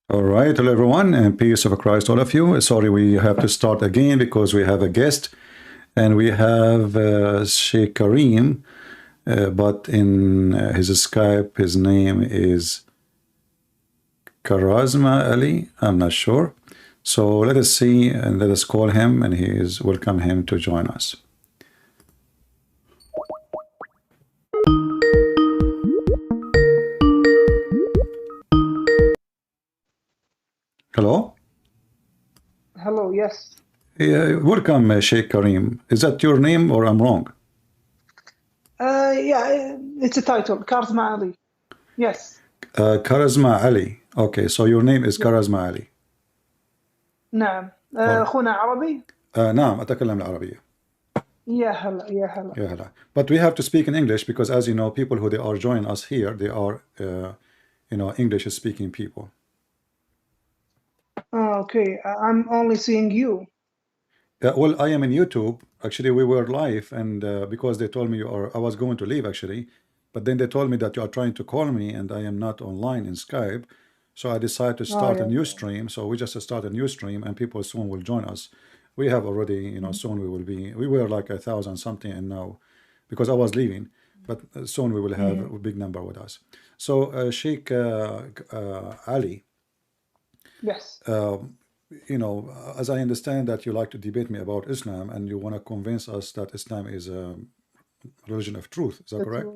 All right, hello everyone, and peace of Christ, all of you. Sorry, we have to start again because we have a guest, and we have Sheikh Kareem, but in his Skype, his name is Karazma Ali. I'm not sure. So let us see and let us call him, and he is welcome him to join us. Hello. Hello, yes. Welcome, Sheikh Kareem. Is that your name or I'm wrong? Yeah, it's a title, Karzma Ali. Yes. Karazma Ali. Okay, so your name is Yeah. Karazma Ali. نعم. Or- أخونا عربي؟ نعم أتكلم العربية. يا هلا يا هلا. Yeah, hello. But we have to speak in English because, as you know, people who they are joining us here, they are, English-speaking people. Okay, I'm only seeing you. Well, I am in YouTube. Actually, we were live, and because they told me I was going to leave actually, but then they told me that you are trying to call me, and I am not online in Skype. So I decided to start a yeah. new stream. So we just start a new stream, and people soon will join us. We have already, soon we will be. We were like 1,000 something, and now, because I was leaving, but soon we will have a big number with us. So Sheikh Ali, Yes. as I understand that you like to debate me about Islam, and you want to convince us that Islam is a religion of truth. Is that correct?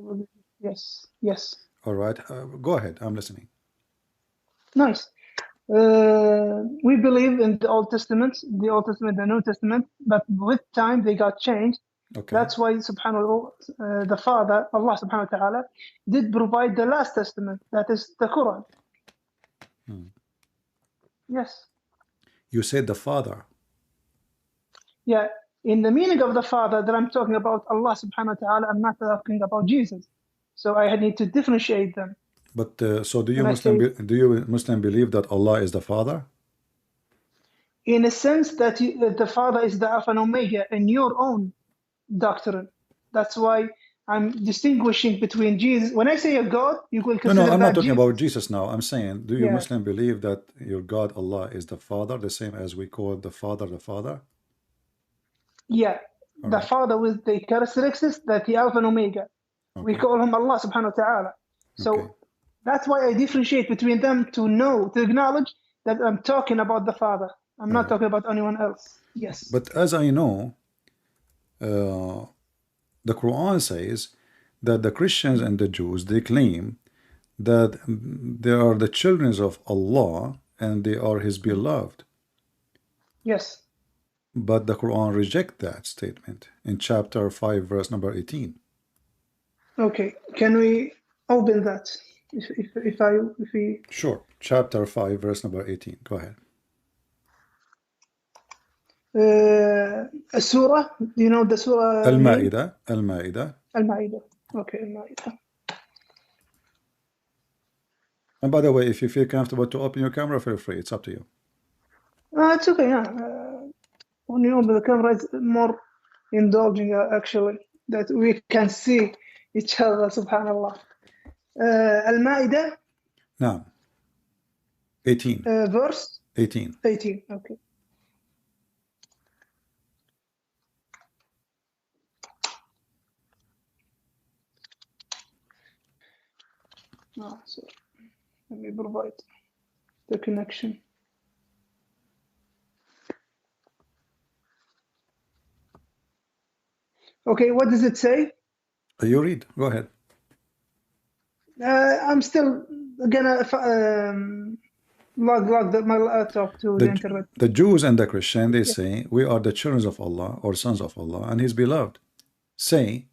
Yes, yes. All right. Go ahead. I'm listening. Nice. We believe in the Old Testament, the New Testament, but with time they got changed. Okay. That's why, subhanAllah, the Father, Allah subhanahu wa ta'ala, did provide the last testament, that is the Quran. Yes. You said the Father. Yeah. In the meaning of the Father that I'm talking about Allah subhanahu wa ta'ala, I'm not talking about Jesus. So I need to differentiate them. But so do you Muslim believe that Allah is the Father? In a sense that the Father is the Alpha and Omega in your own doctrine. That's why I'm distinguishing between Jesus. When I say a God, you will consider No, I'm not talking Jesus. about Jesus now. I'm saying, do you Muslim believe that your God Allah is the Father, the same as we call the Father the Father? Yeah. All the right. Father with the characteristics that the Alpha and Omega. Okay. We call him Allah subhanahu wa ta'ala. So Okay. that's why I differentiate between them to acknowledge that I'm talking about the Father. I'm not talking about anyone else. Yes. But as I know, the Quran says that the Christians and the Jews, they claim that they are the children of Allah and they are His beloved. Yes. But the Quran rejects that statement in chapter 5, verse number 18. Okay. Can we open that? If we Sure. Chapter 5, verse number 18. Go ahead. a surah, you know the surah Al-Ma'idah. Al-Ma'idah. Al-Ma'idah. Okay, Al-Ma'idah. And by the way, if you feel comfortable to open your camera, feel free. It's up to you. It's okay, yeah. When you open the camera, it's more indulging, actually, that we can see each other, subhanallah. Al-Ma'idah. Now, 18. Verse? 18. 18, okay. So let me provide the connection. Okay, what does it say? You read. Go ahead. I'm still gonna log my laptop to the internet. The Jews and the Christian, they say, we are the children of Allah or sons of Allah and His beloved. Say,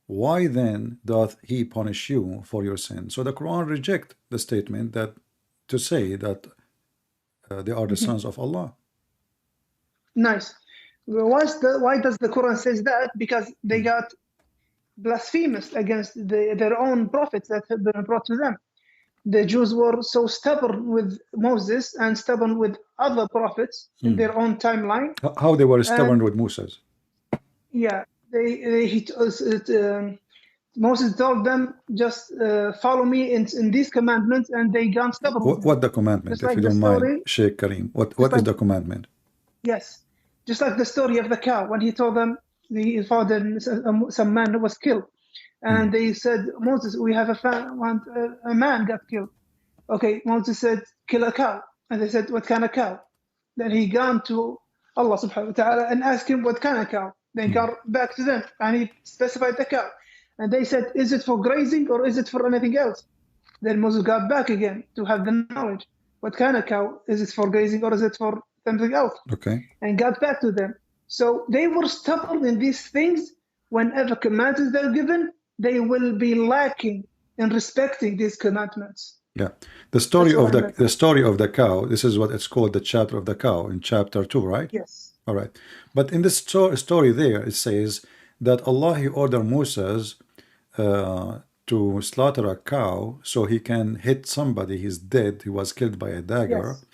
why then doth He punish you for your sin? So the Quran reject the statement that to say that they are the sons of Allah. Nice. Why does the Quran says that? Because they got blasphemous against their own prophets that have been brought to them. The Jews were so stubborn with Moses and stubborn with other prophets in their own timeline. How they were stubborn with Moses? Yeah, Moses told them, just follow me in these commandments, and they got stubborn with him. What the commandment, Just if like you the don't story, mind, Sheikh Kareem? What just is like- the commandment? Yes, just like the story of the cow, when he told them, he found some man who was killed, and they said, Moses, we have a man got killed. Okay, Moses said, kill a cow. And they said, what kind of cow? Then he gone to Allah subhanahu wa ta'ala and asked him what kind of cow. Then got back to them and he specified the cow. And they said, is it for grazing or is it for anything else? Then Moses got back again to have the knowledge. What kind of cow? Is it for grazing or is it for something else? Okay. And got back to them. So they were stubborn in these things. Whenever commandments they're given, they will be lacking in respecting these commandments. Yeah, the story That's of what I meant. the story of the cow. This is what it's called, the chapter of the cow in chapter 2, right? Yes. All right. But in this story there, it says that Allah, he ordered Moses to slaughter a cow so he can hit somebody. He's dead. He was killed by a dagger, Yes.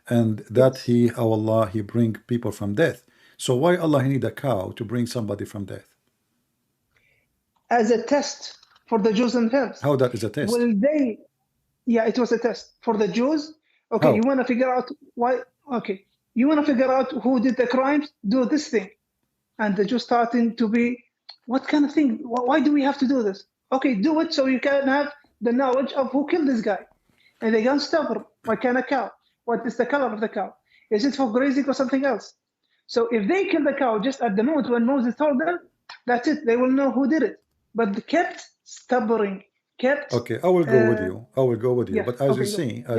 and that Allah, he bring people from death. So why Allah he need a cow to bring somebody from death? As a test for the Jews themselves. How that is a test? Will they? Yeah, it was a test for the Jews. Okay, How? you want to figure out why? Okay, you want to figure out who did the crimes? Do this thing, and the Jews starting to be, what kind of thing? Why do we have to do this? Okay, do it so you can have the knowledge of who killed this guy. And they got stubborn. What kind of cow? What is the color of the cow? Is it for grazing or something else? So if they kill the cow just at the moment when Moses told them, that's it. They will know who did it. But they kept stubborn. Kept. Okay, I will go with you. I will go with you. Yeah, But as okay,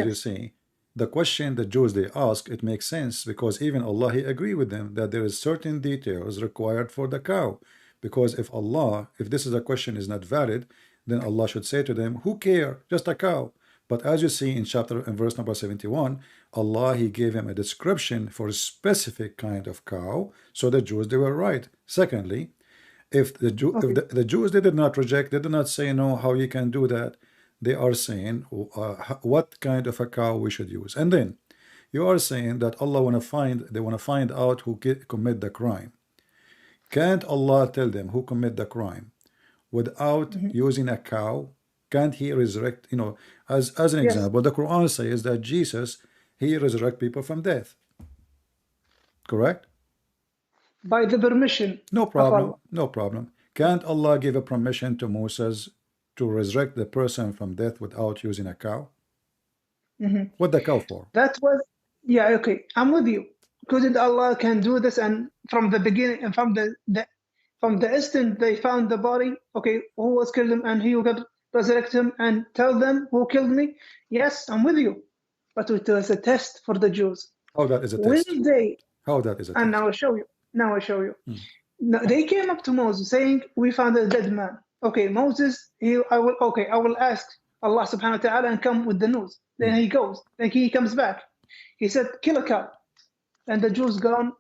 you see, the question the Jews they ask, it makes sense because even Allah he agree with them that there is certain details required for the cow. Because if this is a question is not valid, then Allah should say to them, who care? Just a cow. But as you see in verse number 71, Allah he gave him a description for a specific kind of cow. So the Jews they were right. Secondly, if the Jews they did not reject, they did not say no, how you can do that. They are saying what kind of a cow we should use. And then you are saying that Allah want to find out who commit the crime. Can't Allah tell them who commit the crime without using a cow? Can't he resurrect, as an example, the Quran says that Jesus, he resurrect people from death. Correct? By the permission. No problem. No problem. Can't Allah give a permission to Moses to resurrect the person from death without using a cow? What the cow for? That was, yeah, okay. I'm with you. Couldn't Allah can do this? And from the beginning, and from the instant they found the body, okay, who was killed him, and he will resurrect him and tell them who killed me. Yes, I'm with you. But it was a test for the Jews. How that is a Will test? they? How that is a And test? now I show you. Now, they came up to Moses saying, we found a dead man. Okay, Moses, I will ask Allah subhanahu wa ta'ala and come with the news. Then he goes. Then he comes back. He said, kill a cow. And the Jews gone,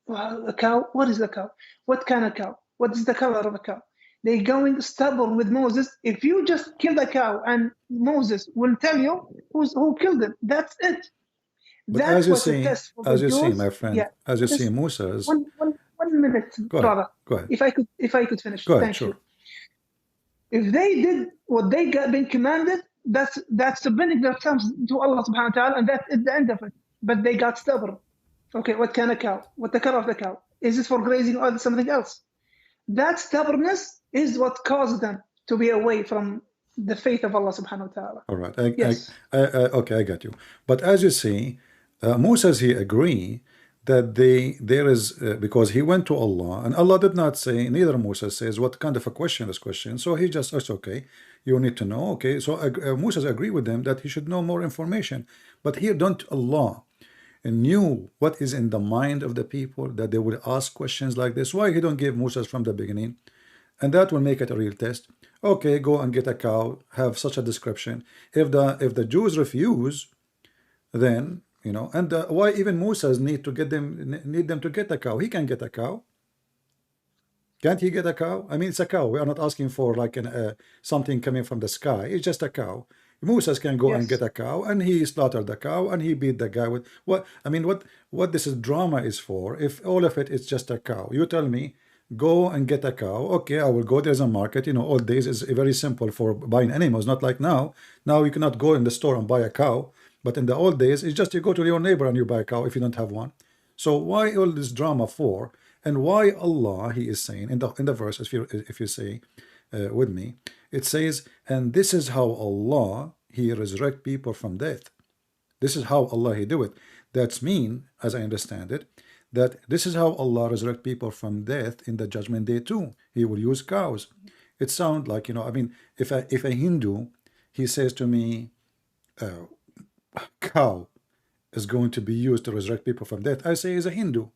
well, a cow? What is a cow? What kind of cow? What is the color of a cow? They going stubborn with Moses. If you just kill the cow and Moses will tell you who killed him, that's it. But That as you was a see, test for the Jews. my friend, Yeah, as you just see, Moses. 1 minute, Go brother. ahead. Go ahead. If I could finish. Go ahead. Thank Sure. you. If they did what they got been commanded, that's submitting themselves to Allah subhanahu wa ta'ala, and that's at the end of it. But they got stubborn. Okay, what kind of cow? What the color of the cow? Is it for grazing or something else? That stubbornness is what caused them to be away from the faith of Allah subhanahu wa ta'ala. All right. Okay, I got you. But as you see, Moses he agree that there is because he went to Allah and Allah did not say, neither Moses says what kind of a question is question. So he just says, okay, you need to know. Okay, so Moses agree with them that he should know more information. But here don't Allah knew what is in the mind of the people that they would ask questions like this. Why he don't give Moses from the beginning? And that will make it a real test. Okay, go and get a cow, have such a description. If the Jews refuse, then and why even Moses need them to get a cow? He can get a cow. Can't he get a cow? I mean, it's a cow. We are not asking for like something coming from the sky. It's just a cow. Moses can go and get a cow, and he slaughtered the cow, and he beat the guy with what? I mean, what this is drama is for? If all of it is just a cow, you tell me go and get a cow. Okay, I will go. There's a market. You know, old days is very simple for buying animals, not like now. Now you cannot go in the store and buy a cow. But in the old days, it's just you go to your neighbor and you buy a cow if you don't have one. So why all this drama for? And why Allah, he is saying in the verse, if you say with me, it says, and this is how Allah, he resurrect people from death. This is how Allah, he do it. That's mean, as I understand it, that this is how Allah resurrect people from death in the judgment day too. He will use cows. It sounds like, you know, I mean, if a Hindu, he says to me, cow is going to be used to resurrect people from death, I say he's a Hindu.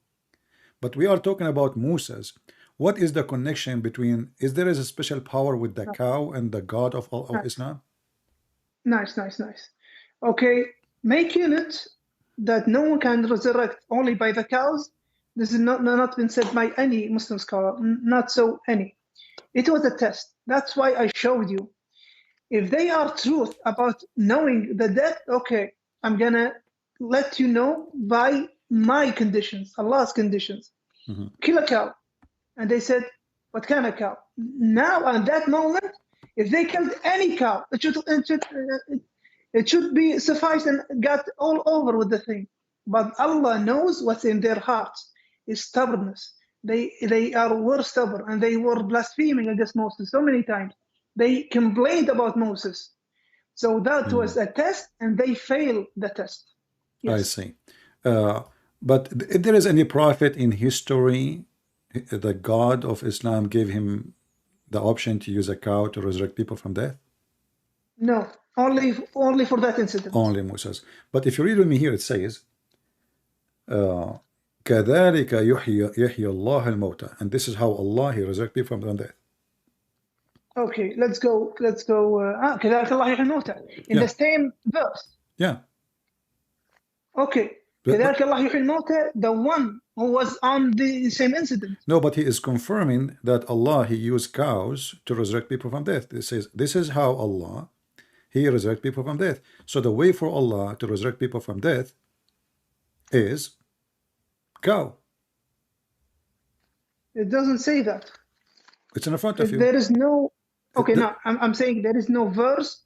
But we are talking about Moses. What is the connection between, is there a special power with the cow and the God of Islam? Nice. Okay, making it that no one can resurrect only by the cows, this is not been said by any Muslim scholar, not so any. It was a test. That's why I showed you. If they are truth about knowing the death, okay, I'm gonna let you know by my conditions, Allah's conditions. Kill a cow. And they said, what kind of cow? Now, at that moment, if they killed any cow, it should be suffice and got all over with the thing. But Allah knows what's in their hearts, is stubbornness. They were stubborn and they were blaspheming against Moses so many times. They complained about Moses. So that was a test and they failed the test. Yes. I see. But if there is any prophet in history, the God of Islam gave him the option to use a cow to resurrect people from death? No, only for that incident. Only Moses. But if you read with me here, it says, كَذَلِكَ يُحْيِي اللَّهُ الْمَوْتَى. And this is how Allah, he resurrects people from death. Okay, let's go. كَذَلِكَ اللَّهُ يُحْيِي الْمَوْتَى. In the same verse. Yeah. Okay. كَذَلِكَ اللَّهُ يُحْيِي الْمَوْتَى, the one who was on the same incident. No, but he is confirming that Allah, he used cows to resurrect people from death. It says, this is how Allah, he resurrect people from death. So the way for Allah to resurrect people from death is cow. It doesn't say that. It's in front of you. There is no, okay, no, I'm saying there is no verse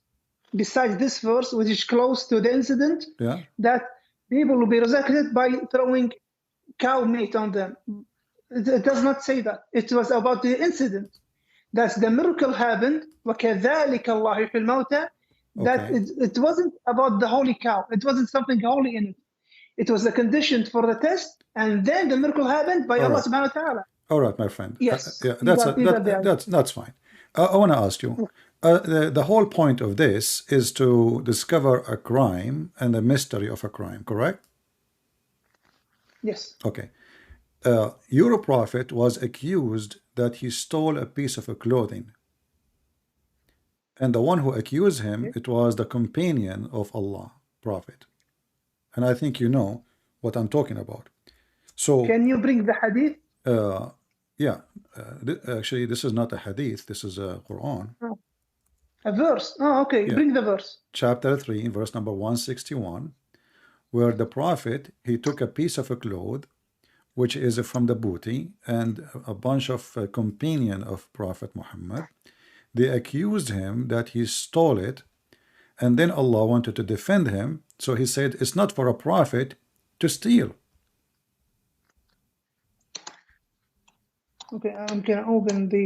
besides this verse, which is close to the incident, that people will be resurrected by throwing cow meat on them. It does not say that. It was about the incident. That's the miracle happened. وَكَذَلِكَ اللَّهُ يُحْيِي الْمَوْتَى. That it wasn't about the holy cow. It wasn't something holy in it. It was a condition for the test, and then the miracle happened by Allah subhanahu wa ta'ala. All right, my friend. Yes. That's fine. I want to ask you, the whole point of this is to discover a crime and the mystery of a crime, correct? Yes. Okay. Your prophet was accused that he stole a piece of clothing. And the one who accused him, it was the companion of Allah, prophet. And I think you know what I'm talking about. So can you bring the hadith? Actually, this is not a hadith. This is a Quran. Oh. A verse. Oh, okay. Yeah. Bring the verse. Chapter 3, verse number 161, where the prophet, he took a piece of a cloth, which is from the booty, and a bunch of companion of Prophet Muhammad. They accused him that he stole it, and then Allah wanted to defend him. So he said, it's not for a prophet to steal. Okay, I'm going to open the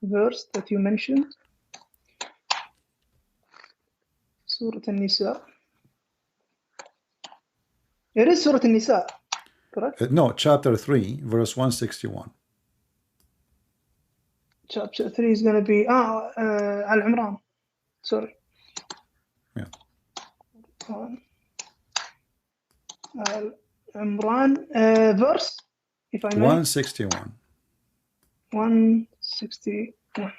verse that you mentioned. Surah An-Nisa. It is Surah An-Nisa, correct? No, chapter 3, verse 161. Chapter 3 is going to be Al-Imran. Sorry. Yeah. Al-Imran verse, if I may. 161. 161.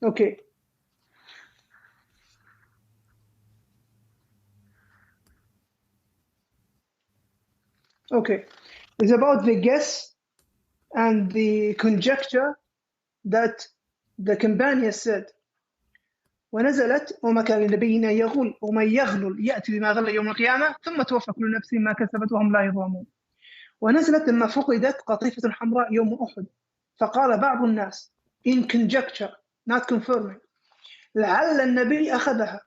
Okay. Okay. It's about the guess and the conjecture that the companion said. ونزلت وما كان لنبي أن يغل ومن يغلل يأتي بما غل يوم القيامة ثم توفى كل نفس ما كسبت وهم لا يظلمون. ونزلت لما فقدت قطيفة حمراء يوم أحد فقال بعض الناس in conjecture not confirming لعل النبي أخذها.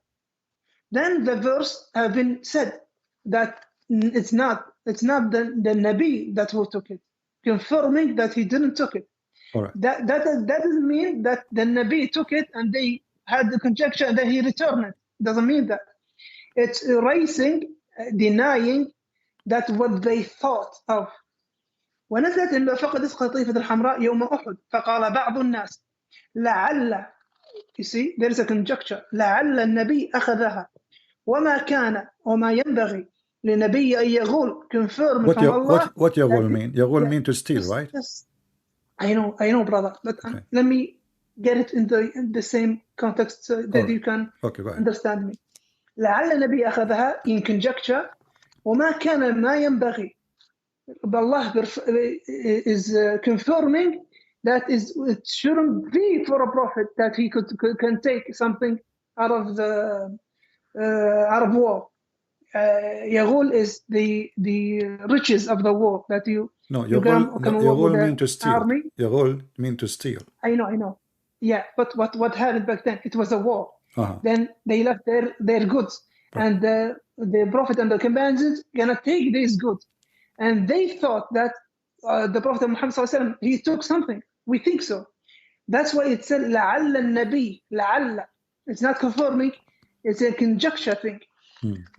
Then the verse have been said that it's not the Nabi that who took it, confirming that he didn't took it. All right. That doesn't mean that the Nabi took it and they had the conjecture and then he returned it. Doesn't mean that. It's erasing, denying that what they thought of. ونزلت لما فقدت قطيفة الحمراء يوم أحد فقال بعض الناس لعل, you see there is a conjecture, لعل النبي أخذها وما كان وما ينبغي لنبي أن يغول confirm from Allah. What يغول mean? يغول mean to steal, right? Yes. I know, brother, but okay. Let me get it in the same context so that you can understand me. لعل النبي أخذها in conjecture وما كان ما ينبغي. Allah is confirming that it shouldn't be for a prophet that he can take something out of war. Yaghul is the riches of the war that you. No, Yaghul mean to steal. Yaghul mean to steal. I know. Yeah, but what happened back then? It was a war. Then they left their goods, and the prophet and the companions gonna take these goods. And they thought that the Prophet Muhammad ﷺ, he took something. We think so. That's why it said لعل النبي لعل. It's not confirming. It's a conjecture thing.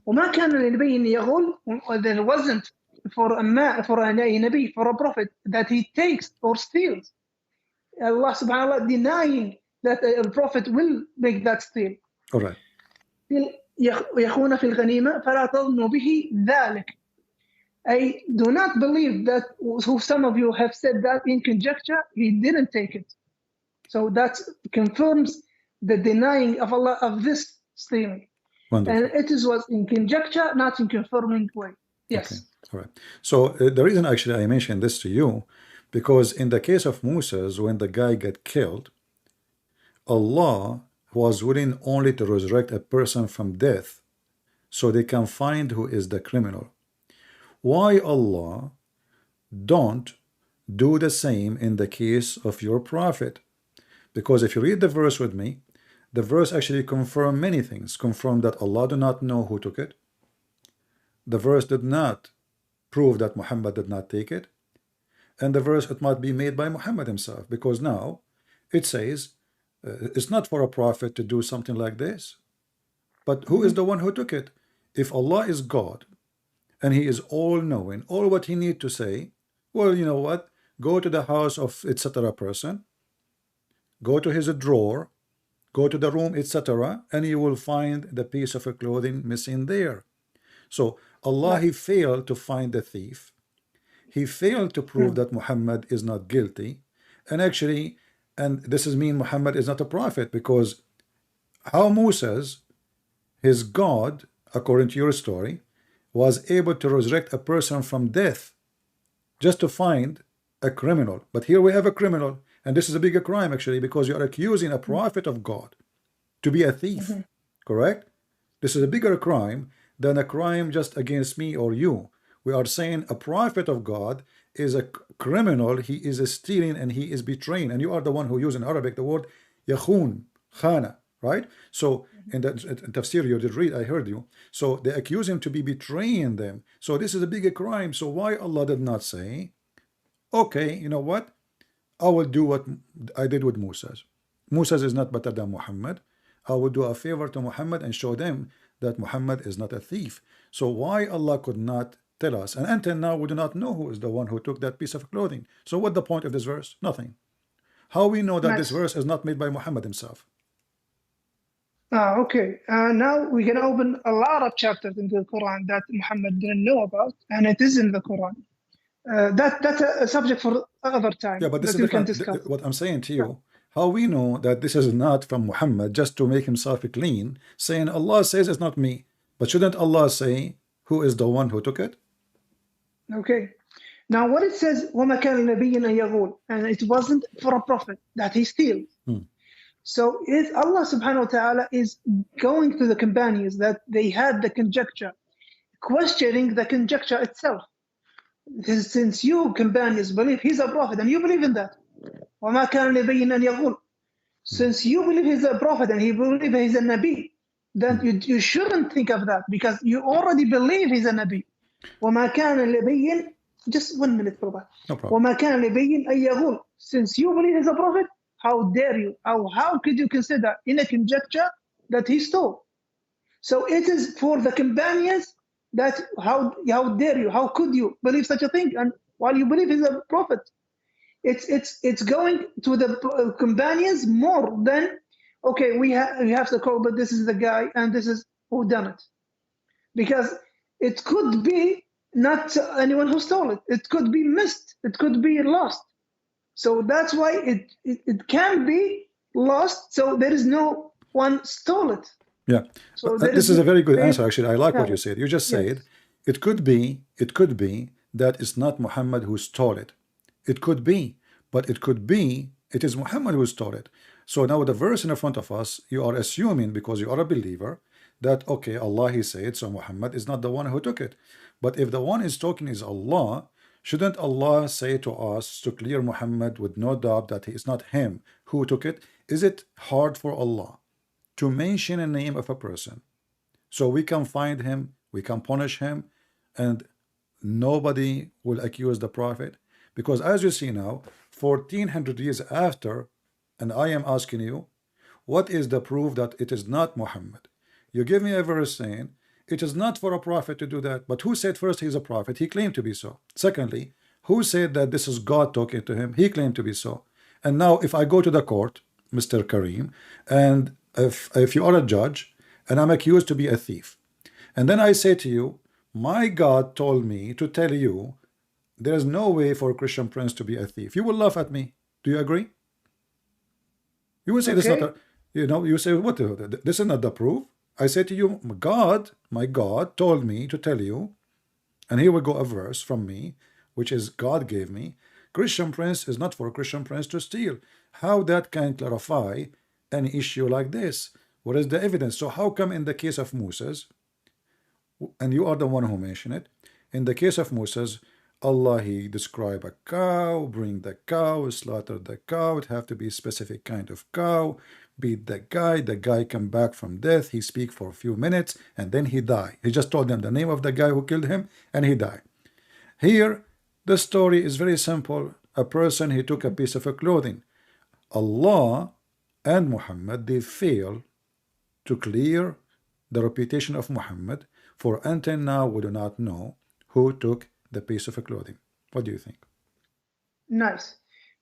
وما كان لنبي أن يغل. There wasn't for a Nabi, for a prophet, that he takes or steals. Allah subhanahu wa ta'ala denying that a prophet will make that steal. All right. يخون في الغنيمة فلا تظنوا به ذلك. I do not believe that some of you have said that in conjecture, he didn't take it. So that confirms the denying of Allah of this stealing. Wonderful. And it was in conjecture, not in confirming way. Yes. Okay. All right. So the reason actually I mentioned this to you, because in the case of Moses, when the guy got killed, Allah was willing only to resurrect a person from death so they can find who is the criminal. Why Allah don't do the same in the case of your prophet? Because if you read the verse with me, the verse actually confirms many things. Confirm that Allah do not know who took it. The verse did not prove that Muhammad did not take it. And the verse, it might be made by Muhammad himself, because now it says it's not for a prophet to do something like this. But who is the one who took it? If Allah is God, and he is all-knowing, all what he need to say, well, you know what? Go to the house of etc. person, go to his drawer, go to the room, etc., and you will find the piece of clothing missing there. So Allah, he failed to find the thief. He failed to prove that Muhammad is not guilty. And actually, and this is mean Muhammad is not a prophet, because how Moses, his God, according to your story, was able to resurrect a person from death just to find a criminal. But here we have a criminal, and this is a bigger crime actually, because you are accusing a prophet of God to be a thief. Correct? This is a bigger crime than a crime just against me or you. We are saying a prophet of God is a criminal, he is stealing and he is betraying, and you are the one who used in Arabic the word yakhun, khana, right? So in the tafsir you did read, I heard you. So they accuse him to be betraying them. So this is a bigger crime. So why Allah did not say, okay, you know what, I will do what I did with Moses. Moses is not better than Muhammad. I will do a favor to Muhammad and show them that Muhammad is not a thief. So why Allah could not tell us? And until now we do not know who is the one who took that piece of clothing. So what the point of this verse? Nothing. How we know that this verse is not made by Muhammad himself? Okay. Now we can open a lot of chapters in the Quran that Muhammad didn't know about, and it is in the Quran. That's a subject for other time. Yeah, but this is different. What I'm saying to you, how we know that this is not from Muhammad just to make himself clean, saying Allah says it's not me. But shouldn't Allah say who is the one who took it? Okay. Now what it says, وَمَا كَانَ لِنَبِيٍّ أَن يَغُولَ, and it wasn't for a prophet that he steals. So if Allah subhanahu wa ta'ala is going to the companions that they had the conjecture, questioning the conjecture itself. Since you companions believe he's a prophet and you believe in that, وَمَا كَانَ لِنَبِيٍّ أَنْ يَغُلَّ. Since you believe he's a prophet and he believe he's a Nabi, then you shouldn't think of that because you already believe he's a Nabi. وَمَا كَانَ لِنَبِيٍّ. Just 1 minute for that. No problem. وَمَا كَانَ لِنَبِيٍّ أَنْ يَغُلَّ. Since you believe he's a prophet, how dare you? How could you consider in a conjecture that he stole? So it is for the companions that how dare you? How could you believe such a thing? And while you believe he's a prophet, it's going to the companions more than okay. We have to call, but this is the guy and this is who done it, because it could be not anyone who stole it. It could be missed. It could be lost. So that's why it can be lost. So there is no one stole it. Yeah, so this is a very good answer. Actually, I like what Yeah. you said. You just Yes. said it could be that it's not Muhammad who stole it. It could be, but it could be it is Muhammad who stole it. So now the verse in front of us, you are assuming because you are a believer that okay, Allah he said, so Muhammad is not the one who took it. But if the one is talking is Allah, shouldn't Allah say to us to clear Muhammad with no doubt that he is not him who took it? Is it hard for Allah to mention a name of a person so we can find him, we can punish him, and nobody will accuse the prophet? Because as you see now, 1400 years after, and I am asking you, what is the proof that it is not Muhammad? You give me a verse saying it is not for a prophet to do that. But who said first he's a prophet? He claimed to be so. Secondly, who said that this is God talking to him? He claimed to be so. And now if I go to the court, Mr. Kareem, and if you are a judge and I'm accused to be a thief, and then I say to you, my God told me to tell you there's no way for a Christian prince to be a thief, you will laugh at me. Do you agree? You will say this is not a, you say, what, this is not the proof. I say to you, my God told me to tell you, and here will go a verse from me, which is God gave me, Christian prince is not for a Christian prince to steal. How that can clarify an issue like this? What is the evidence? So how come in the case of Moses, and you are the one who mentioned it, in the case of Moses, Allah he describe a cow, bring the cow, slaughter the cow, it have to be a specific kind of cow, beat the guy come back from death, he speak for a few minutes, and then he die. He just told them the name of the guy who killed him, and he died. Here, the story is very simple. A person, he took a piece of clothing. Allah and Muhammad, they fail to clear the reputation of Muhammad, for until now we do not know who took the piece of clothing. What do you think? Nice.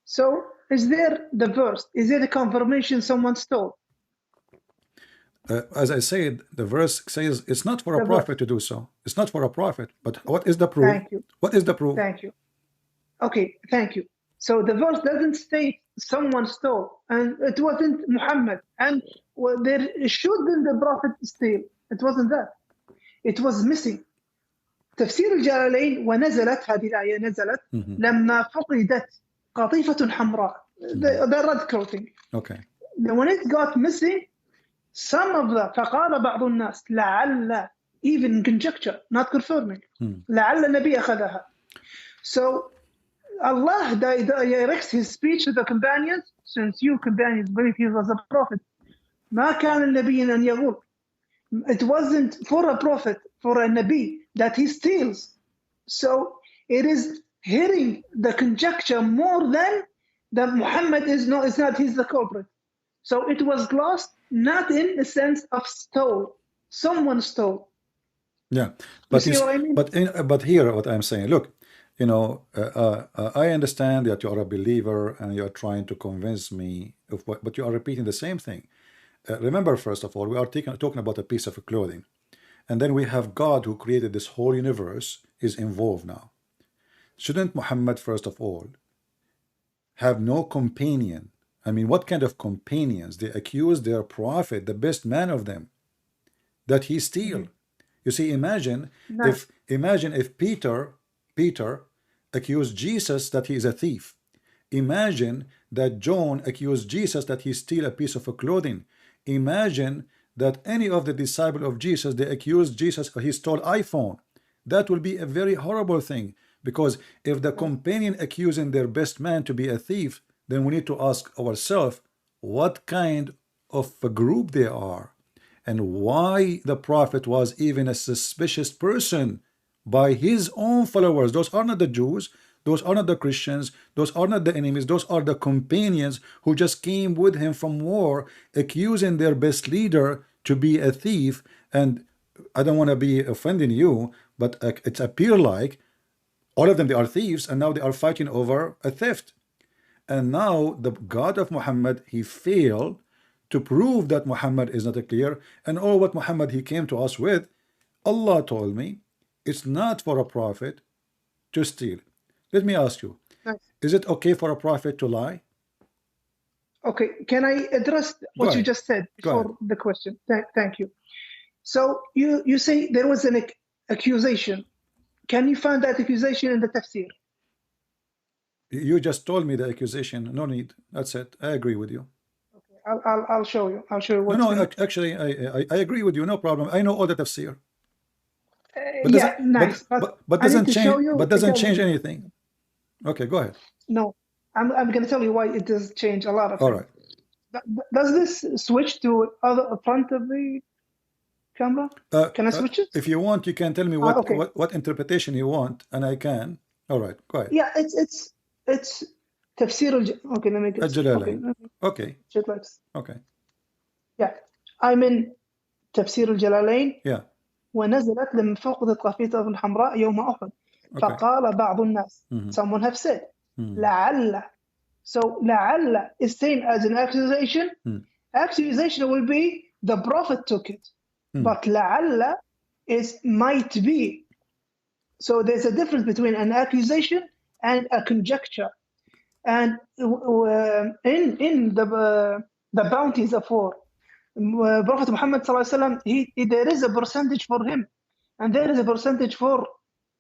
So is there the verse? Is there a confirmation someone stole? As I said, the verse says it's not for a prophet to do so. It's not for a prophet. But what is the proof? Thank you. What is the proof? Thank you. Okay, thank you. So the verse doesn't state someone stole, and it wasn't Muhammad, and there shouldn't the prophet steal. It wasn't that. It was missing. تفسير الجلالين ونزلت هذه الآية نزلت لما فقدت قطيفة حمراء. The red clothing. Okay. When it got missing, some of the فقال بعض الناس لعل, even conjecture, not confirming, لعل النبي أخذها. So Allah directs his speech to the companions, since you companions believe he was a prophet. ما كان النبي أن يغول. It wasn't for a prophet, for a Nabi, that he steals. So it is hitting the conjecture more than that Muhammad is not he's the culprit. So it was lost, not in the sense of stole. Someone stole. Yeah, but you see what I mean? But here what I'm saying, look, I understand that you are a believer and you are trying to convince me of what, but you are repeating the same thing. Remember, first of all, we are talking about a piece of clothing, and then we have God who created this whole universe is involved now. Shouldn't Muhammad, first of all, have no companion? I mean, what kind of companions? They accuse their prophet, the best man of them, that he steal. You see, imagine if Peter accused Jesus that he is a thief, Imagine that John accused Jesus that he steal a piece of clothing. Imagine that any of the disciples of Jesus, they accused Jesus he stole iPhone. That will be a very horrible thing, because if the companion accusing their best man to be a thief, then we need to ask ourselves what kind of a group they are, and why the prophet was even a suspicious person by his own followers. Those are not the Jews, those are not the Christians, those are not the enemies, those are the companions who just came with him from war, accusing their best leader to be a thief. And I don't want to be offending you, but it appears like all of them, they are thieves, and now they are fighting over a theft. And now the God of Muhammad, he failed to prove that Muhammad is not a clear, and all what Muhammad he came to us with, Allah told me, it's not for a prophet to steal. Let me ask you, is it okay for a prophet to lie? Okay, can I address what you just said before the question? Thank you. So you say there was an accusation. Can you find that accusation in the tafsir? You just told me the accusation. No need. That's it. I agree with you. Okay, I'll show you. I'll show you. No, actually, I agree with you. No problem. I know all the tafsir. But yeah, nice. But doesn't change. But doesn't change anything. Okay, go ahead. No, I'm going to tell you why it does change a lot of all things. Right. Does this switch to other front of the camera? Can I switch it? If you want, you can tell me what interpretation you want, and I can. All right, go ahead. Yeah, it's tafsir. Okay, let me get الجلالين. Okay. Okay. Yeah, I'm in تفسير الجلالين. Yeah. ونزلت لما فقدت قافية الحمراء يوم أحد. فقال بعض الناس. Someone have said. لعل. So لعل is seen as an accusation. Accusation will be the prophet took it. But لعل is might be. So there's a difference between an accusation and a conjecture. And in the bounties of war, Prophet Muhammad ﷺ, there is a percentage for him, and there is a percentage for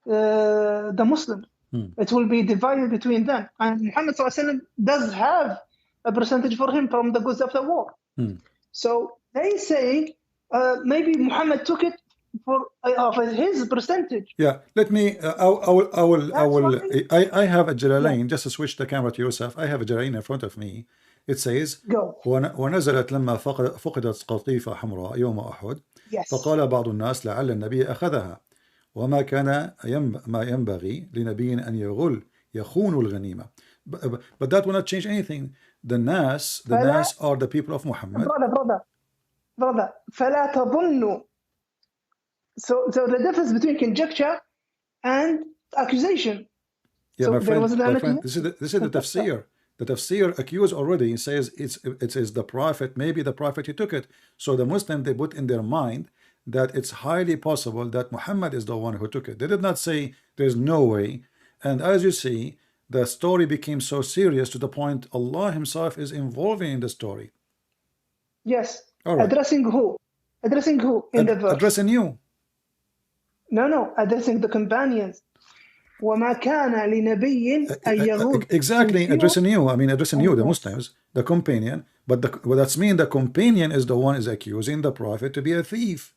the Muslims. It will be divided between them. And Muhammad ﷺ does have a percentage for him from the goods of the war. So they saying maybe Muhammad took it for his percentage. Yeah, let me. I have a Jalalain. Just to switch the camera to yourself. I have a Jalalain in front of me. It says, ونزلت لما فقدت قطيفة حمراء يوم أحد فقال بعض الناس لعل النبي أخذها وما كان ما ينبغي لنبي أن يخون الغنيمة. But that will not change anything. The Nas are the people of Muhammad. Brother, فلا تظنوا. So the difference between conjecture and accusation. Yeah, so my friend, this is the tafsir. The tafsir accused already says it is the prophet, maybe the prophet he took it. So the Muslim, they put in their mind that it's highly possible that Muhammad is the one who took it. They did not say there's no way. And as you see, the story became so serious to the point Allah himself is involving in the story. Yes. Right. Addressing who? Addressing who in the verse? Addressing you. No, addressing the companions. وما كان لنبي أن يغول. Exactly, addressing you. I mean, addressing you, the Muslims, the companion. But that's mean the companion is the one is accusing the prophet to be a thief.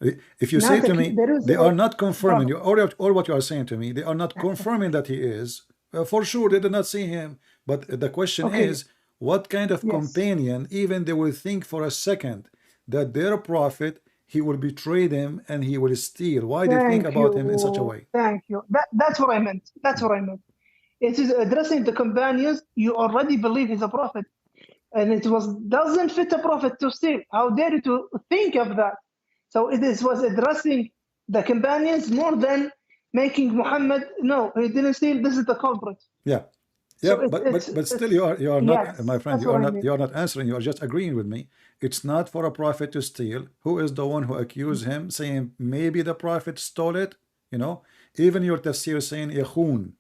If you say to me, they are not confirming, or what you are saying to me, they are not confirming that he is. For sure, they did not see him. But the question is, what kind of companion, even they will think for a second that their prophet, he will betray them and he will steal. Why do you think about him in such a way? Thank you. That's what I meant. That's what I meant. It is addressing the companions. You already believe he's a prophet. And it doesn't fit a prophet to steal. How dare you to think of that? So it was addressing the companions more than making Muhammad, no, he didn't steal, this is the culprit. Yeah. Yeah, so but still you are not, my friend, you are not answering, you are just agreeing with me. It's not for a prophet to steal. Who is the one who accused him, saying maybe the prophet stole it? You know, even your tafsir saying yakhun,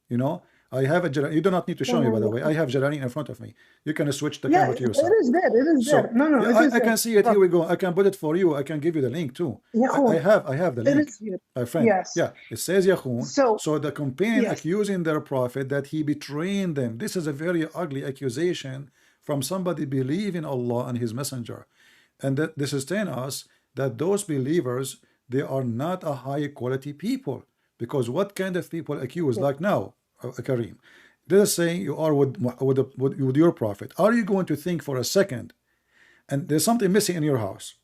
you know, I have a you do not need to show me, by the way. I have Jalalain in front of me. You can switch the camera to yourself. It is there. It is there. No, yeah, it is I can see it. brother. Here we go. I can put it for you. I can give you the link too. I have the link. It is here. My friend. Yes. Yeah, it says Yakhun. So the companion accusing their prophet that he betrayed them. This is a very ugly accusation from somebody believing Allah and His Messenger, and that this is telling us that those believers, they are not a high quality people. Because what kind of people accuse, like now, Kareem, let us say you are with your prophet. Are you going to think for a second, and there's something missing in your house,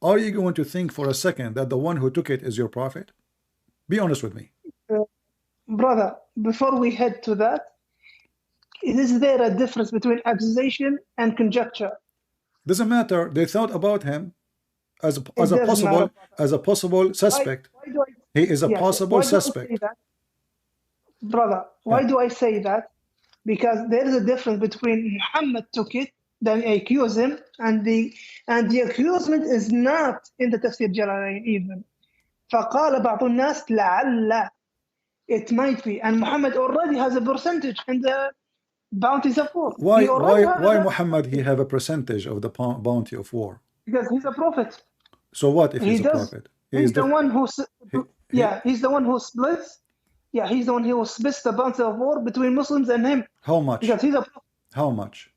are you going to think for a second that the one who took it is your prophet? Be honest with me. Brother, before we head to that, is there a difference between accusation and conjecture? Doesn't matter. They thought about him as a possible suspect. He is a possible suspect. Brother, why do I say that? Because there is a difference between Muhammad took it, then accuse him, and the accusement is not in the Tafsir Jalalain even. فقال بعض الناس لعل, it might be, and Muhammad already has a percentage in the bounties of war. Why Muhammad he have a percentage of the bounty of war? Because he's a prophet. So what if he's a prophet? He's the one who he's the one who splits. Yeah, he's the one who splits the bounty of war between Muslims and him. How much? Because he's a prophet. How much?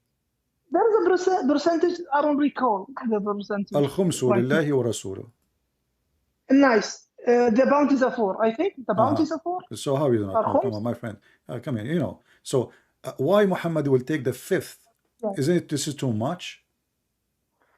There is a percentage. I don't recall the percentage. Al-khumsu lillahi wa rasuluh. Nice. The bounties of war. I think the bounties of war. So how you not? Come on, my friend. Come here. You know. So why Muhammad will take the fifth? Yeah. Isn't it? This is too much.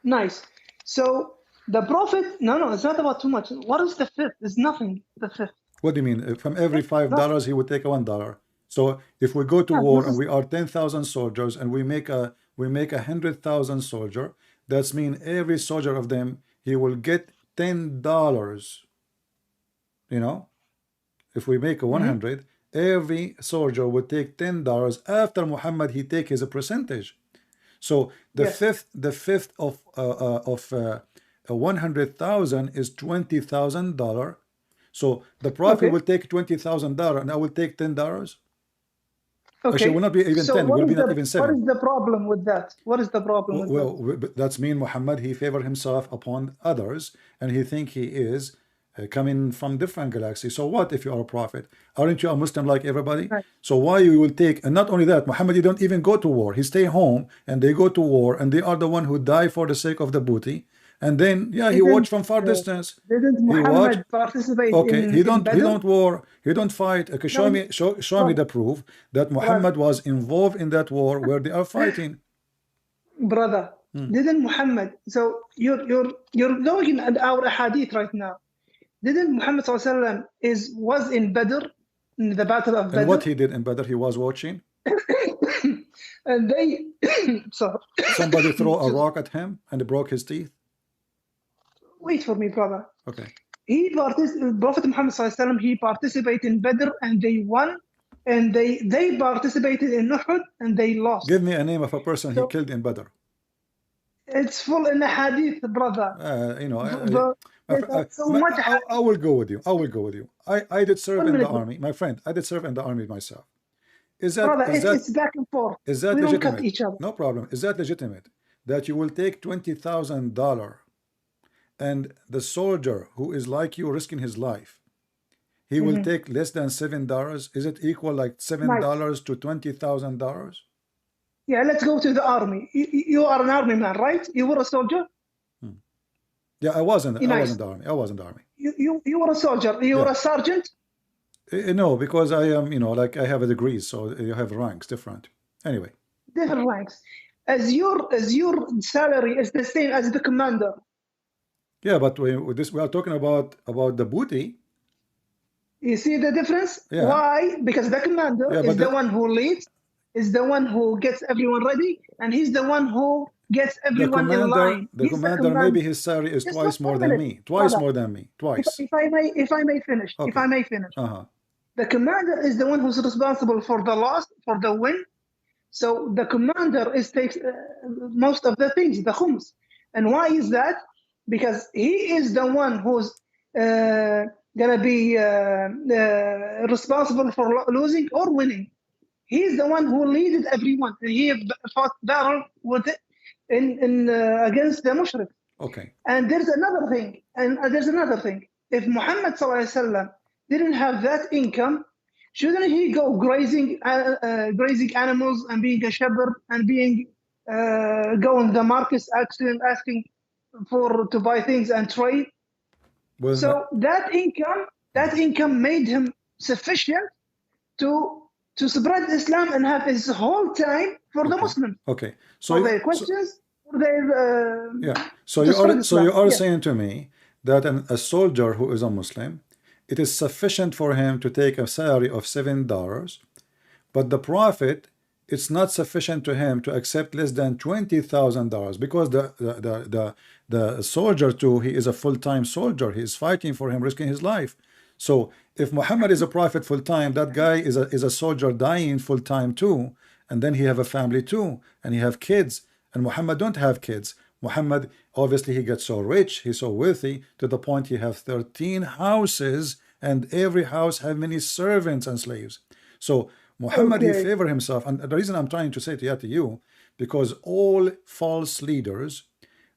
Nice. So the prophet. No, it's not about too much. What is the fifth? It's nothing. The fifth. What do you mean? From every $5, he would take $1. So if we go to war and we are 10,000 soldiers and we make 100,000 soldier, that's mean every soldier of them he will get $10. You know, if we make a 100, every soldier would take $10. After Muhammad, he take his percentage. So the fifth of 100,000 is $20,000. So the prophet will take $20,000 and I will take $10. Okay. Actually, it will not be even 10. It will be not even 7. What is the problem with that? What is the problem with that? Well, that's mean Muhammad, he favor himself upon others and he think he is coming from different galaxies. So what if you are a prophet? Aren't you a Muslim like everybody? Right. So why you will take, and not only that, Muhammad, he don't even go to war. He stay home and they go to war and they are the one who die for the sake of the booty. And then, he watched from far distance. Didn't Muhammad participate? Okay, he don't war. He don't fight. Okay, show me the proof that Muhammad was involved in that war where they are fighting. Brother, didn't Muhammad? So you're looking at our hadith right now. Didn't Muhammad was in Badr, in the battle of Badr? And what he did in Badr, he was watching. And they, somebody throw a rock at him and broke his teeth. Wait for me, brother. Okay. Prophet Muhammad he participated in Badr and they won, and they participated in Uhud and they lost. Give me a name of a person he killed in Badr. It's full in the hadith, brother. I will go with you. I did serve in the army, my friend. I did serve in the army myself. It's back and forth. Is that we legitimate? Don't cut each other. No problem. Is that legitimate? That you will take $20,000 and the soldier who is like you risking his life, he will take less than $7. Is it equal like $7 to $20,000? Yeah, let's go to the army. You are an army man, right? You were a soldier? Yeah, I wasn't the army. I wasn't the army. You were a soldier. You were a sergeant? No, because I am, like I have a degree, so you have ranks different. Anyway. Different ranks. As your salary is the same as the commander. Yeah, but we are talking about the booty. You see the difference? Yeah. Why? Because the commander is the one who leads, is the one who gets everyone ready, and he's the one who gets everyone in line. The commander, maybe his salary is twice more than me. Twice more than me. Twice. If I may finish. Okay. If I may finish. The commander is the one who's responsible for the loss, for the win. So the commander takes most of the things, the khums. And why is that? Because he is the one who's gonna be responsible for losing or winning. He's the one who leaded everyone. He fought battle with against the mushrik. Okay. And there's another thing. If Muhammad ﷺ didn't have that income, shouldn't he go grazing animals and being a shepherd and being going the markets asking to buy things and trade? Well, so that income made him sufficient to spread Islam and have his whole time for the Muslims. Okay. So for their questions, for their So you are saying to me that a soldier who is a Muslim, it is sufficient for him to take a salary of $7, but the Prophet, it's not sufficient to him to accept less than $20,000 because the soldier too, he is a full-time soldier. He is fighting for him, risking his life. So if Muhammad is a prophet full-time, that guy is a soldier dying full-time too, and then he have a family too, and he have kids, and Muhammad don't have kids. Muhammad, obviously, he gets so rich, he's so wealthy, to the point he have 13 houses, and every house have many servants and slaves. So Muhammad, he favor himself. And the reason I'm trying to say to you, because all false leaders,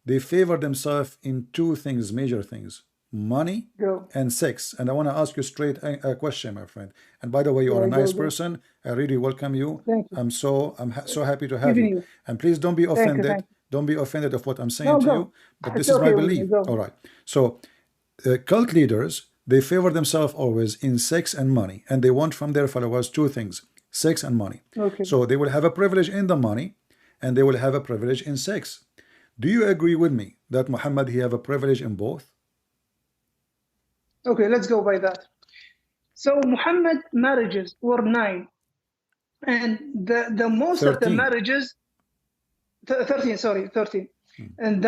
they favor themselves in two things, major things: money and sex. And I want to ask you straight a question, my friend. And by the way, you are a nice person. I really welcome you. I'm so happy to have you. And please don't be offended. Don't be offended of what I'm saying to you, but this is my belief. All right. So cult leaders, they favor themselves always in sex and money, and they want from their followers two things: sex and money. So they will have a privilege in the money, and they will have a privilege in sex. Do you agree with me that Muhammad, he have a privilege in both? Okay, let's go by that. So Muhammad marriages were 9, and the most 13. Of the marriages 13, sorry, 13. And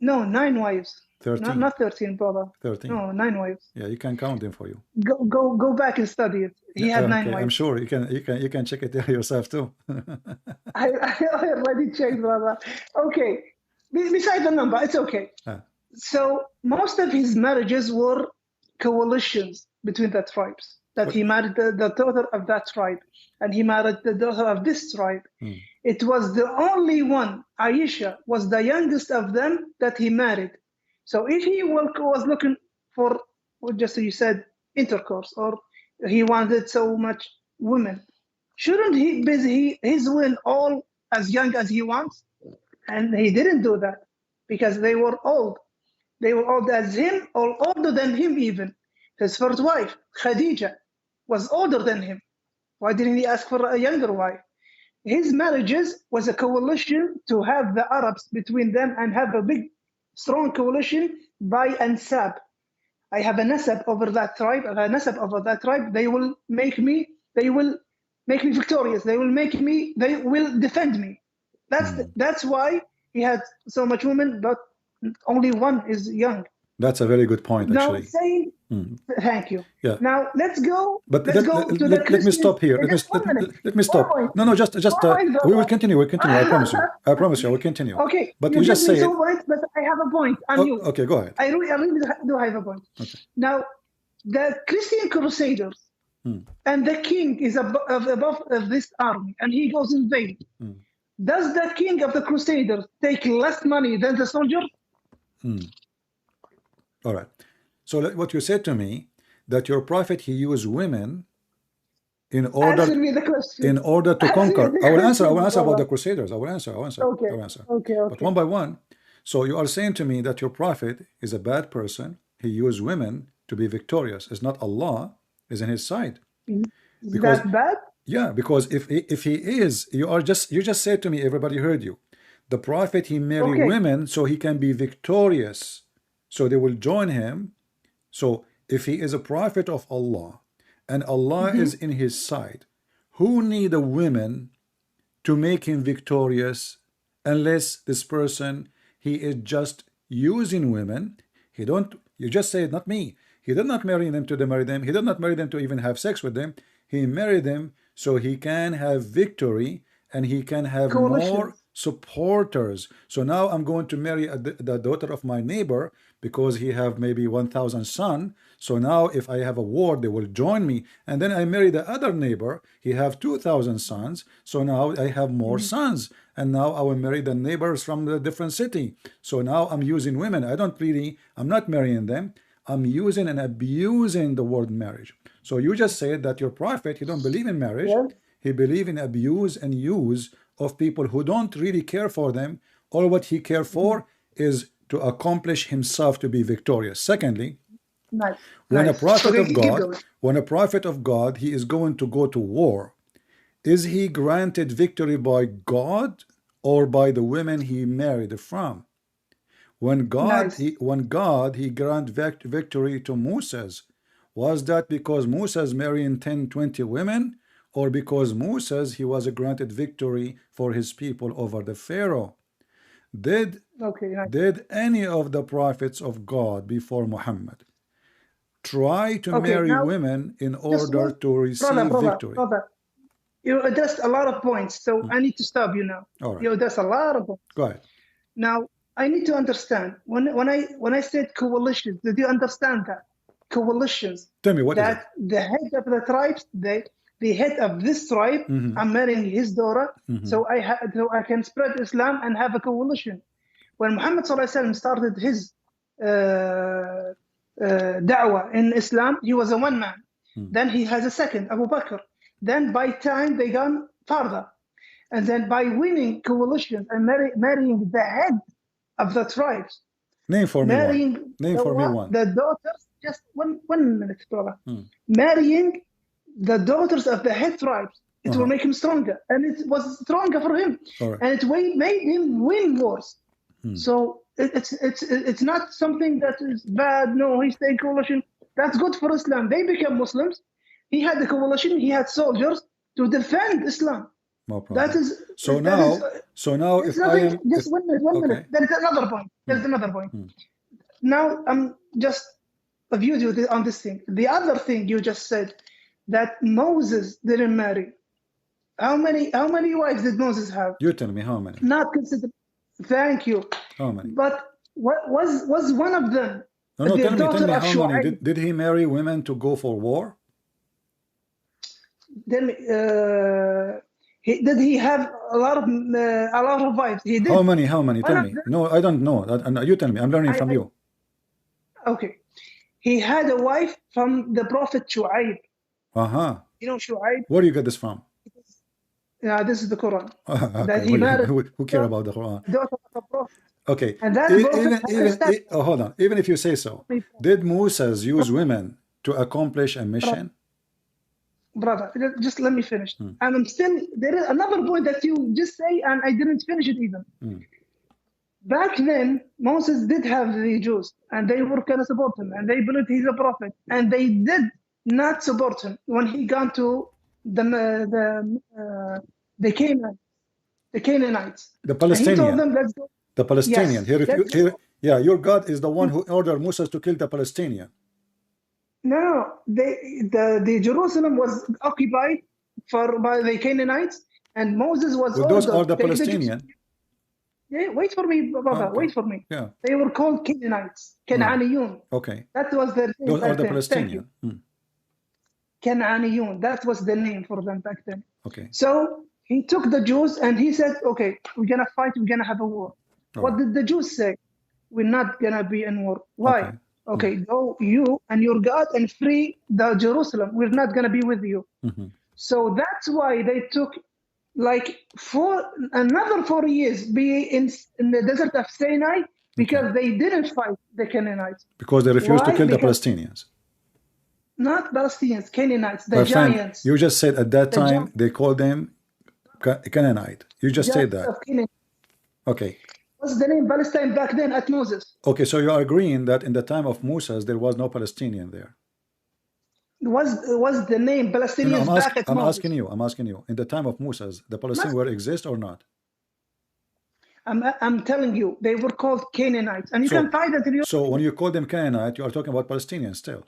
9 wives. 13. Not 13, brother. 13. No, 9 wives. Yeah, you can count them for you. Go back and study it. He had 9 wives. I'm sure you can check it yourself too. I already checked, brother. Okay. Besides the number, it's okay. So most of his marriages were coalitions between the tribes. That he married the daughter of that tribe, and he married the daughter of this tribe. It was the only one, Aisha, was the youngest of them that he married. So if he was looking for, just as you said, intercourse, or he wanted so much women, shouldn't he busy his women all as young as he wants? And he didn't do that because they were old. They were old as him, or older than him even. His first wife, Khadija, was older than him. Why didn't he ask for a younger wife? His marriages was a coalition to have the Arabs between them and have a big, strong coalition by ansab. I have a nasab over that tribe. I have a nasab over that tribe. They will make me victorious. They will defend me. That's why he had so much women, but only one is young. That's a very good point, actually. Now saying, thank you. Yeah. Now let's go. But let me stop here. Let me stop. No, just we will continue. We'll continue. I promise you. I promise you. We'll continue. Okay. But you just say it. But I have a point on you. Okay, go ahead. I really do have a point. Okay. Now, the Christian Crusaders and the king is above this army, and he goes in vain. Does the king of the Crusaders take less money than the soldier? All right. So what you said to me, that your prophet, he used women in order to conquer. I will answer about the Crusaders. I will answer. Okay. But one by one. So you are saying to me that your prophet is a bad person. He used women to be victorious. It's not Allah is in his side. Is that bad? Yeah, because if he is, you just said to me, everybody heard you. The prophet, he married women so he can be victorious. So they will join him. So if he is a prophet of Allah and Allah is in his side, who need a woman to make him victorious unless this person, he is just using women? You just said, not me. He did not marry them to marry them. He did not marry them to even have sex with them. He married them so he can have victory and he can have supporters. So now I'm going to marry the daughter of my neighbor because he have maybe 1,000 son. So now if I have a war, they will join me. And then I marry the other neighbor. He have 2,000 sons. So now I have more sons. And now I will marry the neighbors from the different city. So now I'm using women. I'm not marrying them. I'm using and abusing the word marriage. So you just said that your prophet, he don't believe in marriage. Yeah. He believe in abuse and use of people who don't really care for them. All what he care for is to accomplish himself to be victorious. Secondly, Nice. when a Nice. prophet Okay, of keep God, going. when a prophet of God, he is going to go to war, is he granted victory by God or by the women he married from? When God, Nice. he grant victory to Moses, was that because Moses marrying 10, 20 women, or because Moses, he was granted victory for his people over the Pharaoh? Did Okay, nice. did any of the prophets of God before Muhammad try to Okay, marry now women in just order one, to receive victory? brother. You addressed a lot of points, so I need to stop you now. All right, You addressed a lot of points. go ahead. Now I need to understand when I said coalitions, did you understand that coalitions? Tell me, what is it? That the head of the tribes, the head of this tribe, I'm marrying his daughter, so I can spread Islam and have a coalition. When Muhammad ﷺ started his da'wah in Islam, he was a one man. Then he has a second, Abu Bakr. Then by time they gone further. And then by winning coalitions and marrying the head of the tribes, Name for me one. marrying Name for me one. the daughters, just one minute, brother. Marrying the daughters of the head tribes, it will make him stronger. And it was stronger for him. All right. And it made him win wars. So it's not something that is bad. No, he's taking coalition. That's good for Islam. They became Muslims. He had the coalition. He had soldiers to defend Islam. No problem. That is so now if I am just one minute. There is another point. There's another point. Now I'm just a view on this thing. The other thing you just said that Moses didn't marry. How many wives did Moses have? You tell me how many. Not considered. Thank you. How many? But what was one of them? No, tell me how many. Did he marry women to go for war? Then did he have a lot of wives? He did. How many? Tell me. No, I don't know. You tell me. I'm learning from you. Okay. He had a wife from the Prophet Shu'aib. You know Shu'aib? Where do you get this from? Yeah, this is the Quran. Okay. That he married. Who care about the Quran? Daughter of the Prophet. Okay. And that hold on. Even if you say so, did Moses use women to accomplish a mission? Brother, just let me finish. And I'm still, there is another point that you just say, and I didn't finish it even. Back then, Moses did have the Jews, and they were going to support him, and they believed he's a prophet, and they did not support him when he got to the Canaanites. The Palestinian. And he told them, let's go. The Palestinian. Yes, your God is the one who ordered Moses to kill the Palestinian. No, the Jerusalem was occupied by the Canaanites, and Moses was well, those are the Palestinian. Wait for me, brother. Okay. Wait for me. Yeah. They were called Canaanites, Can'aniyun. Okay. That was their name. Those are the Palestinian. Can'aniyun. That was the name for them back then. Okay. So he took the Jews and he said, "Okay, we're gonna fight. We're gonna have a war." What did the Jews say? We're not gonna be in war. Why? Okay, go you and your God and free the Jerusalem. We're not gonna be with you. So that's why they took like another 4 years be in the desert of Sinai because they didn't fight the Canaanites. Because they refused to kill the Palestinians. Not Palestinians, Canaanites, the giants. You just said at that time they called them Canaanite. You just said that. Okay. What's the name Palestine back then at Moses? Okay, so you are agreeing that in the time of Moses there was no Palestinian there. Was the name Palestinians back at Moses? I'm asking you. In the time of Moses, the Palestinians were exist or not? I'm telling you, they were called Canaanites, and you can find that in your. So when you call them Canaanite, you are talking about Palestinians still.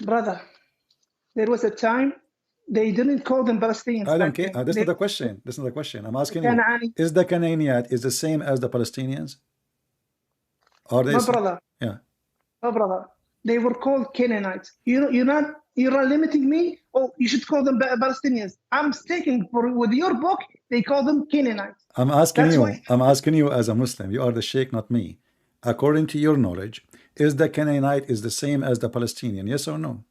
Brother, there was a time They didn't call them Palestinians. I don't back care. then. That's They not the question. That's not the question. I'm asking you, Canaani. is the Canaanite is the same as the Palestinians? Are they My same? brother, Yeah. my brother, they were called Canaanites. You're not limiting me. Oh, you should call them Palestinians. I'm sticking with your book. They call them Canaanites. I'm asking That's you. why. I'm asking you as a Muslim. You are the Sheikh, not me. According to your knowledge, is the Canaanite is the same as the Palestinian? Yes or no?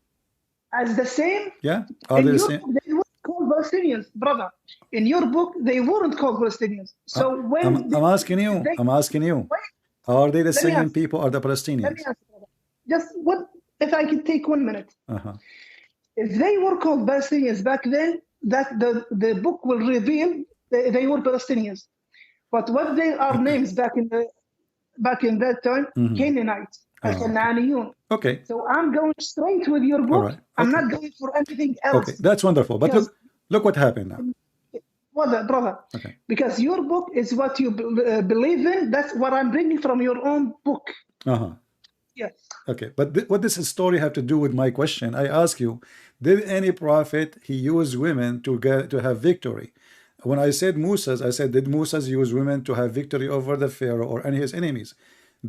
As the same. Yeah. Are In they the your same? book, they weren't called Palestinians, brother. In your book, they weren't called Palestinians. So when I'm asking you. they, I'm asking you. wait, Are they the let me same answer. people or the Let me Palestinians? answer, brother. Just what if I could take 1 minute? Uh-huh. If they were called Palestinians back then, that the book will reveal they were Palestinians. But what they are names back in that time, Canaanites, Al-Canaaniyun. Okay. So I'm going straight with your book. All right. I'm Okay. not going for anything else. Okay. That's wonderful. But Because look what happened now. brother, Okay. because your book is what you believe in. That's what I'm bringing from your own book. Uh-huh. Yes. Okay, but what does this story have to do with my question? I ask you, did any prophet he use women to have victory? When I said Moses, I said, did Moses use women to have victory over the Pharaoh or any of his enemies?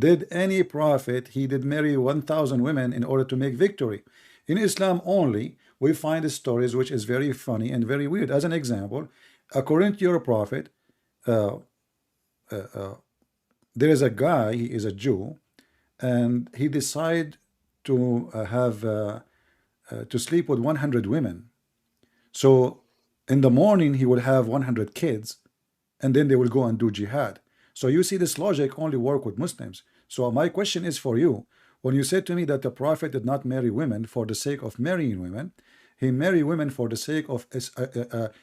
Did any prophet he did marry 1,000 women in order to make victory? In Islam only, we find stories which is very funny and very weird. As an example, according to your prophet, there is a guy, he is a Jew, and he decided to to sleep with 100 women. So in the morning he will have 100 kids, and then they will go and do jihad. So you see, this logic only work with Muslims. So my question is for you: when you said to me that the prophet did not marry women for the sake of marrying women, he married women for the sake of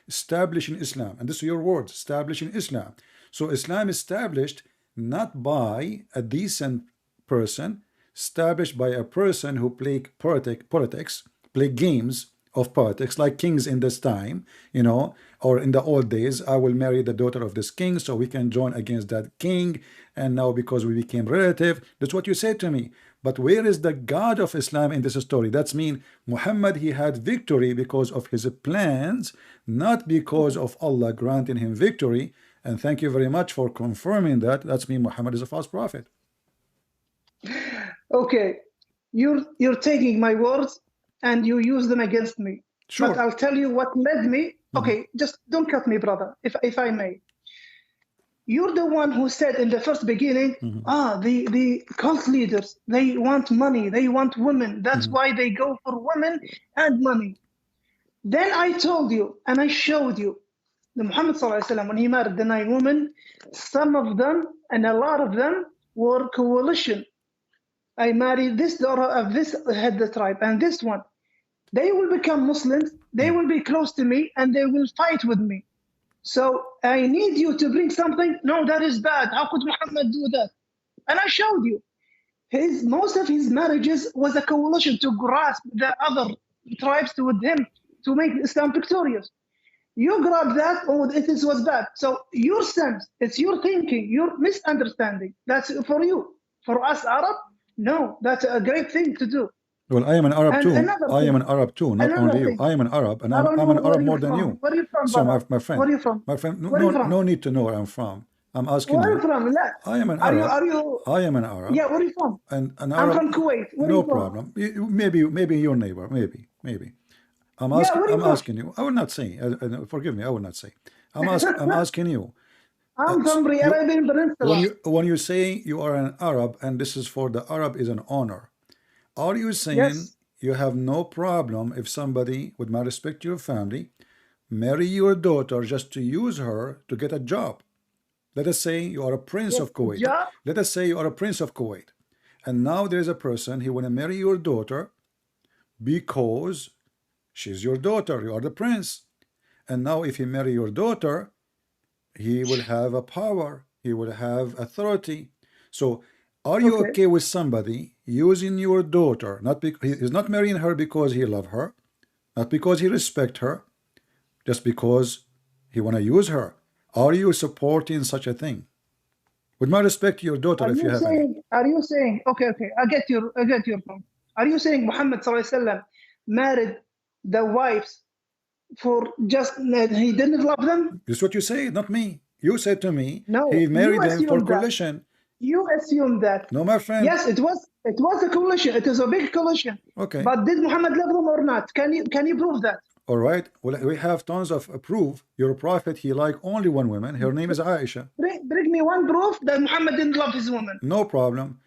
establishing Islam, and this is your words, establishing Islam. So Islam established not by a decent person, established by a person who played politics, play games of politics, like kings in this time, or in the old days. I will marry the daughter of this king so we can join against that king, and now because we became relative. That's what you said to me. But where is the God of Islam in this story? That's mean Muhammad, he had victory because of his plans, not because of Allah granting him victory. And thank you very much for confirming that. That's mean Muhammad is a false prophet. Okay, you're taking my words and you use them against me. Sure. But I'll tell you what led me. Okay, just don't cut me, brother, if I may. You're the one who said in the first beginning, the cult leaders, they want money, they want women. That's why they go for women and money. Then I told you and I showed you the Muhammad ﷺ, when he married the 9 women, some of them and a lot of them were coalition. I married this daughter of this head the tribe and this one. They will become Muslims, they will be close to me, and they will fight with me. So I need you to bring something. No, that is bad. How could Muhammad do that? And I showed you. Most of his marriages was a coalition to grasp the other tribes with him to make Islam victorious. You grab that, oh, it was bad. So your sense, it's your thinking, your misunderstanding. That's for you. For us Arab, no, that's a great thing to do. Well, I am an Arab And too. another I thing- am an Arab too, not another only you. thing. I am an Arab, and I I'm don't an know where Arab you're more than from. you. Where are you from, So brother? my friend, Where are you from? my friend, Where are you from? no need to know where I'm from. I'm asking Where are you. you from? La. I am an Are Arab. you? I am an Arab. Yeah, where are you from? And an I'm Arab. from Kuwait. Where are No you from? problem. Maybe your neighbor. Maybe. I'm Yeah, asking. where are you I'm from? asking you. I will not say. Forgive me. I will not say. I'm asking you. I'm from the Arabian Peninsula. When you say you are an Arab, and this is for the Arab is an honor, are you saying Yes. you have no problem if somebody, with my respect to your family, marry your daughter just to use her to get a job? Let us say you are a prince of Kuwait. Job? Let us say you are a prince of Kuwait, and now there is a person he want to marry your daughter because she's your daughter. You are the prince, and now if he marry your daughter, he will have a power. He will have authority. So, are you okay with somebody using your daughter? Not because he's not marrying her because he love her, not because he respect her, just because he want to use her. Are you supporting such a thing? With my respect to your daughter, if you have any. Are you saying? Okay. I get your point. Are you saying Muhammad ﷺ married the wives for just he didn't love them? This is what you say, not me. You said to me No, he married you them for assumed that. coalition. You assume that. No, my friend. Yes, it was a coalition. It was a big coalition. Okay. But did Muhammad love them or not? Can you prove that? All right. Well, we have tons of proof. Your prophet, he liked only one woman. Her name is Aisha. Bring me one proof that Muhammad didn't love his woman. No problem.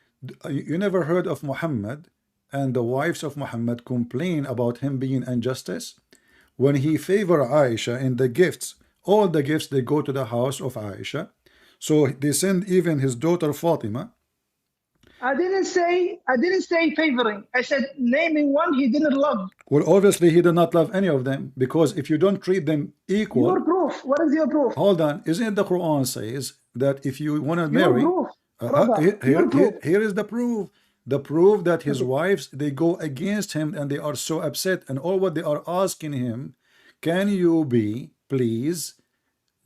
You never heard of Muhammad and the wives of Muhammad complain about him being injustice? When he favor Aisha in the gifts, all the gifts, they go to the house of Aisha. So they send even his daughter Fatima. I didn't say favoring. I said naming one he didn't love. Well, obviously he did not love any of them, because if you don't treat them equal. Your proof. What is your proof? Hold on. Isn't it the Quran says that if you want to Your marry, proof, brother, here is the proof. The proof that his wives, they go against him and they are so upset, and all what they are asking him, can you be please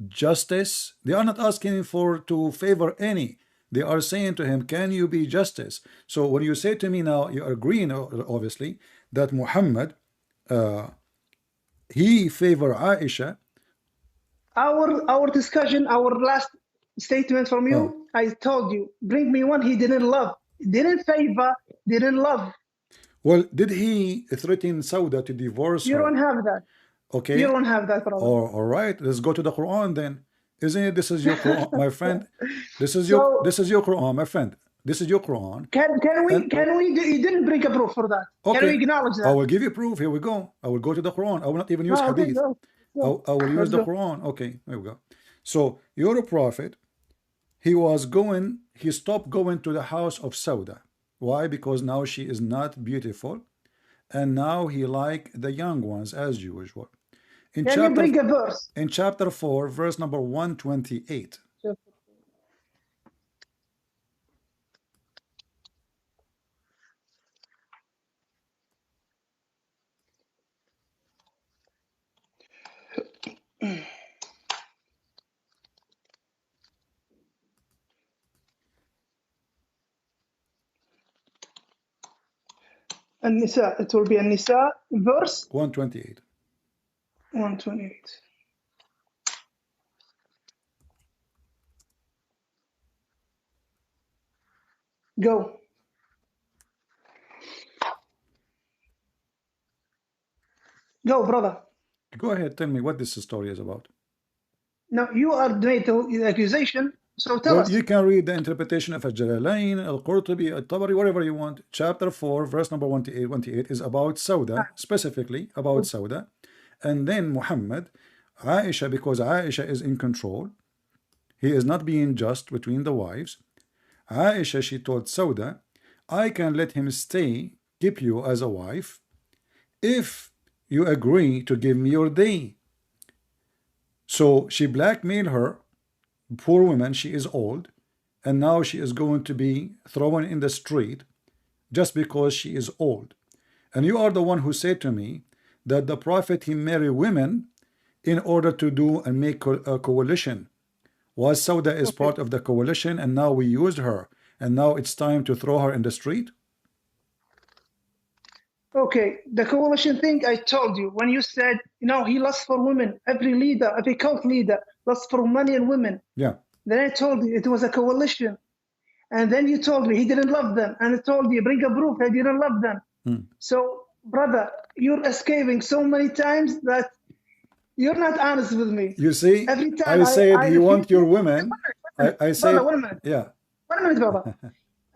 justice? They are not asking him to favor any. They are saying to him, can you be justice? So when you say to me now, you are agreeing obviously that Muhammad he favor Aisha. Our discussion, our last statement from you, I told you, bring me one he didn't love, didn't favor, didn't love. Well, did he threaten Sauda to divorce You her? don't have that. Okay. You don't have that, brother. All right, let's go to the Quran then. Isn't it? This is your Quran, my friend. This is your Quran, my friend. This is your Quran. Can we? You didn't bring a proof for that. Okay. Can we acknowledge that? I will give you proof. Here we go. I will go to the Quran. I will not even use hadith. Okay, go. I will use the Quran. Okay, here we go. So your prophet, he stopped going to the house of Sauda. Why? Because now she is not beautiful, and now he like the young ones as usual. Can you bring a verse? In chapter 4, verse number 128. An-Nisa. It will be An-Nisa verse 128. 128. Go. Go, brother. Go ahead, tell me what this story is about. Now, you are made the accusation, so tell us. You can read the interpretation of Al-Jalalain, Al-Qurtubi, Al-Tabari, whatever you want. Chapter 4, verse number 128 is about Sauda, specifically about Sauda. And then Muhammad, Aisha, because Aisha is in control, he is not being just between the wives. Aisha, she told Sauda, I can let him stay, keep you as a wife, if you agree to give me your day. So she blackmailed her. Poor woman, she is old, and now she is going to be thrown in the street just because she is old. And you are the one who said to me that the prophet, he married women in order to do and make a coalition. Was Sauda is part of the coalition, and now we used her, and now it's time to throw her in the street? Okay, the coalition thing, I told you, when you said, he lusts for women, every leader, every cult leader lusts for money and women. Yeah. Then I told you it was a coalition. And then you told me he didn't love them. And I told you, bring a proof that he didn't love them. So, brother, you're escaping so many times that you're not honest with me. You see, every time I said you want your women. I said, brother, 1 minute. Yeah. 1 minute, brother.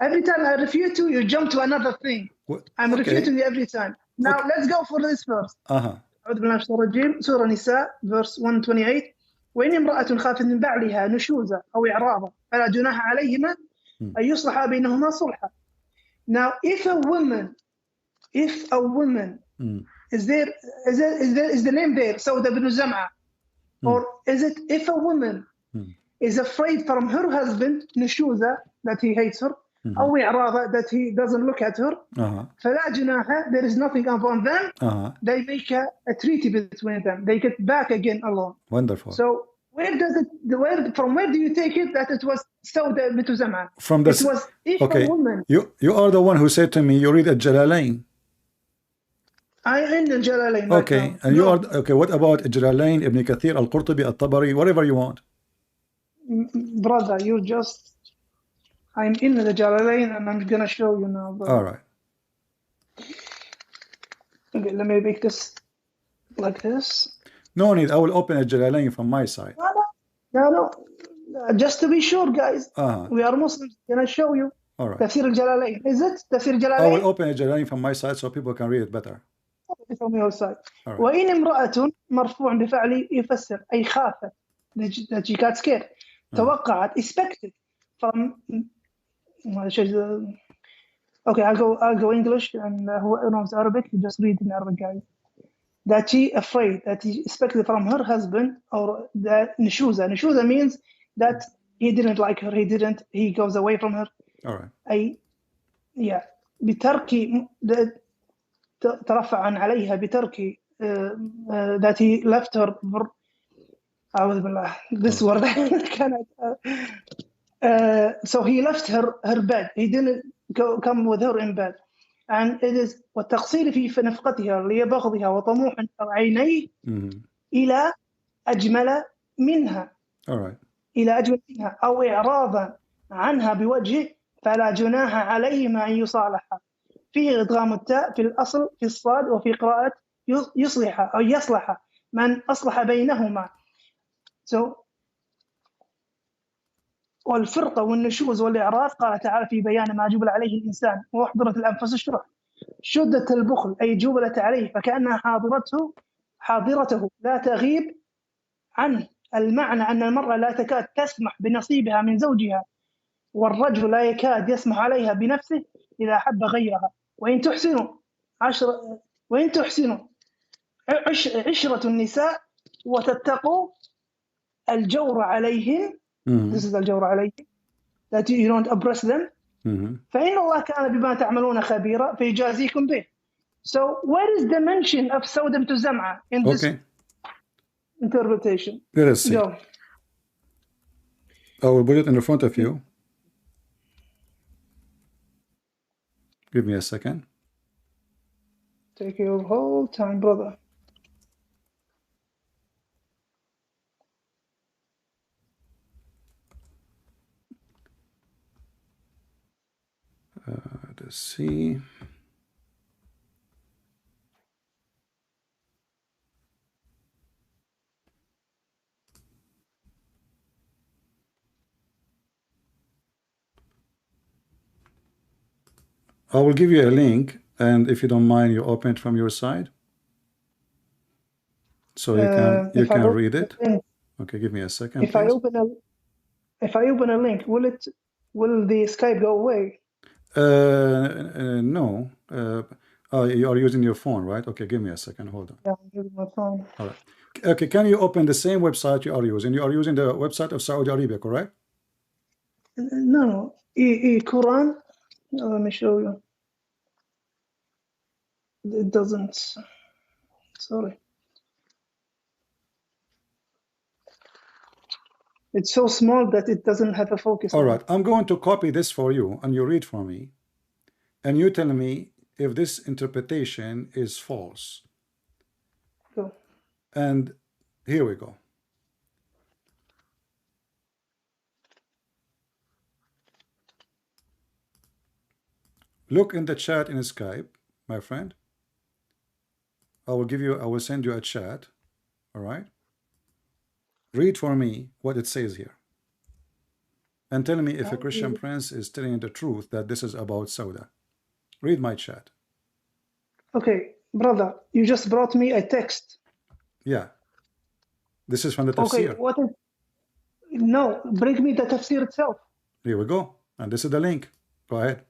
Every time I refute you, you jump to another thing. I'm refuting you every time. Now, let's go for this verse. أعوذ بالله من الشيطان الرجيم. سورة نساء verse 128. وإن امرأة خافت من بعلها نشوزا أو إعراضا فلا جناح عليهما أن يصلحا بينهما صلحا. Now, if a woman is the name there Sauda bin Zam'a, or is it if a woman is afraid from her husband نشوزا, that he hates her, أو إعراضا, that he doesn't look at her, فلا جناح, there is nothing upon them. They make a treaty between them. They get back again alone. Wonderful. So from where do you take it that it was Sauda bint Zam'a? From the, it was if a woman. You are the one who said to me, you read Al-Jalalain. I'm in the Jalalain. Okay, right and you are okay. What about Jalalain, Ibn Kathir, Al-Qurtubi, Al-Tabari, whatever you want? Brother, you just. I'm in the Jalalain, and I'm gonna show you now, brother. All right. Okay, let me make this like this. No need. I will open a Jalalain from my side. No. Just to be sure, guys. Uh-huh. We are Muslims. Gonna show you. All right. Tafsir al-Jalalain. Is it Tafsir I will al-Jalalain? open a Jalalain from my side so people can read it better. From your side. All right. وإن امرأة مرفوع بفعل يفسر أي خافت that she got scared. توقعت expected from. Okay, I'll go English, and who knows Arabic, you just read in Arabic, guys. That she afraid, that he expected from her husband, or that Nushuza means that he didn't like her, he goes away from her. All right. بترك ترفع عليها بترك that he left her. أعوذ بالله. This word cannot. So he left her bed. He didn't come with her in bed. And it is والتقصير في نفقتها لبغضها وطموح عينيه إلى أجمل منها. All right. إلى أجمل منها أو إعراضا عنها بوجه فلا جناح عليهما أن يصالحا. فيه إدغام التاء في الأصل في الصاد وفي قراءة يصلح أو يصلح من أصلح بينهما. So والفرقة والنشوز والإعراض قال تعالى في بيان ما جبل عليه الإنسان وأحضرت الأنفس الشح. شدة البخل أي جبلت عليه فكأنها حاضرته لا تغيب عنه. المعنى أن المرأة لا تكاد تسمح بنصيبها من زوجها، والرجل لا يكاد يسمح عليها بنفسه إذا حب غيرها. وإن تحسنوا عشرة النساء وتتقوا الجور عليهن. This is الجور عليهن, that you don't oppress them. فإن الله كان بما تعملون خبيرا فيجازيكم به. So where is the mention of Sodom to Zam'a in this interpretation? Let us see. Go. I will put it in front of you. Give me a second. Take your whole time, brother. Let's see. I will give you a link, and if you don't mind, you open it from your side, so you can read it. Okay, give me a second. If I open a link, will the Skype go away? No. You are using your phone, right? Okay, give me a second. Hold on. Yeah, I'm using my phone. All right. Okay, can you open the same website you are using? You are using the website of Saudi Arabia, correct? No. Quran. Let me show you. It doesn't. Sorry. It's so small that it doesn't have a focus. All right. I'm going to copy this for you, and you read for me, and you tell me if this interpretation is false. Go. And here we go. Look in the chat in Skype, my friend. I will send you a chat. All right. Read for me what it says here. And tell me if a Christian prince is telling the truth that this is about Sauda. Read my chat. Okay, brother, you just brought me a text. Yeah. This is from the tafsir. Okay, what is... No, bring me the tafsir itself. Here we go. And this is the link. Go ahead.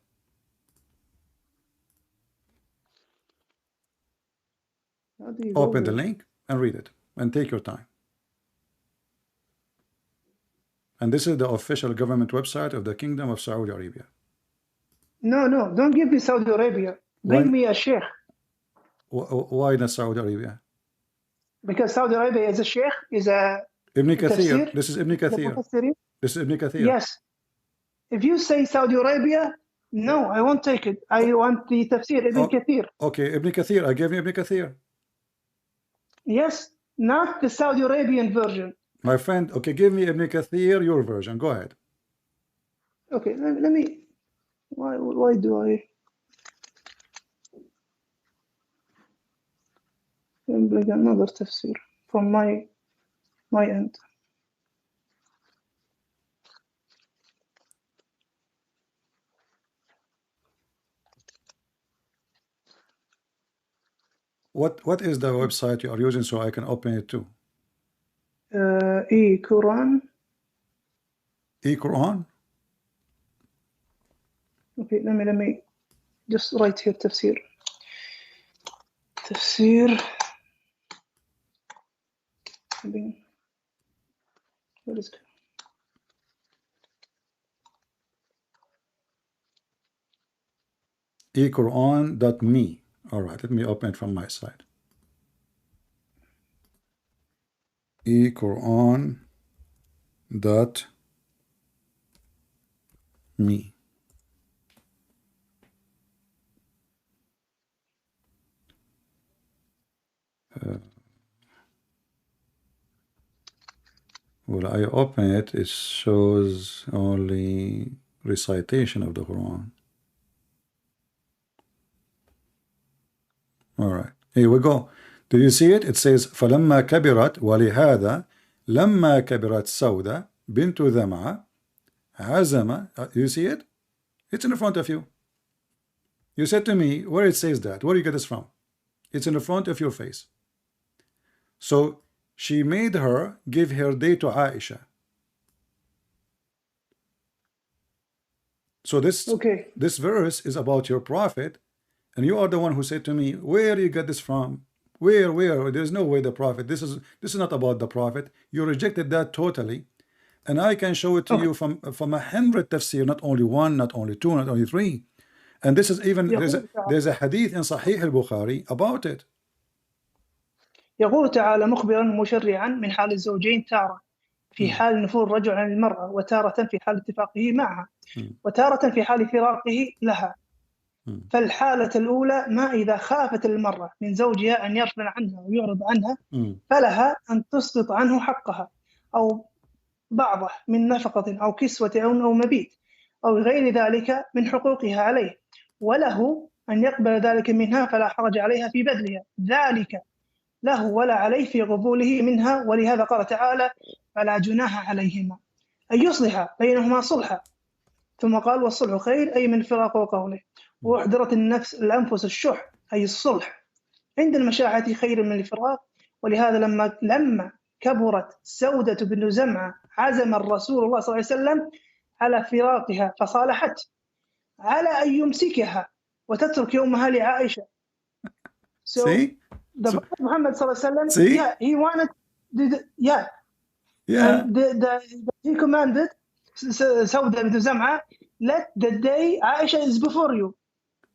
Open the link and read it. And take your time. And this is the official government website of the Kingdom of Saudi Arabia. No, don't give me Saudi Arabia. Bring me a Sheikh. Why not Saudi Arabia? Because Saudi Arabia is a Sheikh, is a... Ibn Kathir. This is Ibn Kathir. This is Ibn Kathir. Yes. If you say Saudi Arabia, No, I won't take it. I want the tafsir Ibn Kathir. Okay, Ibn Kathir. I gave you Ibn Kathir. Yes, not the Saudi Arabian version. My friend, okay, give me Ibn Kathir, your version. Go ahead. Okay, let me. Why do I? Like another tafsir from my end. What is the website you are using so I can open it too? Qur'an. Qur'an? Okay, let me just write here tafsir. Tafsir. Where is it? eQuran.me. All right, let me open it from my side. eQuran.me. When I open it, it shows only recitation of the Quran. All right, here we go. Do you see it? It says فلما كبرت ولهذا لما كبرت سودة بنت ذمعة عزم. You see it? It's in front of you. You said to me, where it says that? Where do you get this from? It's in the front of your face. So she made her give her day to Aisha. So this verse is about your prophet, and you are the one who said to me, where do you get this from? Where? There's no way the prophet. This is not about the prophet. You rejected that totally, and I can show it to you from 100 tafsir, not only one, not only two, not only three. And this is even there's a hadith in Sahih al-Bukhari about it. يقول تعالى مخبرا مشرعا من حال الزوجين تارة في حال نفور الرجل عن المرأة وتارة في حال اتفاقه معها وتارة في حال فراقه لها. فالحالة الأولى ما إذا خافت المرأة من زوجها أن يرفع عنها ويعرض عنها فلها أن تسقط عنه حقها أو بعضه من نفقة أو كسوة أو مبيت أو غير ذلك من حقوقها عليه، وله أن يقبل ذلك منها فلا حرج عليها في بذلها، ذلك له ولا عليه في قبوله منها. ولهذا قال تعالى فلا جناح عليهما أن يصلح بينهما صلحا، ثم قال والصلح خير أي من الفراق وقوله. وأحضرت الأنفس الشح أي الصلح عند المشاحة خير من الفراق. ولهذا لما كبرت سودة بن زمعة عزم الرسول الله صلى الله عليه وسلم على فراقها فصالحت على أن يمسكها وتترك يومها لعائشة. So the Prophet Muhammad sallallahu alaihi wasallam, he wanted, he commanded Sauda bint Zam'a, let the day Aisha is before you.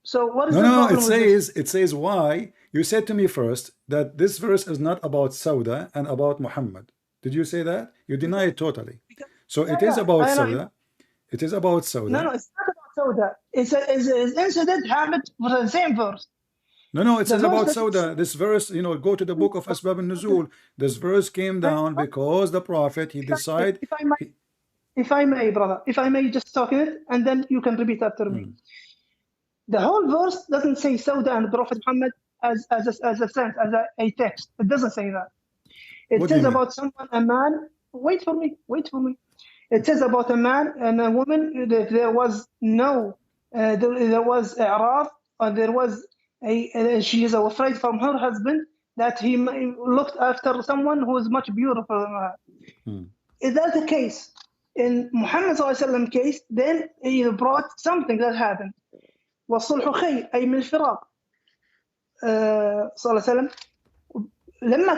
So what is the problem with this? It says why you said to me first that this verse is not about Sauda and about Muhammad. Did you say that? You deny it totally. So it is about Sauda. It is about Sauda. No, it's not about Sauda. It's an incident happened with the same verse. No, it says about Sauda. This verse, go to the book of Asbab al-Nuzul. This verse came down because the Prophet, he decided. If I may, brother, if I may just talk it, and then you can repeat after me. The whole verse doesn't say Sauda and Prophet Muhammad as a text. It doesn't say that. It says about someone, a man. Wait for me. It says about a man and a woman. If there was no, there was i'rad, or there was she is afraid from her husband that he looked after someone who is much beautiful than her. Is that the case? In Muhammad sallallahu alaihi wasallam case, then he brought something that happened. والصلح خير أي من الفراق. صلى الله عليه وسلم لما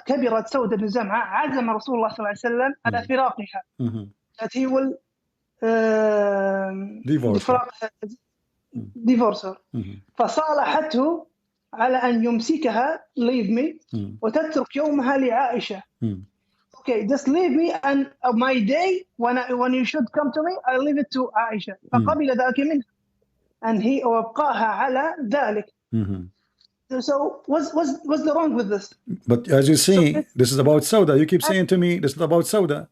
كبرت سودة بن زمعة عزم رسول الله صلى الله عليه وسلم على فراقها. That he will divorce her. فصالحته على أن يمسكها, leave me, وتترك يومها لعائشة. Okay, just leave me, and my day when you should come to me, I leave it to Aisha. فقبل ذلك منها. and he وابقاها على ذلك. So what's the wrong with this? But as you see, So this is about Sauda. You keep saying to me, this is about Sauda.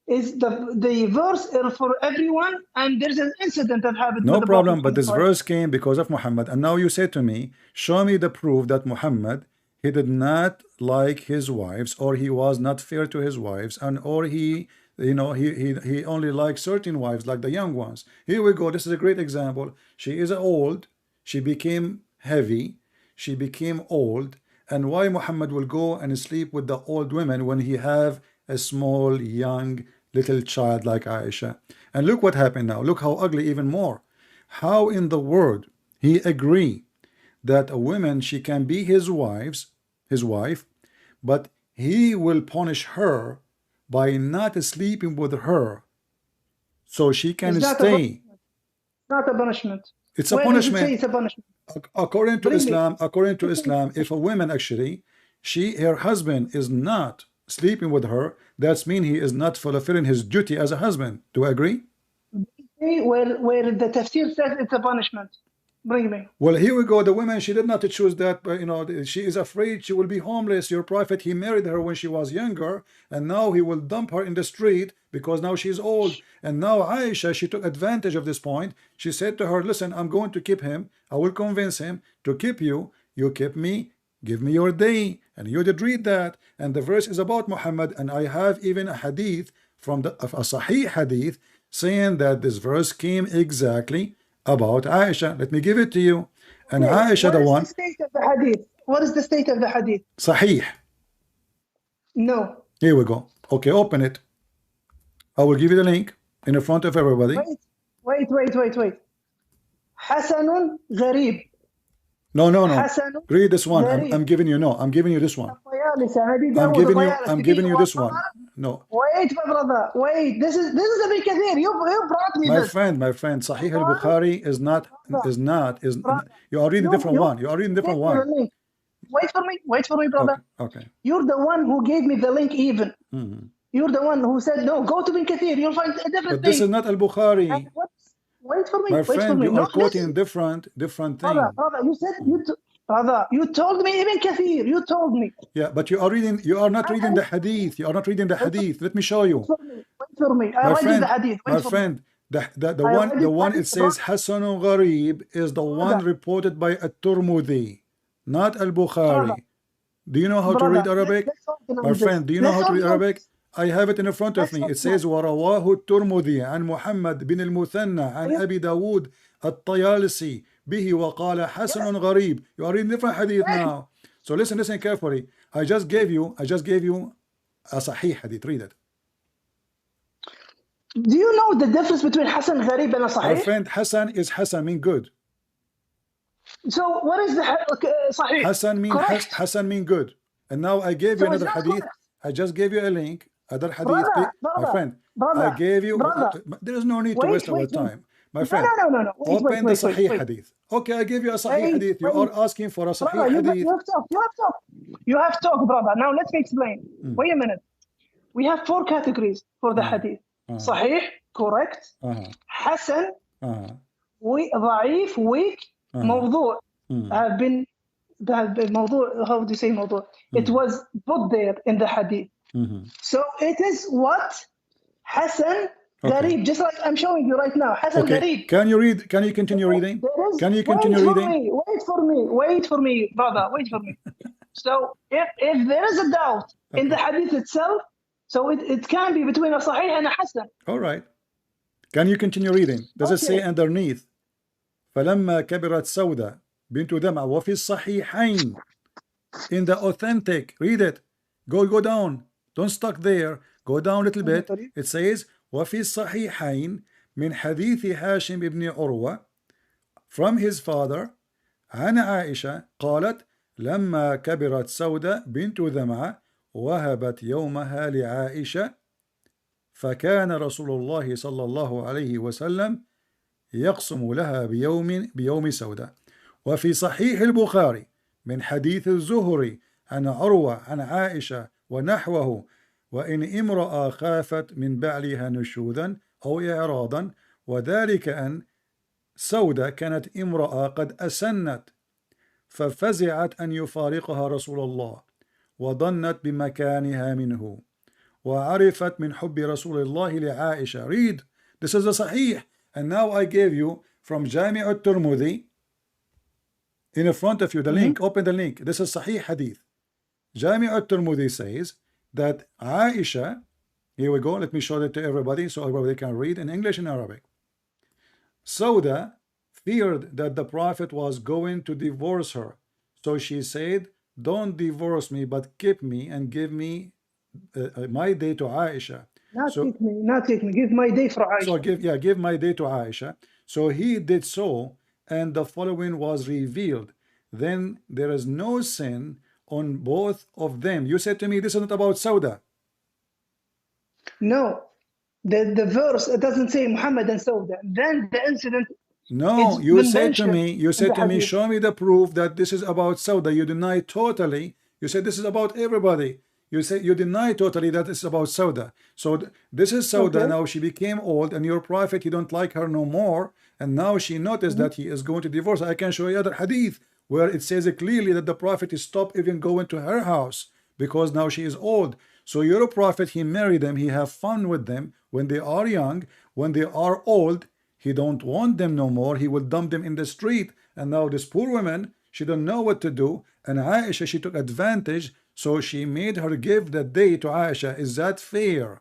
Is the verse for everyone, and there's an incident that happened. No with the problem, Prophet but this verse came because of Muhammad, and now you say to me, show me the proof that Muhammad, he did not like his wives, or he was not fair to his wives, and or he, you know, he only liked certain wives, like the young ones. Here we go. This is a great example. She is old, she became heavy, she became old, and why Muhammad will go and sleep with the old women when he have a small young little child like Aisha? And look what happened now. Look how ugly even more. How in the world he agree that a woman, she can be his wife, but he will punish her by not sleeping with her so she can stay. Not a punishment. It's a punishment. Does it say it's a punishment? According to Islam, if a woman actually, her husband is not sleeping with her, that's mean he is not fulfilling his duty as a husband. Do I agree? Where the tafsir says it's a punishment. Bring me. Well, here we go. The woman, she did not choose that, but you know, she is afraid she will be homeless. Your prophet, he married her when she was younger, and now he will dump her in the street because now she's old. And now Aisha, she took advantage of this point. She said to her, listen, I'm going to keep him. I will convince him to keep you. You keep me. Give me your day. And you did read that. And the verse is about Muhammad. And I have even a hadith from a Sahih hadith saying that this verse came exactly about Aisha. Let me give it to you. And Aisha, the one. What is the state of the hadith? What is the state of the hadith? Sahih. No. Here we go. Okay, open it. I will give you the link in front of everybody. Wait. Hasanun Gharib. No. Read this one. I'm giving you this one. I'm giving you this one. No. Wait, my brother. Wait. This is Ibn Kathir. You brought me this. My friend. Sahih al-Bukhari is not. You are reading different one. You are reading different one. Wait for me, brother. Okay. You're the one who gave me the link even. You're the one who said, no, go to Ibn Kathir. You'll find a different thing. But this is not al-Bukhari. Wait for me. My friend, you are quoting different thing. Brother, you told me Ibn Kathir. You told me. Yeah, but you are not reading the hadith. You are not reading the hadith. Let me show you. Wait for me. I read the hadith. My friend, the one it says Hasanun Gharib is the one reported by at-Tirmidhi, not al-Bukhari. Do you know how to read Arabic? My friend, do you know how to read Arabic? I have it in front of me. It says ورواه الترمذي عن محمد بن المثنى عن أبي داود الطيالسي به وقال حسن غريب. You are reading different hadith now. So listen carefully. I just gave you a sahih hadith. Read it. Do you know the difference between Hasan Gharib and a sahih? My friend, Hasan mean good. So what is the sahih? Hasan mean good. And now I gave you another hadith. I just gave you a link. Other hadith, my friend. I gave you. There is no need to waste our time, my friend. No. Open the Sahih hadith. Okay, I gave you a Sahih hadith. You are asking for a Sahih hadith. You have talk, brother. Now let me explain. Wait a minute. We have 4 categories for the hadith. Sahih, correct. Hasan, ضعيف, weak. موضوع have been موضوع. How do you say موضوع? It was put there in the hadith. So it is what Hasan Gharib, just like I'm showing you right now. Hasan Gharib. Can you continue reading? Can you continue reading? Wait for me, brother. Wait for me. So if there is a doubt in the hadith itself, so it can be between a Sahih and a Hasan. All right. Can you continue reading? Does it say underneath? فلما كبرت سودة بنت دمعة وفي الصحيحين, in the authentic, read it. Go down. Don't stuck there. Go down a little bit. It says وفي الصحيحين من حديث هاشم بن عروة, from his father عن عائشة قالت لما كبرت سودة بنت دمعة وهبت يومها لعائشة فكان رسول الله صلى الله عليه وسلم يقسم لها بيوم سودة. وفي صحيح البخاري من حديث الزهري عن عروة عن عائشة ونحوه وإن امرأة خافت من بعلها نشوذا أو إعراضا وذلك أن سودة كانت امرأة قد أسنت ففزعت أن يفارقها رسول الله وظنت بمكانها منه وعرفت من حب رسول الله لعائشة. Read, this is the Sahih, and now I gave you from Jami' al-Tirmidhi in front of you the link. Open the link. This is Sahih Hadith. Jami' al-Tirmidhi says that Aisha, here we go, let me show it to everybody so everybody can read in English and Arabic. Sauda feared that the Prophet was going to divorce her, so she said, don't divorce me, but keep me and give me my day to Aisha. Not take me, give my day for Aisha. So give my day to Aisha. So he did so, and the following was revealed. Then there is no sin on both of them. You said to me, this is not about Sauda. No, the verse, it doesn't say Muhammad and Sauda. Then the incident. No, you said to me, show me the proof that this is about Sauda. You deny totally. You said this is about everybody. You say you deny totally that it's about Sauda. So this is Sauda. Okay. Now she became old, and your Prophet, you don't like her no more, and now she noticed that he is going to divorce her. I can show you other hadith where it says clearly that the Prophet is stopped even going to her house because now she is old. So your Prophet, he married them, he have fun with them when they are young. When they are old, he don't want them no more. He will dump them in the street. And now this poor woman, she don't know what to do. And Aisha, she took advantage. So she made her give the day to Aisha. Is that fair?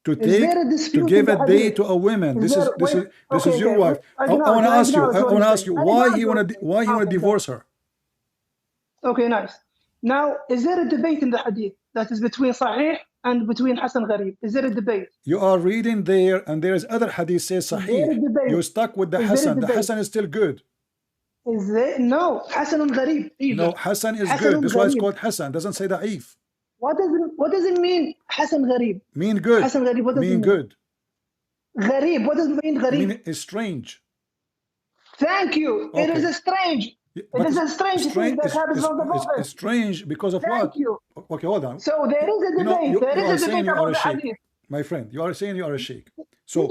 To give a day to a woman. This is your wife. I want to ask you why he want to divorce her. Okay, nice. Now, is there a debate in the hadith that is between Sahih and between Hasan Gharib? Is there a debate? You are reading there, and there is other hadith says Sahih. You're stuck with the Hasan. The Hasan is still good. Is there? No, Hasan and Gharib. No, Hasan is good. That's why it's called Hasan. Doesn't say da'if. What does it mean, Hasan Gharib? Mean good. Hasan Gharib, what does it mean? Good. Gharib, what does it mean, Gharib? Mean it's strange. Thank you. Okay. It is a strange. It is a strange thing that happens on the Prophet. It's strange because of what? Thank you. Okay, hold on. So there is a debate. There is a debate about the hadith. My friend, you are saying you are a sheikh. So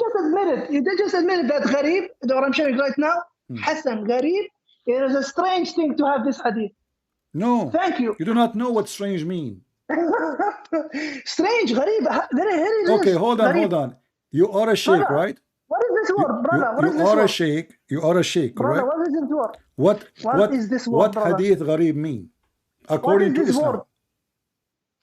you did just admit that Gharib, what I'm showing right now, Hasan Gharib, it is a strange thing to have this hadith. No. Thank you. You do not know what strange mean. Strange, Gharib. Okay, hold on. You are a sheikh, right? What is this word, brother? You are a sheikh. You are a sheikh, correct? Brother, what is this word? What is this word, what brother? hadith Gharib mean? According to Islam. Word?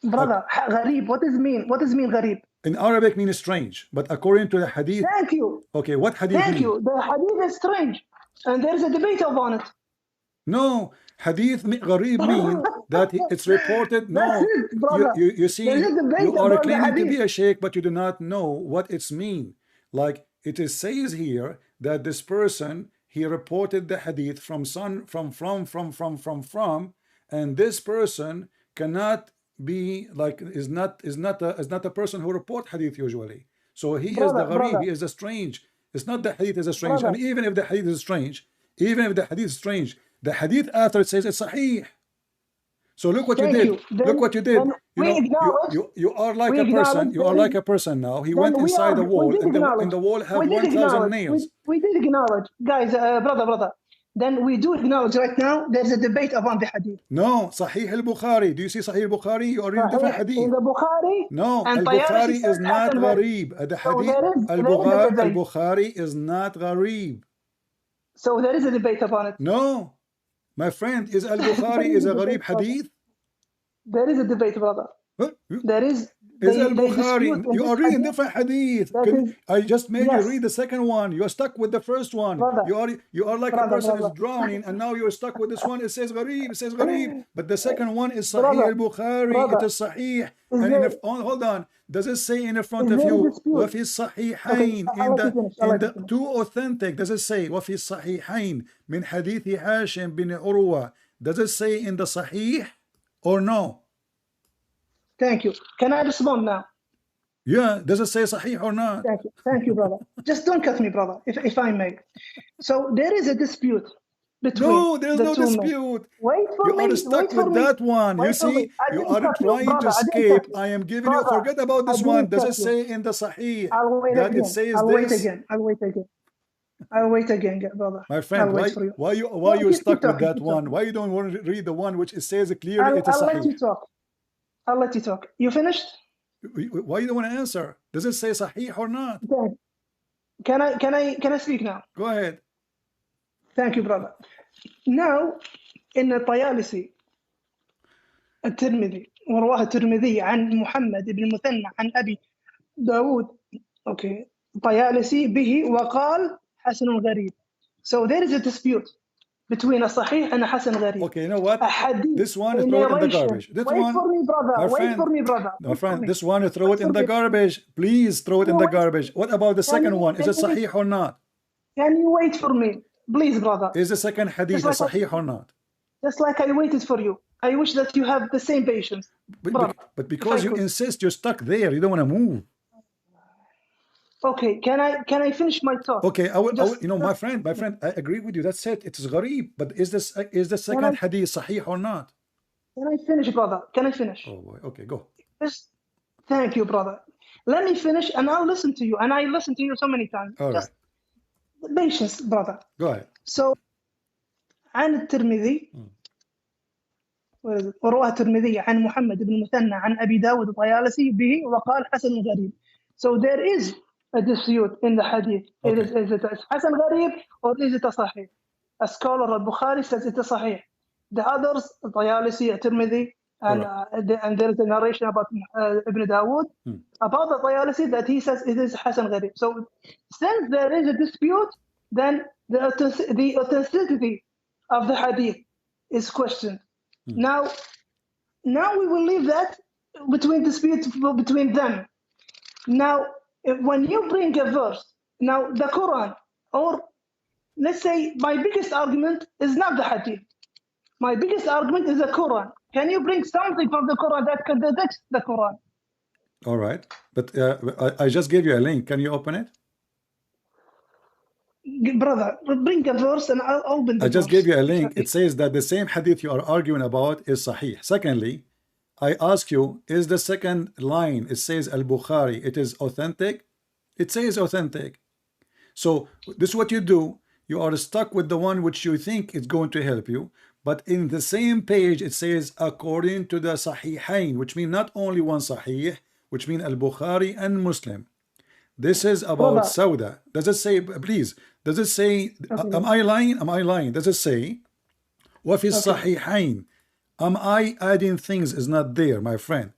Brother, Gharib, what does it mean? What does it mean, Gharib? In Arabic means strange, but according to the hadith. Thank you. Okay, what hadith Thank mean? you. The hadith is strange, and there is a debate upon it. No, hadith Gharib mean that it's reported. No, you see, you are claiming to be a sheikh, but you do not know what it's mean. Like it says here that this person, he reported the hadith from, and this person cannot be like is not a person who report hadith usually. So he is the gharib, he is the strange. It's not the hadith is a strange, and even if the hadith is strange, the hadith after it says it's sahih. So look what you did. Look what you did. You are like a person. You are like a person now. He went inside the wall, and the wall have 1,000 nails. We did acknowledge, guys, brother. Then we do acknowledge right now there's a debate upon the hadith. No, Sahih al-Bukhari. Do you see Sahih al-Bukhari? You are reading different hadith. In the Bukhari. No, al-Bukhari is not gharib. The hadith al-Bukhari is not gharib. So there is a debate upon it. No. My friend, is al-Bukhari is a gharib hadith? There is a debate, brother. There is. Is al-Bukhari. You are reading different hadith. I just made you read the second one. You are stuck with the first one. You are like a person is drowning, and now you are stuck with this one. It says gharib. It says gharib. But the second one is Sahih al-Bukhari. It is Sahih. And hold on. Does it say in the front of you, وَفِي الصَّحِيحَيْن, in the two authentic, does it say, وَفِي الصَّحِيحَيْن, min hadithi Hashim bin Urwa, does it say in the Sahih or no? Thank you. Can I respond now? Yeah, does it say Sahih or not? Thank you, brother. Just don't cut me, brother, if I may. So there is a dispute between No, there's the no two men. dispute. Wait for You me. are stuck Wait for with me. that one. You Wait for me. see, I you didn't are cut you, trying to brother. I didn't escape. cut you. I am giving you, Brother, forget about I this one. didn't Does cut it you. say in the Sahih I'll wait that it again. says I'll wait this? again. I'll wait again. I'll wait again, brother. My friend, I'll wait for you. why No, you keep stuck with talking. that Keep one? talking. Why you don't want to read the one which it says clearly it is I'll let Sahih? you talk. I'll let you talk. You finished? Why you don't want to answer? Does it say Sahih or not? Okay. Can I speak now? Go ahead. Thank you, brother. Now, in الطيالسي الترمذي ورواه الترمذي عن محمد بن المثنى عن أبي داود okay طيالسي به وقال حسن غريب. So there is a dispute between a Sahih and a Hasan Gharib. Okay, you know what? A hadith, This one a is throw it in the narration. garbage. This Wait one, for me, brother. my Wait friend, for me, brother. my Wait for friend, me. this one you throw Wait it in for the me. garbage. Please throw it in the Wait. garbage. What about the second you- one? Is it can you- Sahih or not? Can you wait for me, please, brother? Is the second hadith Just like Sahih or not? Just like I waited for you. I wish that you have the same patience, brother. But because you could. insist, you're stuck there. You don't want to move. Okay, can I finish my talk? Okay, I will, Just- you know, my friend, I agree with you. That's it. It is gharib. But is the second hadith Sahih or not? Can I finish, brother? Can I finish? Oh boy. Okay, go. Just, thank you, brother. Let me finish, and I'll listen to you. And I listen to you so many times. All Just right. patience, brother. Go ahead. So, عن الترمذي ورواه الترمذي عن محمد بن المثنى عن أبي داود الطيالسي به وقال حسن غريب. So there is a dispute in the hadith. Okay. Is it Hasan Gharib or is it a Sahih? A scholar al-Bukhari says it's a Sahih. The others, Tayalisi, Tirmidhi, and there is a narration about Ibn Dawood, about the Tayalisi that he says it is Hasan Gharib. So since there is a dispute, then the authenticity of the hadith is questioned. Now we will leave that dispute between them. Now, when you bring a verse, now the Quran, or let's say my biggest argument is not the hadith. My biggest argument is the Quran. Can you bring something from the Quran that contradicts the Quran? All right. But I just gave you a link. Can you open it? Brother, bring a verse and I'll open the I just verse. gave you a link. It says that the same hadith you are arguing about is Sahih. Secondly, I ask you, is the second line, it says Al-Bukhari, it is authentic? It says authentic. So this is what you do. You are stuck with the one which you think is going to help you. But in the same page, it says according to the Sahihain, which means not only one Sahih, which means Al-Bukhari and Muslim. This is about Sauda. Does it say, please, does it say, am I lying? Am I lying? Does it say, وَفِي الصَّحِيحَيْن? Am I adding things is not there, my friend?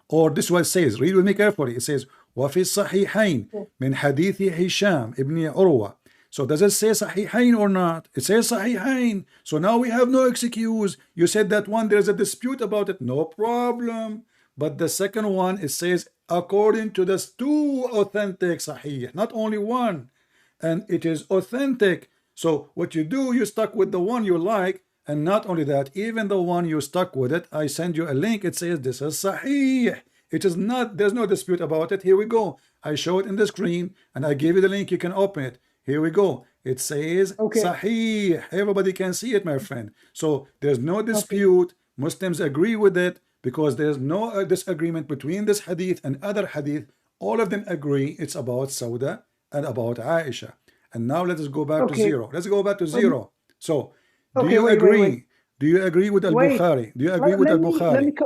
Or this is what it says. Read with me carefully. It says, وَفِي الصَّحِيحَيْن مِنْ حَدِيثِ هِشَام ibn Urwa. So does it say Sahihain or not? It says Sahihain. So now we have no excuse. You said that one, there's a dispute about it. No problem. But the second one, it says according to the two authentic Sahih, not only one. And it is authentic. So what you do, you stuck with the one you like. And not only that, even the one you stuck with it, I send you a link. It says this is Sahih. It is not, there's no dispute about it. Here we go. I show it in the screen and I give you the link. You can open it. Here we go. It says Sahih. Everybody can see it, my friend. So there's no dispute. Muslims agree with it because there's no disagreement between this hadith and other hadith. All of them agree it's about Sauda and about Aisha. And now let us go back to zero. Let's go back to zero. So do you agree? Wait. Do you agree with Al-Bukhari? Do you agree with Al-Bukhari?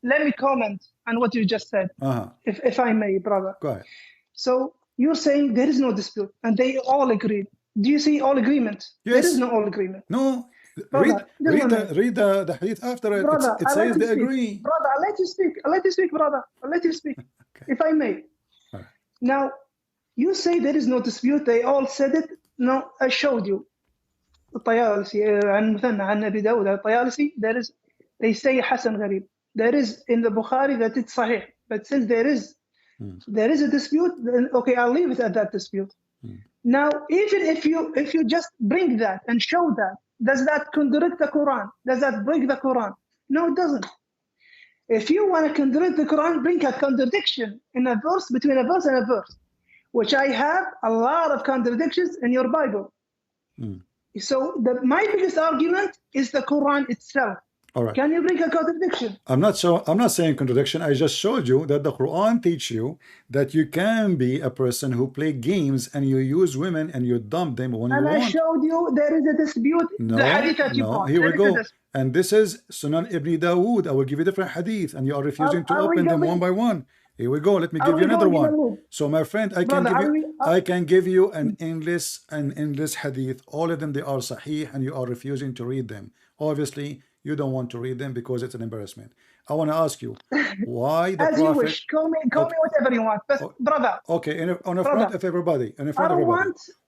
Let me comment on what you just said, if I may, brother. Go ahead. So you're saying there is no dispute, and they all agreed. Do you see all agreement? Yes. There is no all agreement. No. Brother, read the hadith after it. Brother, it says they agree. Brother, I'll let you speak. I'll let you speak, brother. I'll let you speak, if I may. Right. Now, you say there is no dispute. They all said it. No, I showed you. الطيالسي عن مثنى عن أبي داود الطيالسي, there is, they say Hasan Gharib. There is in the Bukhari that it's Sahih. But since there is a dispute, then okay, I'll leave it at that dispute. Now, even if you just bring that and show that, does that contradict the Quran? Does that break the Quran? No, it doesn't. If you want to contradict the Quran, bring a contradiction in a verse, between a verse and a verse, which I have a lot of contradictions in your Bible. So my biggest argument is the Quran itself. All right. Can you bring a contradiction? I'm not saying contradiction. I just showed you that the Quran teach you that you can be a person who play games and you use women and you dump them when And you I want. showed you there is a dispute. The hadith that you brought. Here we There is a go. dispute. And this is Sunan Ibn Dawood. I will give you different hadith, and you are refusing to Are we open them going- one by one. Here we go. Let me Are give we you another going in a one. loop? So, my friend, I Brother, can give you an endless hadith. All of them, they are sahih, and you are refusing to read them. Obviously, you don't want to read them because it's an embarrassment. I want to ask you, why the As Prophet... you wish. Call me whatever you want. But brother. Okay, on the front of everybody.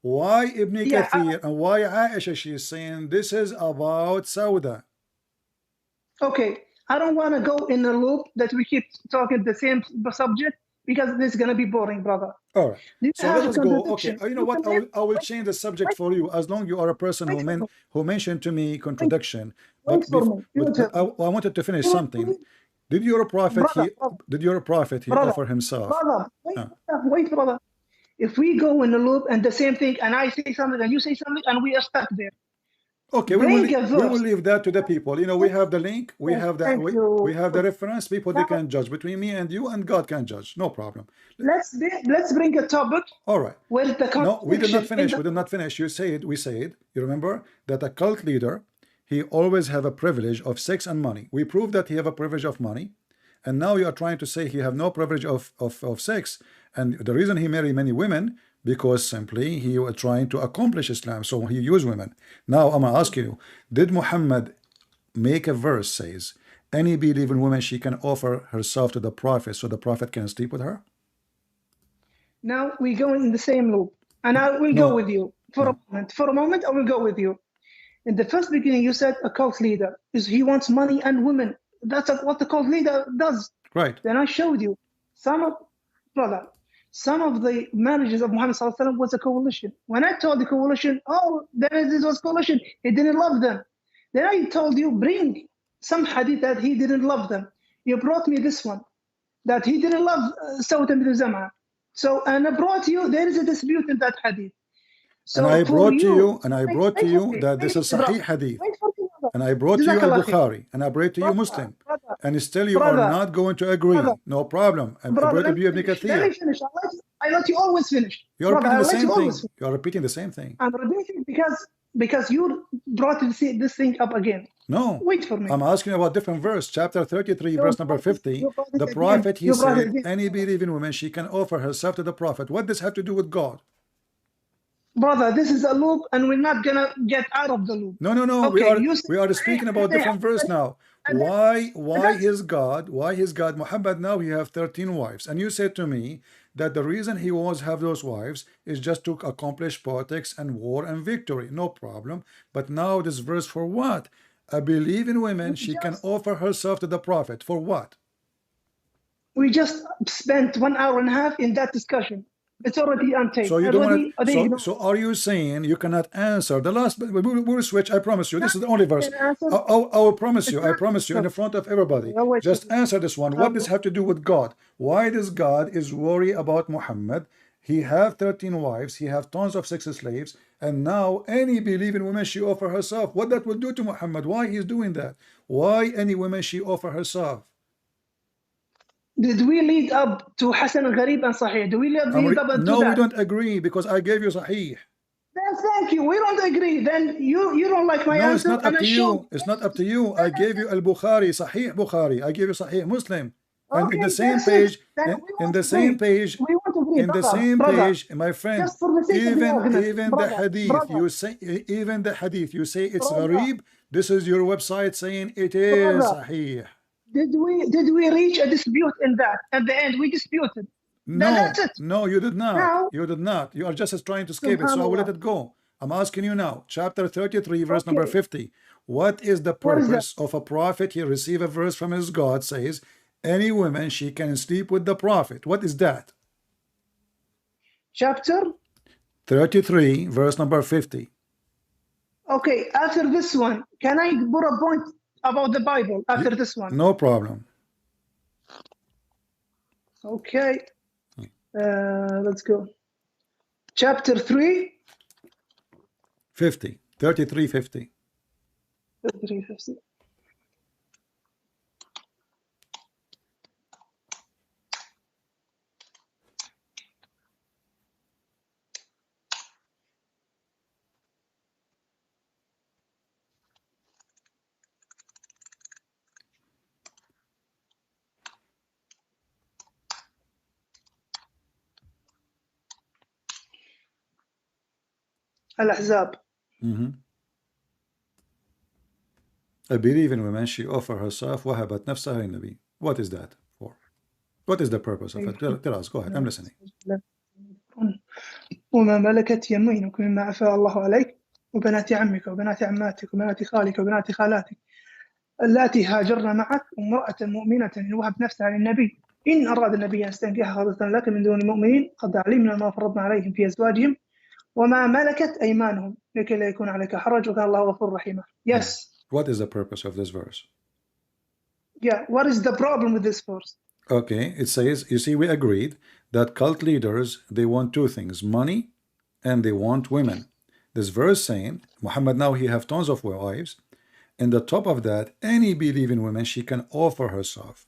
Why Ibn Kathir and why Aisha, she is saying this is about Sauda? Okay, I don't want to go in a loop that we keep talking the same subject because this is going to be boring, brother. All right. So let us go. Okay, you know what? I will change the subject for you as long you are a person who mentioned to me contradiction. But I wanted to finish something. Did your prophet offer himself? Brother, wait, brother. If we go in a loop and the same thing, and I say something and you say something, and we are stuck there. Okay, we will leave that to the people. You know, we have the link, we have that, we have the reference. People, they can judge between me and you, and God can judge. No problem. Let's bring a topic. All right. Where the no, we did not finish. We did not finish. We said. You remember that a cult leader, he always have a privilege of sex and money. We proved that he have a privilege of money, and now you are trying to say he have no privilege of sex. And the reason he married many women, because simply he was trying to accomplish Islam, so he used women. Now I'm gonna ask you, did Muhammad make a verse says any believing woman she can offer herself to the Prophet so the Prophet can sleep with her? Now we go in the same loop, and I will go with you for a moment. For a moment, I will go with you. In the first beginning, you said a cult leader he wants money and women. That's what the cult leader does. Right. Then I showed you some of the marriages of Muhammad ﷺ was a coalition. When I told the coalition, this was coalition, he didn't love them. Then I told you, bring some hadith that he didn't love them. You brought me this one, that he didn't love Sawt ibn Zam'a. So, and I brought you, there is a dispute in that hadith. So and I brought to you that this is Sahih hadith. And I brought to you al-Bukhari, and I brought to you Muslim. And still you are not going to agree. No problem. And I brought to you Ibn Kathir. Let me finish. I let you always finish. You're repeating the same thing. You're repeating the same thing. I'm repeating because you brought this thing up again. No. Wait for me. I'm asking about different verse. Chapter 33, verse number 50. The Prophet, he said, any believing woman, she can offer herself to the Prophet. What does have to do with God? Brother, this is a loop, and we're not gonna get out of the loop. No. Okay, we are speaking about different verse now. Why his God Muhammad now he have 13 wives, and you said to me that the reason he was have those wives is just to accomplish politics and war and victory. No problem. But now this verse for what? A believing woman, she can offer herself to the Prophet for what? We just spent 1.5 hours in that discussion. It's already untaped. So you don't want. So are you saying you cannot answer the last? We'll switch. I promise you. This is the only verse. I will promise you. I promise you in the front of everybody. Just answer this one. What does have to do with God? Why does God is worried about Muhammad? He have 13 wives. He have tons of sex slaves. And now any believing woman she offer herself. What that will do to Muhammad? Why he's doing that? Why any woman she offer herself? Did we lead up to Hasan al-Gharib and Sahih? Do we lead up to that? No, we don't agree because I gave you Sahih. Then thank you. We don't agree. Then you don't like my answer. No, it's not up to you. It's not up to you. I gave you al-Bukhari, Sahih Bukhari. I gave you Sahih Muslim. And in the same page, in the same page, my friend, even the hadith, you say it's gharib. This is your website saying it is Sahih. Did we reach a dispute in that? At the end, we disputed. No, you did not. You did not. You are just trying to escape it, so I will let it go. I'm asking you now, chapter 33, verse number 50. What is the purpose of a prophet? He received a verse from his God, says, any woman, she can sleep with the prophet. What is that? Chapter 33, verse number 50. Okay, after this one, can I put a point about the Bible after this one? No problem. Okay. Let's go. Chapter 3. 50. 3350. 3350. الأحزاب. A believing woman, she offer herself وهبت نفسها للنبي. What is that for? What is the purpose of it? Tell us. Go ahead. I'm listening. وما ملكت يمينك مما أفاء الله عليك وبنات عمك وبنات عماتك وبنات خالك وبنات خالاتك اللاتي هاجرن معك وامرأة مؤمنة إن وهب نفسها للنبي إن أراد النبي أن يستنكحها خالصة لك من دون المؤمنين قد علمنا ما فرضنا عليهم في أزواجهم وما ملكت أيمانهم لكي لا يكون عليك حرج وكان الله غفور رحيما. Yes. What is the purpose of this verse? Yeah. What is the problem with this verse? Okay, it says, you see, we agreed that cult leaders, they want two things, money and they want women. This verse saying, Muhammad now he have tons of wives, and the top of that, any believing woman, she can offer herself.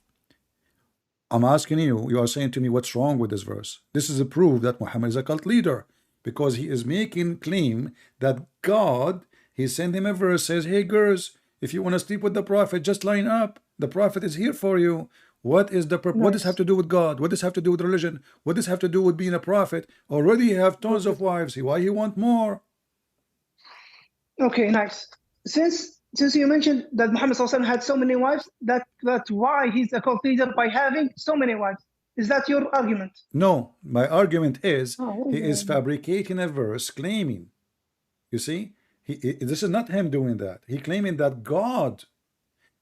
I'm asking you, you are saying to me, what's wrong with this verse? This is a proof that Muhammad is a cult leader, because he is making claim that God, he sent him a verse, says, hey girls, if you want to sleep with the Prophet, just line up. The Prophet is here for you. What is the purpose? What does this have to do with God? What does this have to do with religion? What does this have to do with being a prophet? Already you have tons of wives. Why he want more? Okay, nice. Since you mentioned that Muhammad had so many wives, that's why he's a cult leader by having so many wives. Is that your argument? No, my argument is he is fabricating a verse claiming. You see, this is not him doing that. He claiming that God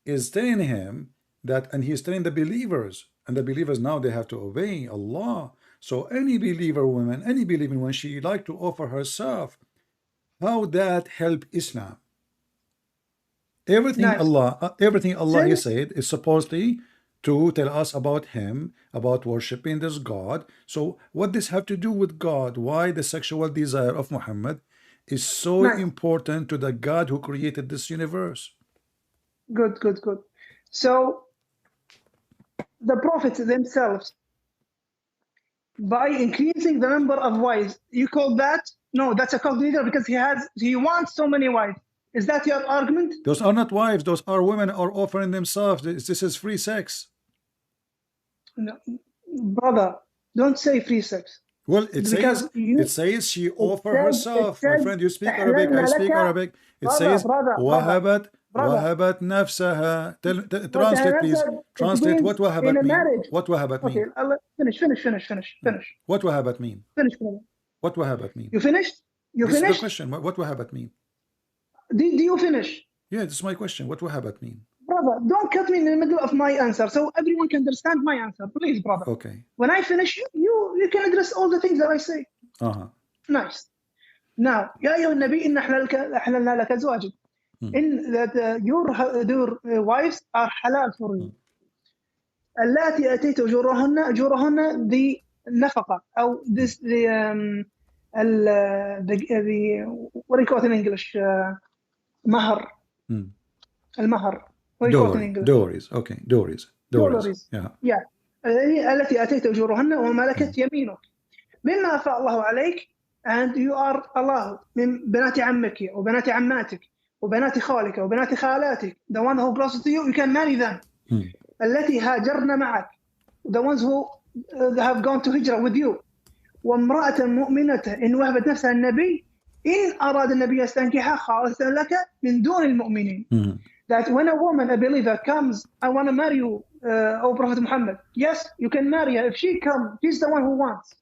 is telling him that, and he's telling the believers, and the believers now they have to obey Allah. So any believer woman, any believing woman, she like to offer herself. How that help Islam? Everything Allah he said is supposedly to tell us about him, about worshiping this God. So what does have to do with God? Why the sexual desire of Muhammad is so important to the God who created this universe? Good. So the prophets themselves, by increasing the number of wives, you call that? No, that's a cult leader because he wants so many wives. Is that your argument? Those are not wives. Those are women are offering themselves. This is free sex. No, brother, don't say free sex. Well, it says she offer herself. My friend, you speak Arabic. I speak Arabic. It says وهبت نفسها. Translate, please. Translate what وهبت mean. What وهبت mean? Finish. What وهبت mean? Finish, brother. What وهبت mean? You finished? You this finished? is the question. What وهبت mean? Do you finish? Yeah, this is my question. What وهبت mean? Brother, don't cut me in the middle of my answer so everyone can understand my answer. Please, brother. Okay. When I finish, you can address all the things that I say. Nice. Now, يا أيها النبي إن أحللنا لك أزواجك. In that your wives are halal for you. اللاتي أتيت أجورهن the نفقة أو this the what do you call it in English? مهر. المهر. Dowries. Okay. Dowries. Yeah. التي أتيت أجورهن وملكت يمينك مما أفاء الله عليك, and you are allowed من بنات عمك وبنات عماتك وبنات خالك وبنات خالاتك, the one who close to you can marry them. التي هاجرن معك, the ones who have gone to hijrah with you. وامرأة مؤمنة إن وهبت نفسها النبي إن أراد النبي يستنكحها خالصة لك من دون المؤمنين. That when a woman, a believer, comes, I want to marry you, O Prophet Muhammad. Yes, you can marry her. If she comes, she's the one who wants.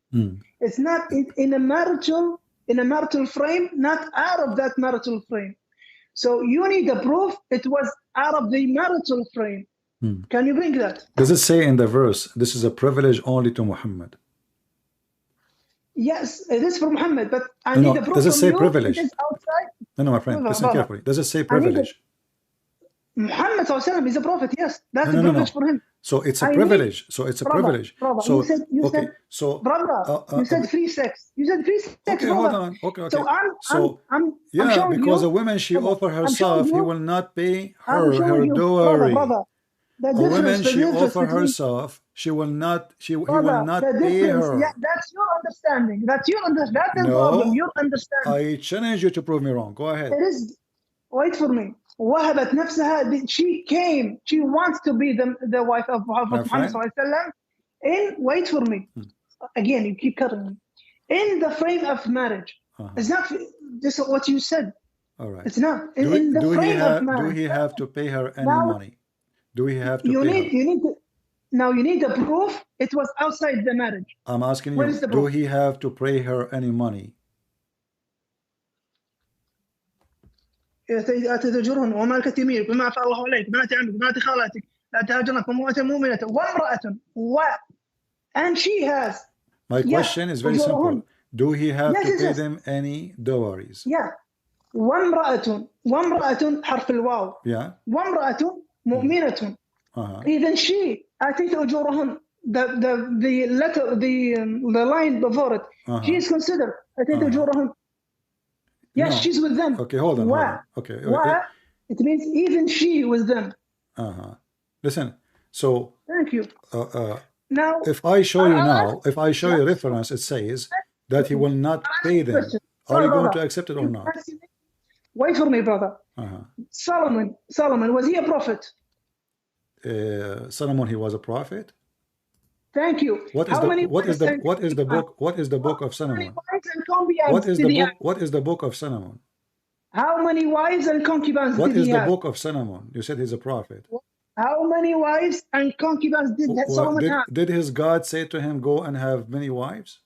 It's not in a marital frame, not out of that marital frame. So you need a proof it was out of the marital frame. Can you bring that? Does it say in the verse, this is a privilege only to Muhammad? Yes, it is for Muhammad, but I need a proof. Does it say privilege? It is outside. No, my friend, listen carefully. Does it say privilege? Muhammad is a prophet, yes. That's the privilege for him. So it's a I privilege. So it's a brother, privilege. brother, So you okay. said, So brother, you said free sex. You said free sex, okay, brother. hold on. Okay, So I'm yeah, showing because you, a woman, she brother, offer I'm showing herself, he you, will not pay I'm her showing you, brother, dowry. the A difference, woman, the she difference offer between, herself, he will not the pay difference, yeah, her. that's your understanding. That's the problem, No, your understanding. I challenge you to prove me wrong. Go ahead. It is, wait for me. وهبت نفسها, she came, she wants to be the wife of My Muhammad friend. sallallahu alaihi wasallam. Wait for me. Again, you keep cutting me. In the frame of marriage. It's not this is what you said. All right. It's not. In the frame of marriage. Do he have to pay her any Now, money? Do he have to you pay need her? you need to, now you need the proof it was outside the marriage. I'm asking Where you, is the do proof? he have to pay her any money? أتزوجهن وملكت يمينك بما أفاء الله عليك بنات عمك بنات خالاتك لا تهاجرن امرأة مؤمنة وامرأة and she has. My question is very simple. Do he have to pay them any dowries? Yeah. وامرأة حرف الواو. Yeah. وامرأة مؤمنة. Even she أتيت أجورهن. The letter, the line before it. She is considered أتيت أجورهن. Yes, no. She's with them. Okay, hold on. Okay. It means even she with them. Listen. So. Thank you. Now, if I show you now, if I show you reference, it says that he will not pay them. Are you going to accept it or not? Wait for me, brother. Solomon, was he a prophet? Solomon, he was a prophet. Thank you. What is the book of Solomon? What is the book of Solomon? How many wives and concubines did he have? What is the book of Solomon? You said he's a prophet. How many wives and concubines did Solomon have? Did his God say to him, go and have many wives?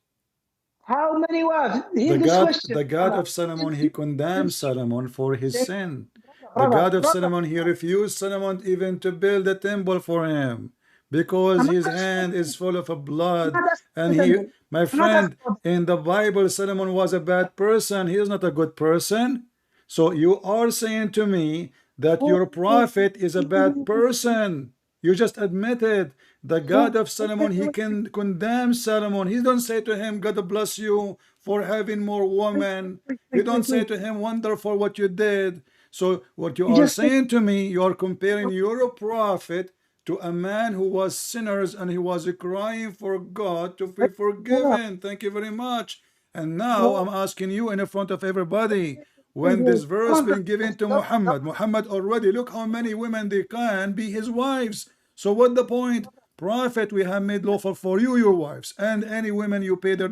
How many wives? The God of Solomon, he condemned Solomon for his sin. The God of Solomon, he refused Solomon even to build a temple for him because his hand is full of blood. And he, my friend, in the Bible, Solomon was a bad person. He is not a good person. So you are saying to me that your prophet is a bad person. You just admitted the God of Solomon, he can condemn Solomon. He don't say to him, God bless you for having more women. He don't say to him, wonderful what you did. So what you are saying to me, you are comparing your prophet to a man who was sinners and he was crying for God to be forgiven. Thank you very much. And now I'm asking you in front of everybody, when this verse been given to Muhammad already, look how many women they can be his wives. So what the point? Prophet, we have made lawful for you your wives, and any women you pay their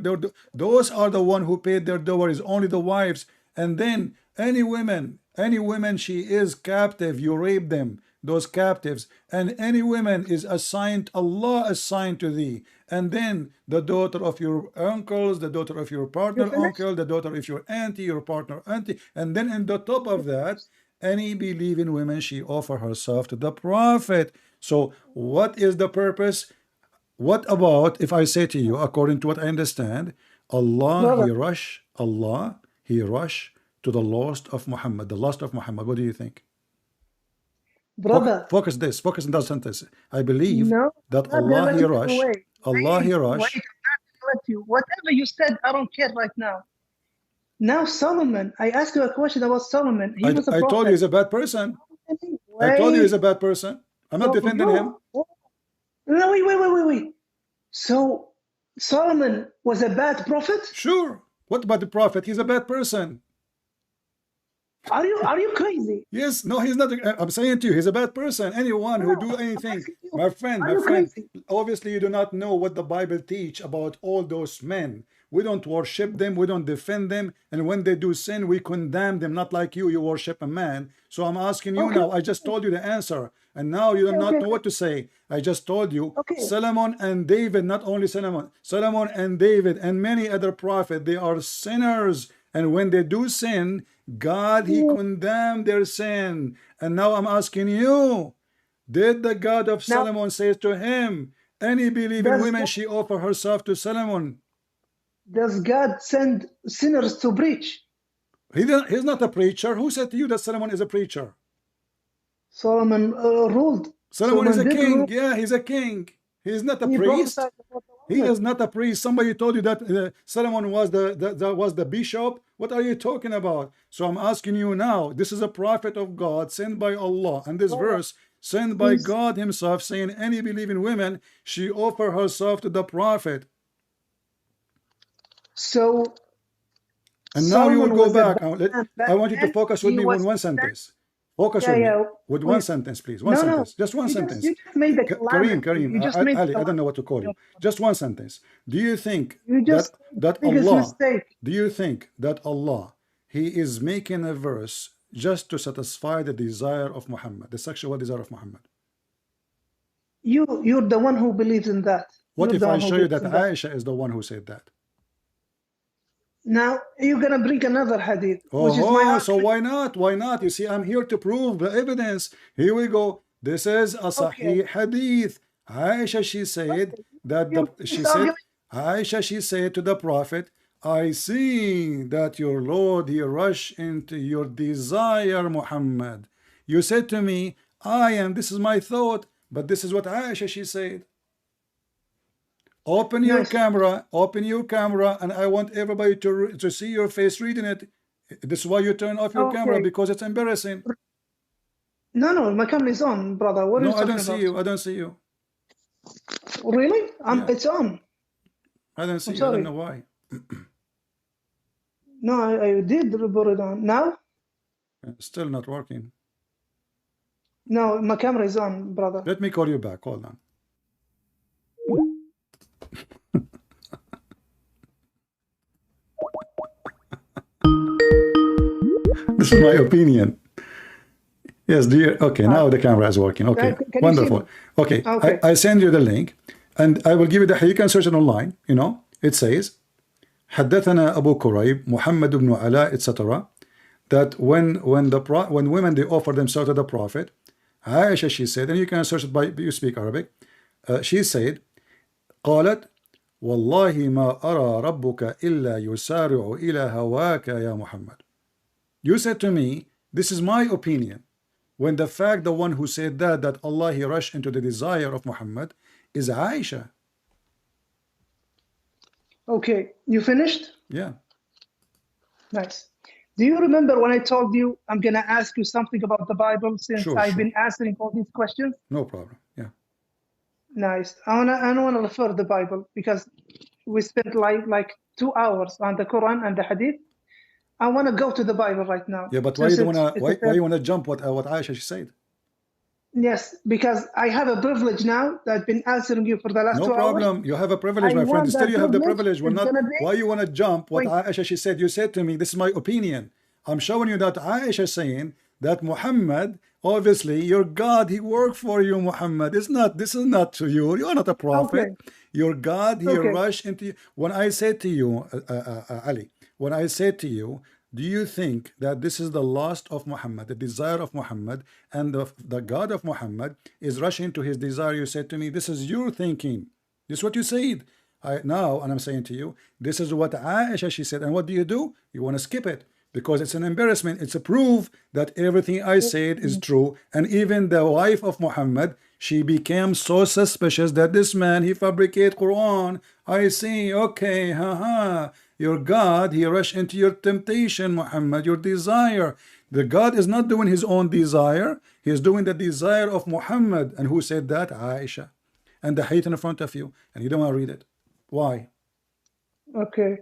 those are the one who paid their dowries, only the wives. And then any women she is captive, you rape them, those captives. And any woman is assigned, Allah assigned to thee. And then the daughter of your uncles, the daughter of your partner uncle, the daughter of your auntie, your partner auntie. And then in the top of that, any believing woman, she offer herself to the prophet. So what is the purpose? What about if I say to you, according to what I understand, Allah, he rush to the lost of Muhammad, the lost of Muhammad. What do you think? Brother, focus in that sentence. I believe that Allah, he rush. Allah, he rush. Wait, I'm not you. Whatever you said, I don't care right now. Now Solomon, I asked you a question about Solomon. He was a prophet. I told you he's a bad person. I told you he's a bad person. I'm not defending him. No, wait. So Solomon was a bad prophet? Sure. What about the prophet? He's a bad person. Are you crazy? Yes, no, he's not. I'm saying to you, he's a bad person. Anyone who do anything, my friend, obviously you do not know what the Bible teach about all those men. We don't worship them, we don't defend them, and when they do sin, we condemn them, not like you worship a man. So I'm asking you now, I just told you the answer, and now you do not know what to say. I just told you, Solomon and David, not only Solomon and David and many other prophets, they are sinners, and when they do sin, God, he condemned their sin. And now I'm asking you, did the God of Solomon say to him, any believing woman, she offer herself to Solomon? Does God send sinners to preach? He's not a preacher. Who said to you that Solomon is a preacher? Solomon ruled. Solomon is a did king. rule. Yeah, he's a king. He is not a He priest. prophesied about the He Muhammad. is not a priest. Somebody told you that Solomon was the bishop. What are you talking about? So I'm asking you now. This is a prophet of God sent by Allah, and this Brother, verse sent by he's God Himself, saying, "Any believing woman, she offer herself to the prophet." so And now you will Solomon go was a back. bad man I back want you to then. focus with He me with was one sent. sentence. Focus with Yeah, me yeah. with one Wait. sentence, please. One No, sentence. no. Just one sentence. You just made a Kareem, calamity. You just made Ali, I don't calamity. know what to call you. Just one sentence. Do you think You that just made the biggest Allah, mistake. do you think that Allah, He is making a verse just to satisfy the desire of Muhammad, the sexual desire of Muhammad? You're the one who believes in that. What You're if the I one who show you believes that in that. Aisha is the one who said that? Now you're gonna bring another hadith, which is my Oh, so argument. why not? Why not? You see, I'm here to prove the evidence. Here we go. This is a Okay. Sahih hadith. Aisha, she said Okay. that This argument. Aisha, she said to the Prophet, I see that your Lord, He rushed into your desire, Muhammad. You said to me, this is my thought, but this is what Aisha, she said. Open your Nice. camera, and I want everybody to see your face reading it. This is why you turn off your camera, Okay. because it's embarrassing. No, my camera is on, brother. What are you No, I talking don't see about? you. I don't see you. Really? Yeah. It's on. I don't see I'm you. I sorry. don't know why. No, I did put it on. Now? Still not working. No, my camera is on, brother. Let me call you back. Hold on. This is my opinion. Yes, dear. Okay, now the camera is working. Okay, Can you see wonderful. me? Okay, Okay. I send you the link, and I will give you you can search it online. You know, it says, حدثنا أبو كريب محمد بن علاء, etc. That when women they offer themselves to the Prophet, Aisha, she said, and you can search it by you speak Arabic. She said, قالت والله ما أرى ربك إلا يسارع إلى هواك يا محمد. You said to me, this is my opinion, when the fact the one who said that Allah He rushed into the desire of Muhammad is Aisha. Okay, you finished? Yeah. Nice. Do you remember when I told you I'm gonna ask you something about the Bible, since Sure, I've sure. been answering all these questions? No problem. Yeah. Nice. I wanna refer the Bible, because we spent like 2 hours on the Quran and the Hadith. I wanna go to the Bible right now. Yeah, but why since you wanna it's why you wanna jump what Aisha she said? Yes, because I have a privilege now that I've been answering you for the last No 2 hours. problem. You have a privilege, I my friend. want Still, that you have the privilege. privilege. We're It's not. gonna be. Why you wanna jump what Wait. Aisha she said? You said to me, this is my opinion. I'm showing you that Aisha saying that Muhammad, obviously, your God, He worked for you, Muhammad. It's not. This is not to you. You are not a prophet. Okay. Your God, He Okay. rushed into you. When I said to you, Ali, when I said to you, do you think that this is the lust of Muhammad, the desire of Muhammad, and the God of Muhammad is rushing to his desire? You said to me, this is your thinking. This is what you said. And I'm saying to you, this is what Aisha she said. And what do? You want to skip it because it's an embarrassment. It's a proof that everything I said is true. And even the wife of Muhammad, she became so suspicious that this man, he fabricate Quran. I see, okay, haha. Your God, He rushed into your temptation, Muhammad, your desire. The God is not doing His own desire. He is doing the desire of Muhammad. And who said that? Aisha. And the hadith in front of you. And you don't want to read it. Why? Okay.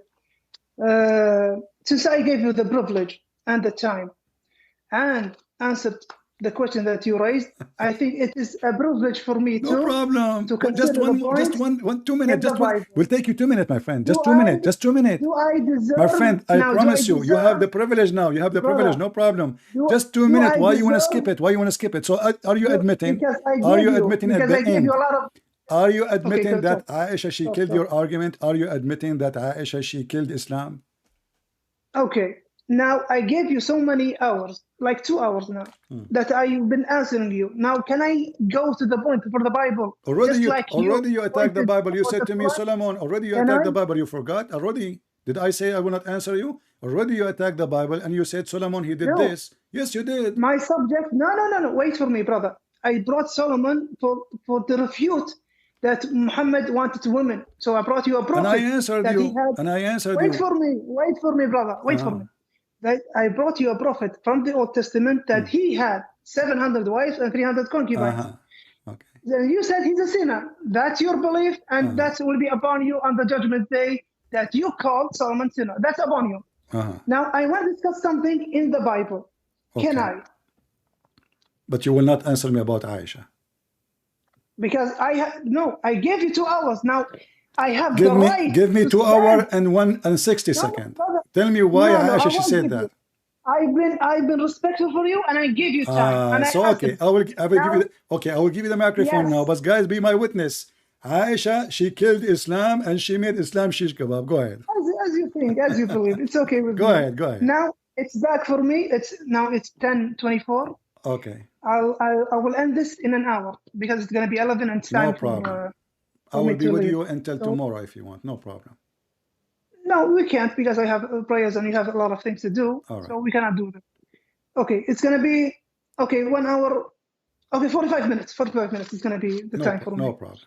Since I gave you the privilege and the time and answered the question that you raised, I think it is a privilege for me No problem. to But consider the points. just one, 2 minutes. in the Just one. Bible. We'll take you 2 minutes, my friend. Just Do 2 minutes. Just 2 minutes. Do I deserve? My friend, I now, promise you, you have the deserve- privilege now. You have the Brother, privilege. No problem. do- Just 2 do minutes. I Why you want to deserve- skip it? Why you want to skip it? So are you admitting? Because I Are gave you you, admitting at because the I gave end? you a lot of. Are you admitting Okay, that so- Aisha she killed your argument? Are you admitting that Aisha she killed Islam? Okay. Now I gave you so many hours, like 2 hours now, that I've been answering you. Now can I go to the point for the Bible? Already Just you attacked the pointed Bible. You for said the to me, Quran. Solomon, already you Can attacked I? the Bible. You forgot? Already. Did I say I will not answer you? Already you attacked the Bible and you said Solomon he did No. this. Yes, you did. My subject. No. Wait for me, brother. I brought Solomon for the refute that Muhammad wanted women. So I brought you a prophet. And I answered that you. he had, And I answered wait you. Wait for me, brother. Wait for me. That I brought you a prophet from the Old Testament that he had 700 wives and 300 concubines. Okay. Then you said he's a sinner. That's your belief, and that will be upon you on the judgment day that you called Solomon sinner. That's upon you. Now, I want to discuss something in the Bible. Okay. Can I? But you will not answer me about Aisha. Because I gave you 2 hours. Now, I have the right. Give me 2 hours and 60 seconds. Tell me why Aisha she said that. I've been respectful for you, and I give you time. And so okay, I will give you the microphone now. But guys, be my witness. Aisha, she killed Islam and she made Islam shish kebab. Go ahead. As you think, as you believe, it's okay with me. Go ahead. Now it's back for me. It's 10:24. Okay. I will end this in an hour because it's gonna be 11 and it's time. No problem. I will be with you until tomorrow if you want. No problem. No, we can't because I have prayers and you have a lot of things to do. Right. So we cannot do that. Okay, it's going to be, 1 hour. Okay, 45 minutes. 45 minutes is going to be the time for me. No problem.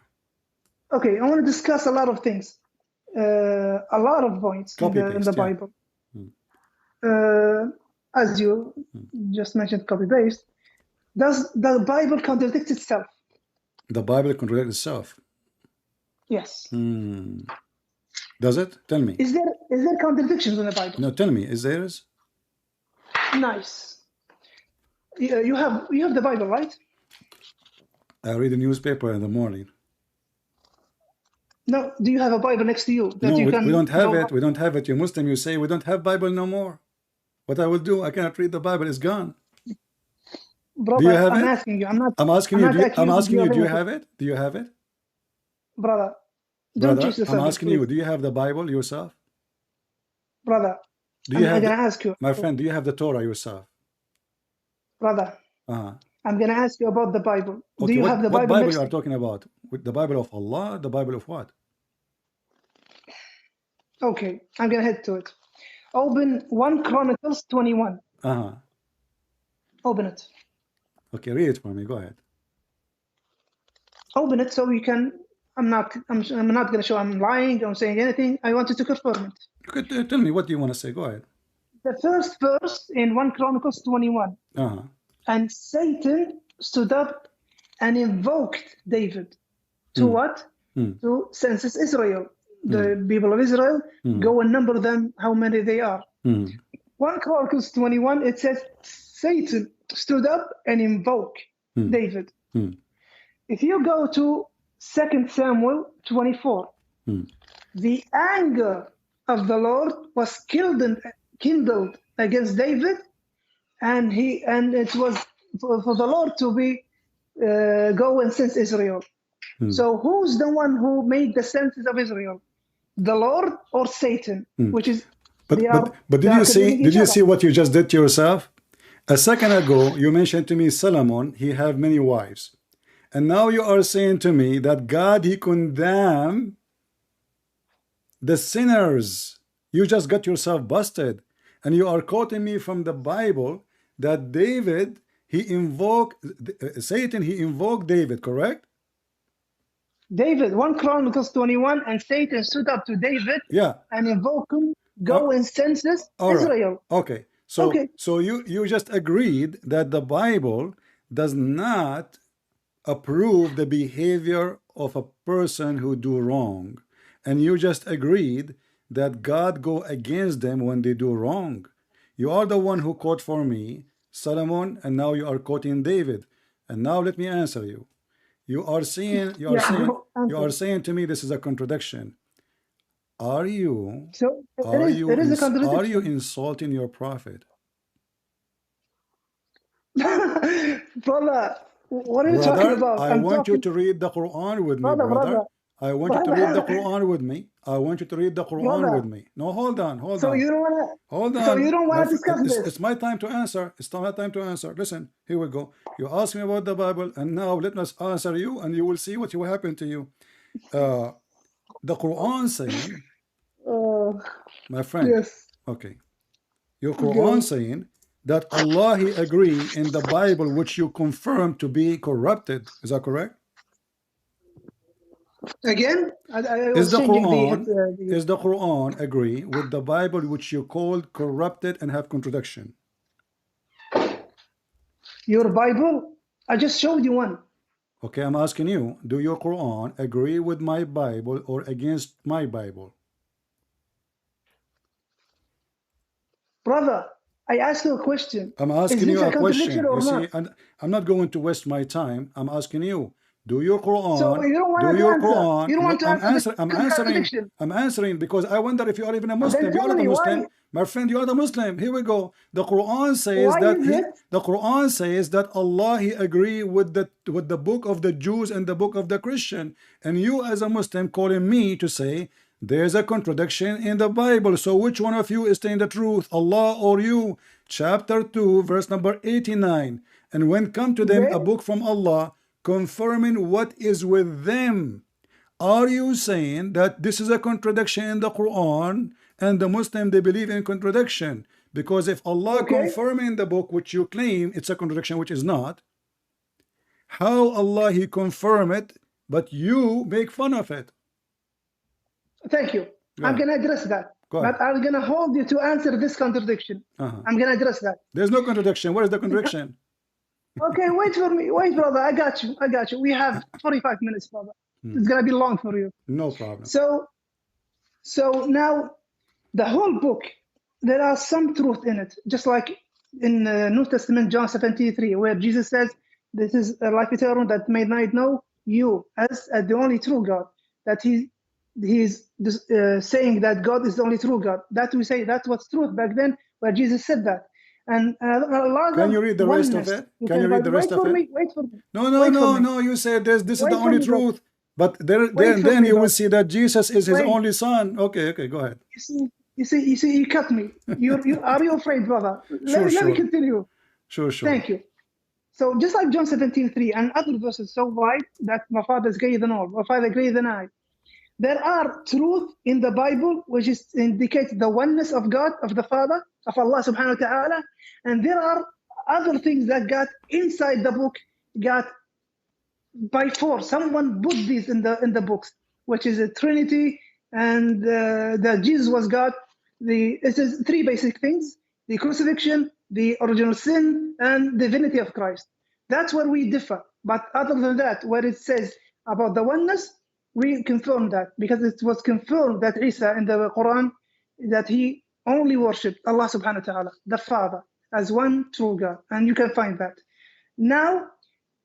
Okay, I want to discuss a lot of things. A lot of points in the Bible. As you just mentioned, copy-paste. Does the Bible contradict itself? The Bible contradicts itself? Yes. Does it? Tell me. Is there contradictions in the Bible? No, tell me. Is there? Nice. You have the Bible, right? I read the newspaper in the morning. No, do you have a Bible next to you? No, we don't have it. We don't have it. You're Muslim. You say we don't have Bible no more. What I will do? I cannot read the Bible. It's gone. Brother, do you have I'm it? asking you. I'm not. I'm asking you. I'm asking you. Do you have it? Do you have it? Brother, I'm asking you. Do you have the Bible yourself? Brother, I'm gonna ask you. My friend, do you have the Torah yourself? Brother, I'm gonna ask you about the Bible. Okay, do you have the Bible? What Bible you are talking about? The Bible of Allah? The Bible of what? Okay, I'm gonna head to it. Open 1 Chronicles 21. Open it. Okay, read it for me. Go ahead. Open it so you can. I'm not going to show I'm lying. I'm saying anything. I wanted to confirm it. You could tell me what do you want to say. Go ahead. The first verse in 1 Chronicles 21. And Satan stood up and invoked David to what? To census Israel. The people of Israel, go and number them, how many they are. 1 Chronicles 21, it says Satan stood up and invoked David. If you go to 2 Samuel 24, the anger of the Lord was kindled against David, and it was for the Lord to be go and cense Israel. So who's the one who made the census of Israel? The Lord or Satan? Which is but did you see what you just did to yourself? A second ago you mentioned to me Solomon, he have many wives. And now you are saying to me that God, he condemned the sinners. You just got yourself busted. And you are quoting me from the Bible that David, Satan, he invoked David, correct? David, 1 Chronicles 21, and Satan stood up to David and invoked him, go and census Israel. Right. Okay. So you just agreed that the Bible does not approve the behavior of a person who do wrong, and you just agreed that God go against them when they do wrong. You are the one who quote for me Solomon, and now you are quoting David. And now let me answer you. You are saying to me this is a contradiction. Are you insulting your prophet? Brother, what are you talking about? I want you to read the Quran with me, brother. I want you to read the Quran with me. I want you to read the Quran with me. No, hold on. So you don't want to. Hold on. So you don't want to discuss this. It's my time to answer. It's my time to answer. Listen, here we go. You asked me about the Bible, and now let us answer you, and you will see what will happen to you. The Quran saying, my friend. Yes. Okay. Your Quran saying that Allah He agree in the Bible, which you confirm to be corrupted. Is that correct? Again, I Is was the changing Quran is the Quran agree with the Bible which you called corrupted and have contradiction? your Bible. I just showed you one. Okay, I'm asking you, do your Quran agree with my Bible or against my Bible? Brother, I asked you a question. I'm Is asking this you a a question. contradiction or You see, not? and I'm not going to waste my time. I'm asking you, do your So Quran, you don't want do to your answer. Quran? You don't No, want to answer the contradiction. I'm answering because I wonder if you are even a Then Muslim. You tell are the me Muslim. why. My friend, you are the Muslim. Here we go. The Quran says Why that is it? the Quran says that Allah He agree with the book of the Jews and the book of the Christian. And you as a Muslim calling me to say there's a contradiction in the Bible. So which one of you is telling the truth, Allah or you? Chapter 2, verse number 89. And when come to them a Okay. book from Allah, confirming what is with them. Are you saying that this is a contradiction in the Quran and the Muslim they believe in contradiction? Because if Allah Okay. confirming the book which you claim it's a contradiction which is not, how Allah He confirm it but you make fun of it? Thank you. Go I'm ahead. going to address that. Go ahead. But I'm going to hold you to answer this contradiction. I'm going to address that. There's no contradiction. What is the contradiction? Okay, wait for me. Wait, brother. I got you. I got you. We have 45 minutes, brother. It's going to be long for you. No problem. So now the whole book, there are some truth in it. Just like in the New Testament, John 73, where Jesus says, this is a life eternal that may not know you as the only true God. That he's saying that God is the only true God. That we say that was truth back then, where Jesus said that. And a lot Can of you read the rest of oneness. it? Can you read the rest of it? Wait for me. No. You said this is the only truth. But then you will see that Jesus is his only son. Okay, go ahead. You see, you cut me. Are you afraid, brother? Let me continue. Sure. Thank you. So just like John 17:3 and other verses so wide that my Father is greater than all, my Father greater than I. There are truth in the Bible which indicates the oneness of God, of the Father, of Allah subhanahu wa ta'ala. And there are other things that got inside the book, got by force. Someone put these in the books, which is a Trinity and that Jesus was God. It is three basic things: the crucifixion, the original sin, and the divinity of Christ. That's where we differ. But other than that, where it says about the oneness, we confirm that because it was confirmed that Isa in the Quran, that he only worshipped Allah subhanahu wa ta'ala, the Father, as one true God. And you can find that. Now,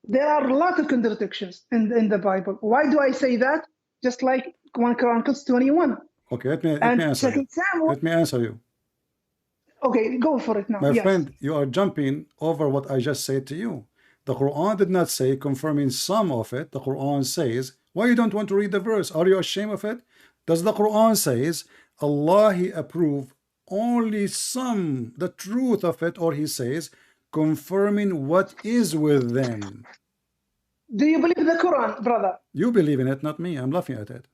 there are a lot of contradictions in the Bible. Why do I say that? Just like 1 Chronicles 21. Okay, let me answer you. Let me answer you. Okay, go for it now. My friend, you are jumping over what I just said to you. The Quran did not say confirming some of it. The Quran says, why you don't want to read the verse? Are you ashamed of it? Does the Quran says Allah He approve only some, the truth of it, or He says confirming what is with them? Do you believe the Quran, brother? You believe in it, not me. I'm laughing at it.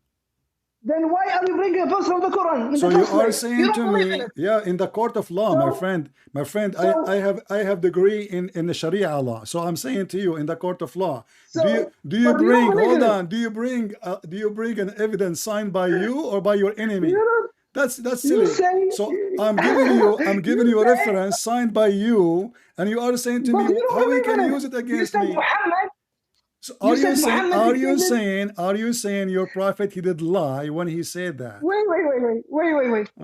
Then why are you bringing a verse from the Quran? So you are saying to me, yeah, in the court of law, my friend, I have degree in the Sharia law. So I'm saying to you, in the court of law, do you bring an evidence signed by you or by your enemy? That's silly. So I'm giving you a reference signed by you, and you are saying to me how we can use it against me. So are you saying your prophet he did lie when he said that? Wait.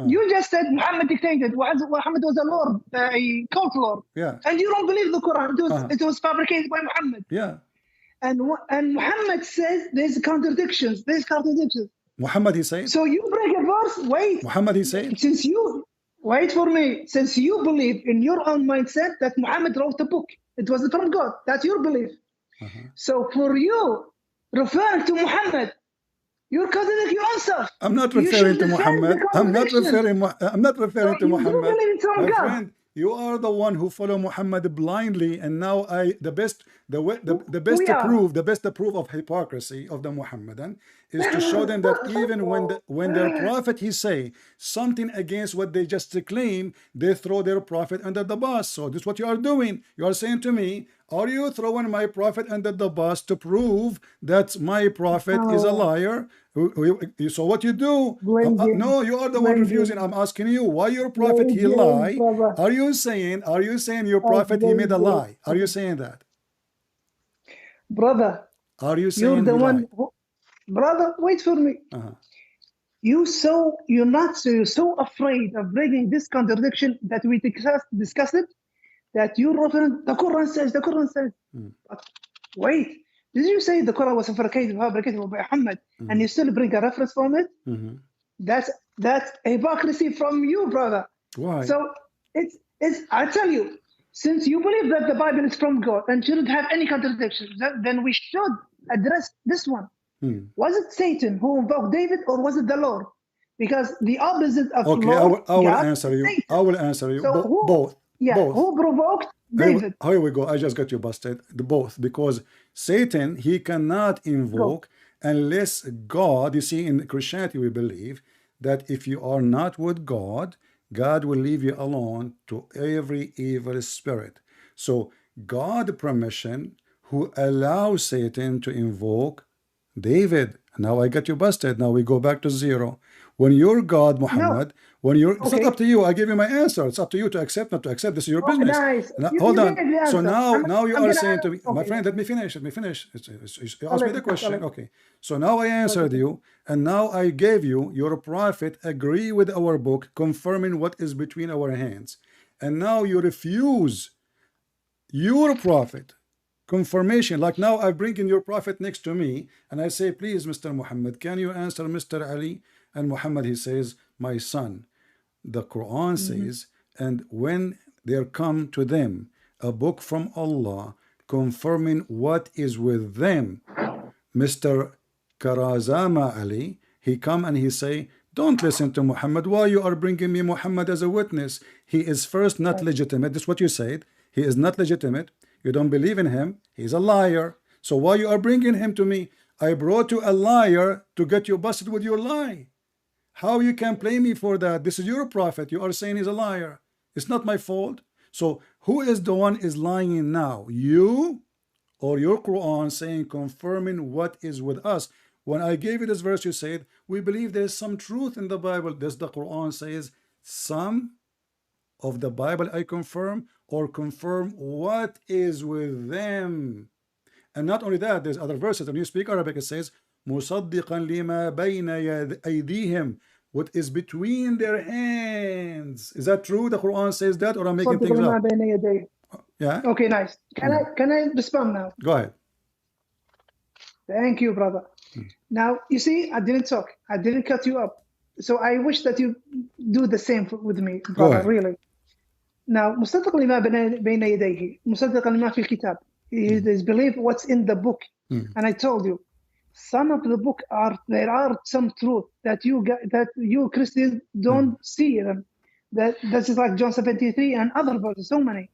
You just said Muhammad dictated. Muhammad was a lord, a court lord. Yeah. And you don't believe the Quran. It was fabricated by Muhammad. Yeah. And Muhammad says there's contradictions. Muhammad he said. So you break a verse. Wait. Muhammad he said. Wait for me. Since you believe in your own mindset that Muhammad wrote a book, it was from God. That's your belief. So for you, referring to Muhammad, you're contradicting yourself. I'm not referring to Muhammad. I'm not referring to Muhammad. My friend, you are the one who follow Muhammad blindly, and now the best to prove of hypocrisy of the Muhammadan is to show them that even when their prophet he say something against what they just claim, they throw their prophet under the bus. So this is what you are doing. You are saying to me, are you throwing my prophet under the bus to prove that my prophet is a liar? So what you do? No, you are the one refusing. I'm asking you, why your prophet he lie? Are you saying your prophet he made a lie? Are you saying that? Brother, are you saying you're the one lied? who, brother, wait for me. You're so afraid of breaking this contradiction that we discussed it, that you reference the Quran says. But wait, did you say the Quran was fabricated by Muhammad, and you still bring a reference from it? That's hypocrisy from you, brother. Why? So it's I tell you, since you believe that the Bible is from God and shouldn't have any contradictions, then we should address this one. Was it Satan who invoked David, or was it the Lord? Because the opposite of Lord, I will answer you. I will answer you. So both. Yeah, both. Who provoked David? Here we go. I just got you busted. Both, because Satan he cannot invoke unless God. You see, in Christianity we believe that if you are not with God, God will leave you alone to every evil spirit. So God permission who allows Satan to invoke David. Now I got you busted. Now we go back to zero. When you're God, Muhammad, when you're, it's not up to you. I give you my answer. It's up to you to accept, not to accept. This is your business. Nice. Now, hold on. So now you are saying to me, my friend, let me finish. You asked me the question. Okay. So now I answered you, and now I gave you your prophet agree with our book, confirming what is between our hands. And now you refuse your prophet confirmation. Like now I bring in your prophet next to me, and I say, please, Mr. Muhammad, can you answer Mr. Ali? And Muhammad, he says, my son, the Quran says, and when there come to them a book from Allah confirming what is with them, Mr. Karazama Ali, he come and he say, don't listen to Muhammad. Why you are bringing me Muhammad as a witness? He is first not legitimate. This is what you said. He is not legitimate. You don't believe in him. He's a liar. So why you are bringing him to me? I brought you a liar to get you busted with your lie. How you can blame me for that? This is your prophet. You are saying he's a liar. It's not my fault. So who is the one is lying now? You or your Quran saying confirming what is with us? When I gave you this verse, you said, we believe there's some truth in the Bible. Does the Quran says some of the Bible I confirm, or confirm what is with them? And not only that, there's other verses. When you speak Arabic, it says, مُصَدِّقًا لِمَا بَيْنَ أَيْدِيهِمْ, what is between their hands. Is that true? The Quran says that, or I'm making things up? Yeah. Okay, nice. Can I respond now? Go ahead. Thank you, brother. Now, you see, I didn't talk. I didn't cut you up. So I wish that you do the same with me, brother, really. Now, مصدق لما بين يديه, مصدق لما في الكتاب. He is believe what's in the book. And I told you, some of the book there are some truth that you Christians don't see them. That's like John 73 and other verses, so many,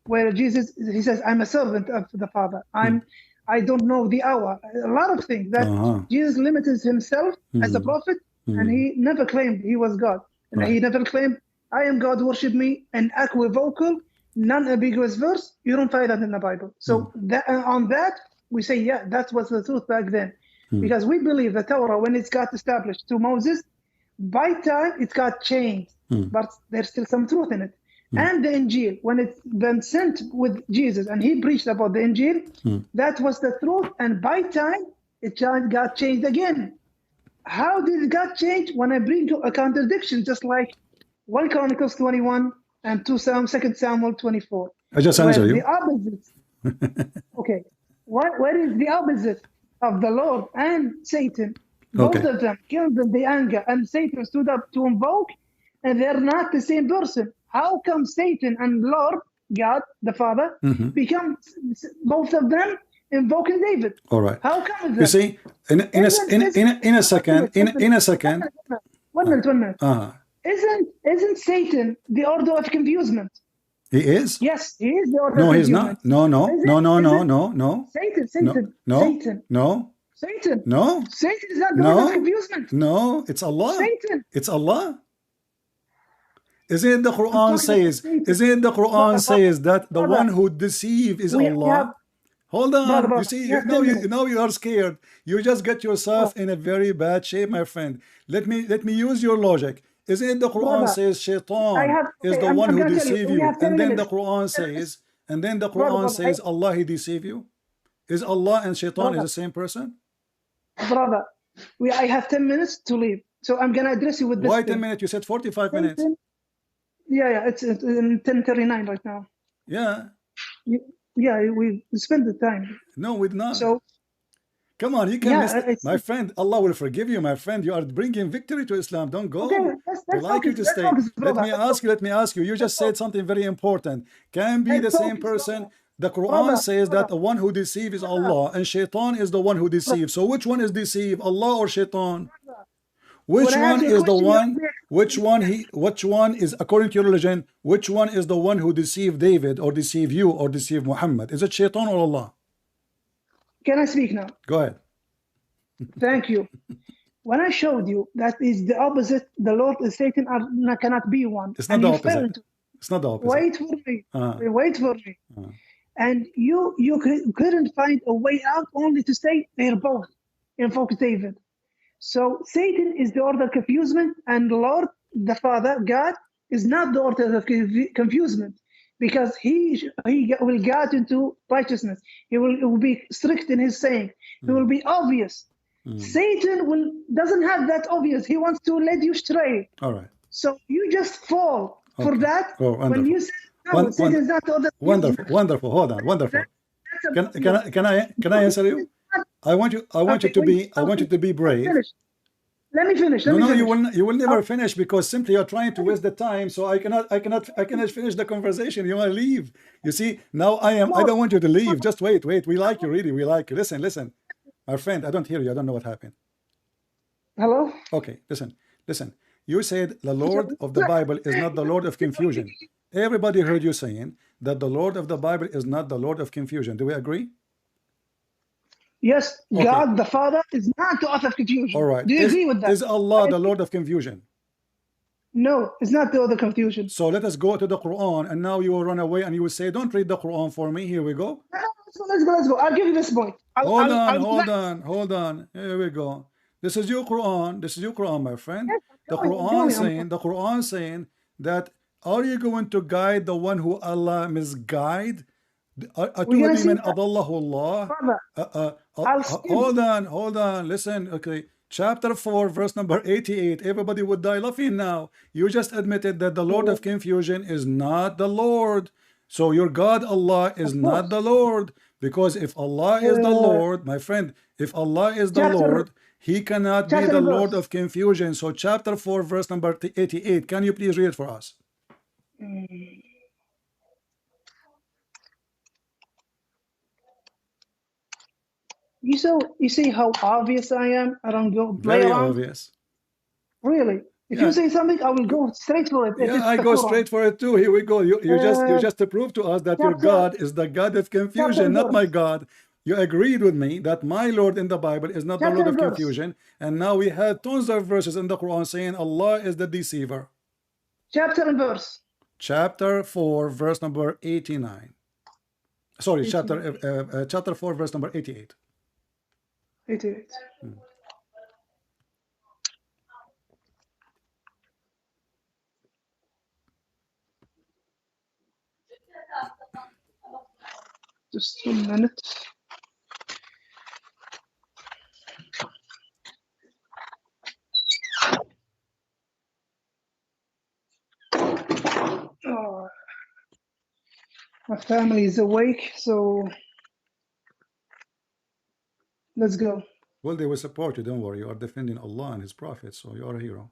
where Jesus, he says, I'm a servant of the Father. I don't know the hour. A lot of things that Jesus limited himself as a prophet, and he never claimed he was God. And he never claimed, I am God, worship me, an equivocal, non-ambiguous verse. You don't find that in the Bible. So on that, we say, yeah, that was the truth back then. Because we believe the Torah, when it got established to Moses, by time it got changed, but there's still some truth in it. And the Injil, when it's been sent with Jesus and he preached about the Injil, that was the truth. And by time it got changed again. How did it got changed? When I bring you a contradiction, just like 1 Chronicles 21 and 2 Samuel 24. I just answer you. The opposite. Okay. Where is the opposite of the Lord and Satan? Both of them killed in the anger, and Satan stood up to invoke, and they're not the same person. How come Satan and Lord, God, the Father, become both of them invoking David? All right. How come that? You see, in a second. 1 minute. Isn't Satan the order of confusement? He is? Yes, he is the order No, of he's confusement. not. No. Satan. No. Satan. No. Satan is not the word of No. confusement. No. It's Allah. Satan. It's Allah. Isn't it the I'm Quran talking about says? Satan. Isn't it the Quran says that the brother, one who deceives is we have, Allah? Hold on. brother, You see, we have 10 now minutes. you are scared. You just get yourself in a very bad shape, my friend. Let me use your logic. Isn't it the Quran Brother, says Shaitan is the I'm one who going to tell you, deceives we you, have 10 and then the minutes. Quran says, Brother, Allah he deceive you? Is Allah and Shaitan is brother, the same person? brother, I have 10 minutes to leave. So I'm going to address you with this Why 10 thing. minutes? You said 45 minutes. Satan, yeah, it's in 10:39 right now. Yeah. Yeah, we spend the time. No, we did not. So, Come on, you can yeah, miss it. My friend, Allah will forgive you, my friend. You are bringing victory to Islam. Don't go. okay, We like you to stay. brother. Let me ask you. You just said something very important. Can be the same person. The Quran says that the one who deceives is Allah, and Shaitan is the one who deceives. So which one is deceived, Allah or Shaitan? Which one is the one? Which one is, according to your religion, which one is the one who deceived David or deceived you or deceived Muhammad? Is it Shaitan or Allah? Can I speak now? Go ahead. Thank you. When I showed you that is the opposite, the Lord and Satan cannot be one. It's not the opposite. It's not the opposite. Wait for me. Wait for me. And you couldn't find a way out, only to say they're both invoke David. So Satan is the order of confusement, and Lord, the Father, God, is not the order of confusement, because he will guide into righteousness. He will be strict in his saying. He will be obvious. Satan doesn't have that obvious. He wants to lead you stray. All right. So you just fall for that. Oh, wonderful. When you say no, Satan is not the order. Wonderful. Hold on. Wonderful. Can I answer you? I want you to be brave. Let me finish. No, you will never finish, because simply you're trying to waste the time. So I cannot finish the conversation. You want to leave. You see, now I don't want you to leave. Just wait. We like you, really. We like you. Listen. My friend, I don't hear you. I don't know what happened. Hello? Okay, listen. You said the Lord of the Bible is not the Lord of confusion. Everybody heard you saying that the Lord of the Bible is not the Lord of confusion. Do we agree? Yes, okay. God the Father is not the author of confusion. All right. Do you agree with that? Is Allah the Lord of confusion? No, it's not the author of confusion. So let us go to the Quran, and now you will run away and you will say, don't read the Quran for me. Here we go. Let's go. I'll give you this point. Hold on. Here we go. This is your Quran, my friend. Yes, the Quran saying that, are you going to guide the one who Allah misguide? Hold on. Listen. Okay. Chapter 4, verse number 88. Everybody would die laughing now. You just admitted that the Lord of confusion is not the Lord. So your God Allah is not the Lord. Because if Allah is the Lord, my friend, if Allah is the Lord, He cannot be the Lord of confusion. So chapter 4, verse number 88. Can you please read it for us? You see how obvious I am? I don't go play Very around. obvious. Really? If you say something, I will go straight for it. Yeah, I go straight for it too. Here we go. You just to prove to us that your God is the God of confusion, not my God. You agreed with me that my Lord in the Bible is not the Lord of confusion, and now we have tons of verses in the Quran saying Allah is the deceiver. Chapter and verse. Chapter 4, verse number 89. Sorry, chapter 4, verse number 88. 88. Just a minute. Oh, my family is awake, so let's go. Well, they will support you. Don't worry. You are defending Allah and His Prophet, so you are a hero.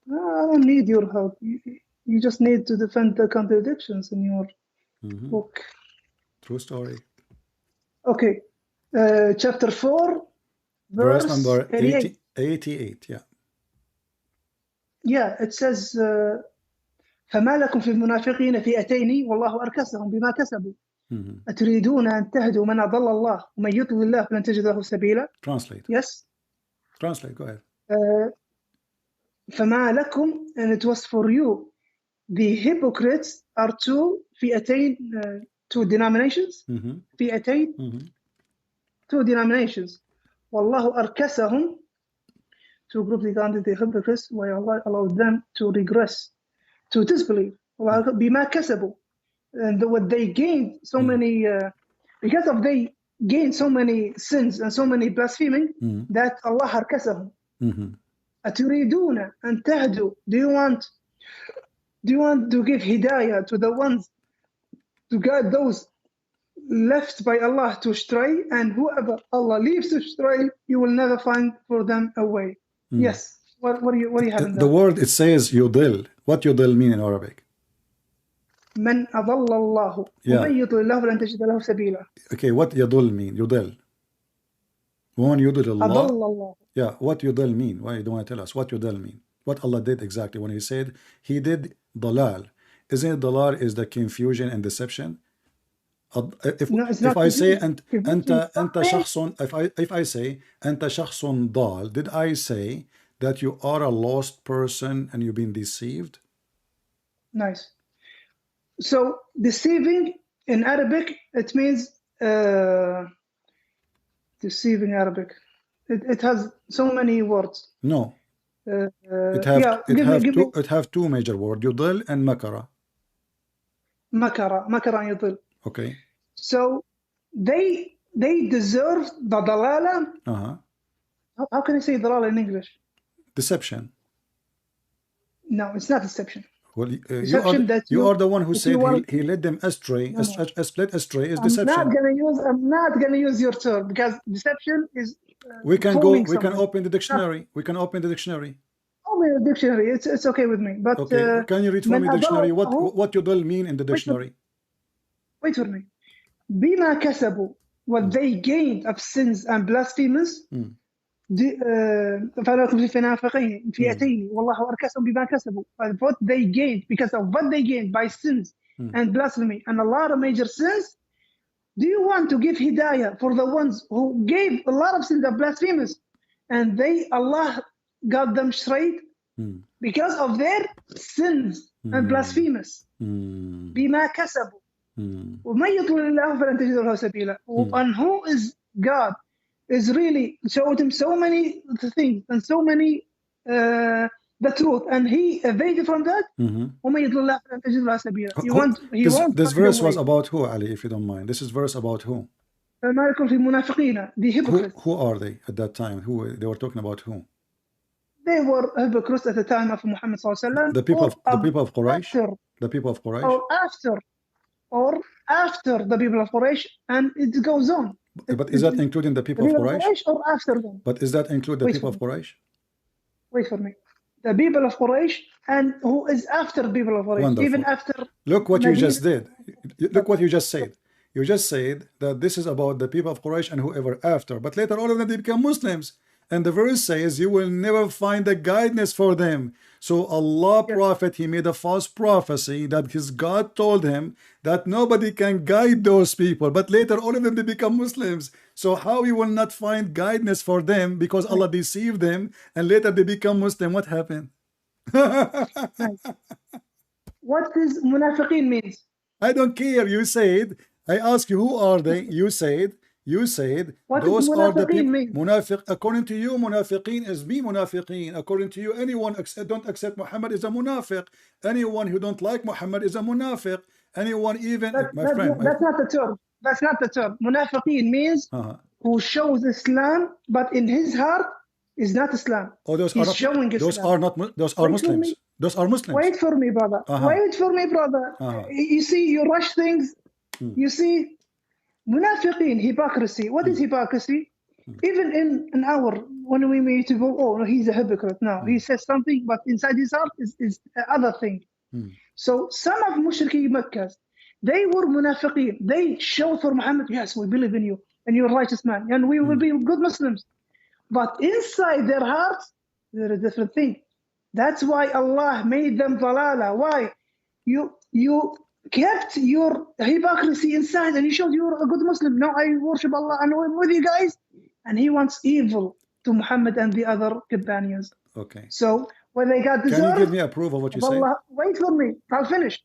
I don't need your help. You just need to defend the contradictions in your book. True story. Okay. Chapter 4, verse number 88. Yeah. Yeah, it says فما لكم في المنافقين فئتين والله أركسهم بما كسبوا أتريدون أن تهدوا من أضل الله ومن يضلل الله فلن تجد له سبيلا. Translate. Yes. Translate. Go ahead. فما لكم, and it was for you, the hypocrites are two فئتين, two denominations. فئتين, two denominations. والله أركسهم, two groups regarding the hypocrites, where Allah allowed them to regress, to disbelieve. بما كسبوا, and what they gained so many, because of they gained so many sins and so many blaspheming, that Allah أركسهم. أتريدون أن تهدوا, do you want to give hidayah to the ones, to guide those left by Allah to stray, and whoever Allah leaves to stray, you will never find for them a way. Yes. What do you have in that? The word, it says yudil. What yudil mean in Arabic? من أضل الله ومن يضلل الله فلن تجد له سبيلا. Okay, what yudil mean? Yudil. When yudil Allah. أضل الله. Yeah, what yudil mean? Why you don't want to tell us what yudil mean? What Allah did exactly when He said He did dalal? Isn't it dalal is the confusion and deception? If I say أنت شخص, if I say أنت شخص ضال, did I say that you are a lost person and you've been deceived? Nice. So deceiving in Arabic, it means deceiving Arabic. It has so many words. No. It have two major words, yudil and makara. Makara and yudil. Okay. So they deserve the dalala. How can I say dalala in English? Deception. No, it's not deception. Well, you are the one who said he led them astray. Split astray is deception. I'm not gonna use your term, because deception is. We can open the dictionary. We can open the dictionary. Open the dictionary. It's okay with me. But okay, can you read for me the dictionary? What yudil mean in the dictionary? Wait for me. بما كسبوا, what they gained of sins and blasphemies. فلكم في فئتين والله أركسهم بما كسبوا. What they gained, because of what they gained by sins and blasphemy and a lot of major sins. Do you want to give hidayah for the ones who gave a lot of sins and blasphemies, and Allah got them straight because of their sins and blasphemies? بما كسبوا. ومن يضلل الله فلن تجد له سبيلا. And who is God is really showed him so many things and so many the truth, and he evaded from that. ومن يضلل الله فلن تجد له سبيلا. This verse was about who, Ali, if you don't mind? This is verse about who? فما لكم في المنافقين, the hypocrites. Who are they at that time? Who they were talking about? Who? They were hypocrites at the time of Muhammad sallallahu alaihi wasallam. The people of Quraysh. The people of Quraysh. Or after the people of Quraysh, and it goes on. But is that including the people of Quraysh? Or after them? But is that include the people of Quraysh? Wait for me. The people of Quraysh, and who is after the people of Quraysh? Wonderful. Even after. Look what you just did. Look what you just said. You just said that this is about the people of Quraysh and whoever after. But later all of them they become Muslims. And the verse says you will never find a guidance for them. So Allah Prophet, he made a false prophecy that his God told him that nobody can guide those people. But later all of them they become Muslims. So how you will not find guidance for them because Allah deceived them and later they become Muslim? What happened? What does munafiqeen means? I don't care. You said, I asked you who are they? You said those are the people. Munafiq, according to you, munafiqeen is me munafiqeen. According to you, anyone don't accept Muhammad is a munafiq. Anyone who don't like Muhammad is a munafiq. Anyone even that's not the term. That's not the term. Munafiqeen means who shows Islam, but in his heart is not Islam. Oh, those He's are showing Islam. Those are Muslims. Those are Muslims. Wait for me, brother. Wait for me, brother. You see, you rush things. You see. Munafiqeen, hypocrisy. What is hypocrisy? Even in our, when we meet people, oh, he's a hypocrite. No, he says something, but inside his heart is other thing. So some of Mushriki Makkah, they were munafiqeen. They showed for Muhammad, yes, we believe in you, and you're a righteous man, and we will be good Muslims. But inside their hearts, they're a different thing. That's why Allah made them dalala. Why? You kept your hypocrisy inside, and he showed you're a good Muslim. No, I worship Allah and I'm with you guys. And he wants evil to Muhammad and the other companions. Okay. So when they got deserved, can you give me a proof of what you said? Allah, wait for me, I'll finish.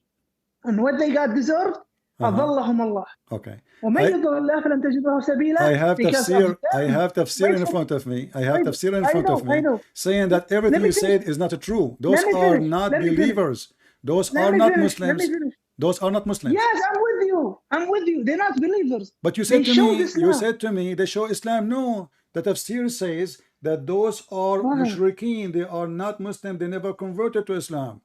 And what they got deserved, أضلهم الله. Okay. ومن يضل الله فلن تجد له سبيلا. I have tafsir in front of me. I have tafsir in front of me saying that everything you said is not true. Those are not believers. Those are not Muslims. Those are not Muslims. Yes, I'm with you. I'm with you. They're not believers. But you said to me, they show Islam. No, the tafsir says that those are mushrikeen. They are not Muslim. They never converted to Islam.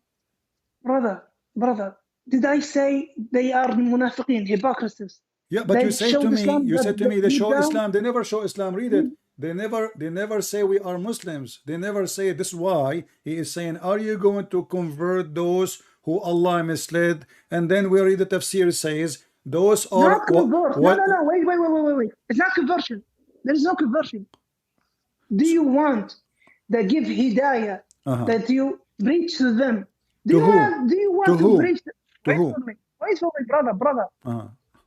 Brother, did I say they are munafiqeen, hypocrites? Yeah, but you said to me, they show Islam. They never show Islam. Read it. They never say we are Muslims. They never say this is why he is saying, are you going to convert those who Allah misled? And then we read the tafsir says those are not convert. No, wait. It's not conversion. There is no conversion. Do you want the give hidayah that you preach to them? Do you want to preach? Wait for me, brother.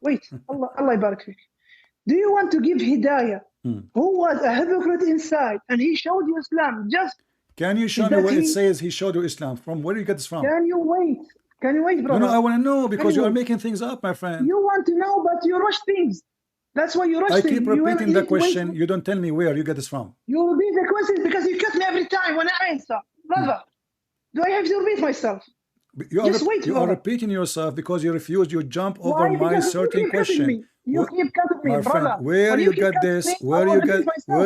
Wait, Allah barak fik. Do you want to give hidayah? Who was a hypocrite inside and he showed you Islam? Just can you show me where it says he showed you Islam? From where do you get this from? Can you wait, brother? No, I want to know because you are making things up, my friend. You want to know, but you rush things. That's why you rush things. I keep repeating the question. You don't tell me where you get this from. You repeat the question because you cut me every time when I answer. Brother, do I have to repeat myself? You are repeating yourself because you refuse. You jump over my certain question. You keep cutting me, my brother. Friend, where you get this? Where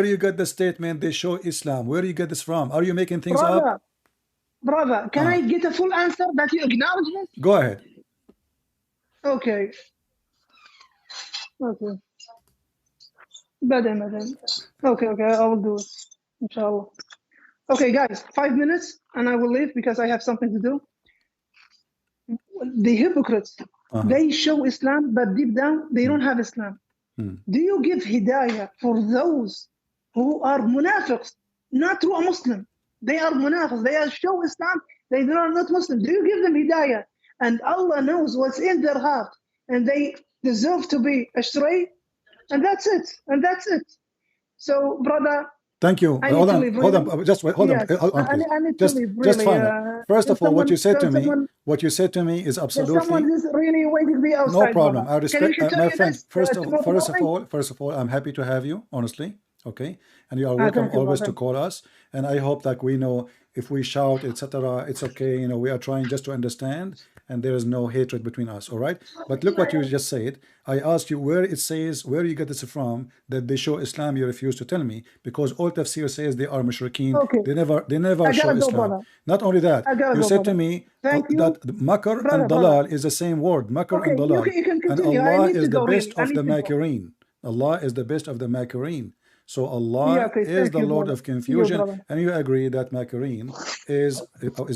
you get the statement they show Islam? Where do you get this from? Are you making things up? Brother, can I get a full answer that you acknowledge this? Go ahead. Okay. Madam. Okay, I will do it. Inshallah. Okay, guys, 5 minutes and I will leave because I have something to do. The hypocrites, they show Islam, but deep down, they don't have Islam. Do you give hidayah for those who are munafiqs, not true Muslim? They are munafiqs, they are show Islam, they are not Muslim. Do you give them hidayah? And Allah knows what's in their heart, and they deserve to be astray, and that's it. So, brother, thank you. Hold on. Just wait. Hold on. Just fine. First of all, what you said to me is absolutely. Someone is really waiting me outside. No problem. I respect my friend. First of all, I'm happy to have you. Honestly, okay. And you are welcome always to call us. And I hope that we know if we shout, etc., it's okay. You know, we are trying just to understand, and there is no hatred between us. All right. But look what you just said. I asked you where it says, where you get this from, that they show Islam. You refuse to tell me because all tafsir says they are mushrikeen. Okay. They never show Islam. Not only that, you said to me that makr and dalal is the same word. Makr and dalal. And Allah is the best of the makirin. Allah is the best of the makirin. So Allah is the Lord of confusion, and you agree that makirin is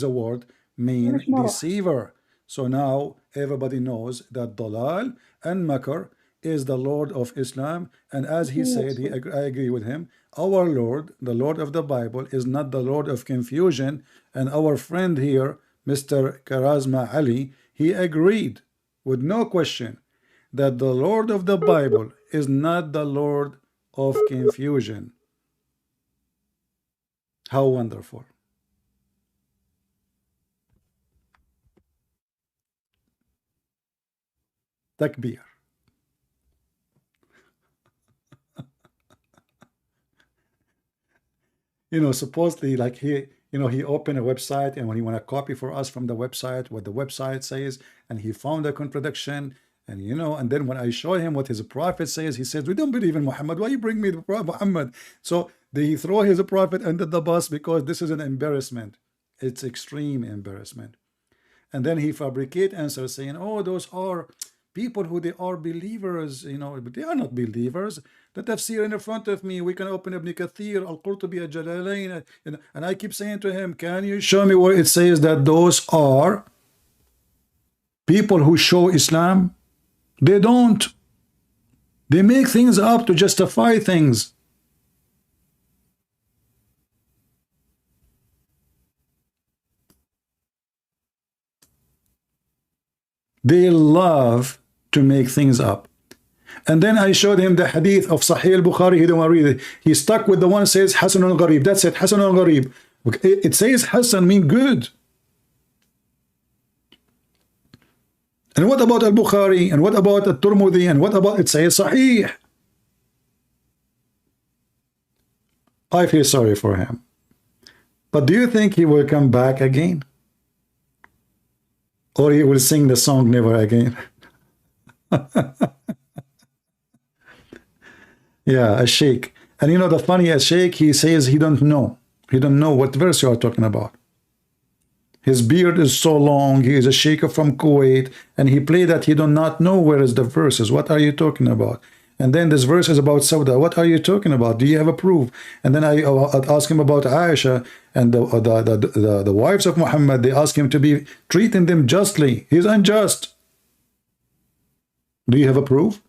a word mean deceiver. So now everybody knows that dalal and makr is the Lord of Islam, and as he said, I agree with him, our Lord, the Lord of the Bible, is not the Lord of confusion. And our friend here, Mr. Karazma Ali, he agreed with no question that the Lord of the Bible is not the Lord of confusion. How wonderful. Takbir. You know, supposedly, like he opened a website, and when he want to copy for us from the website what the website says, and he found a contradiction, and and then when I showed him what his prophet says, he says, we don't believe in Muhammad. Why you bring me the prophet Muhammad? So they throw his prophet under the bus because this is an embarrassment. It's extreme embarrassment. And then he fabricate answers saying, oh, those are people who they are believers, but they are not believers. The tafsir in front of me, we can open Ibn Kathir, Al-Qurtubi, Al-Jalalain, and I keep saying to him, can you show me where it says that those are people who show Islam? They don't. They make things up to justify things. They love to make things up. And then I showed him the hadith of Sahih al-Bukhari. He didn't want to read it. He stuck with the one that says Hasanun Gharib. That's it, Hasanun Gharib. It says Hasan mean good. And what about al-Bukhari? And what about al-Turmudi? And what about it says Sahih? I feel sorry for him. But do you think he will come back again? Or he will sing the song Never Again? Yeah, a Sheikh. And you know the funny, a Sheikh, he says he don't know. He don't know what verse you are talking about. His beard is so long. He is a Sheikh from Kuwait. And he played that he do not know where is the verses. What are you talking about? And then this verse is about Sauda. What are you talking about? Do you have a proof? And then I ask him about Aisha and the wives of Muhammad. They ask him to be treating them justly. He's unjust. Do you have a proof?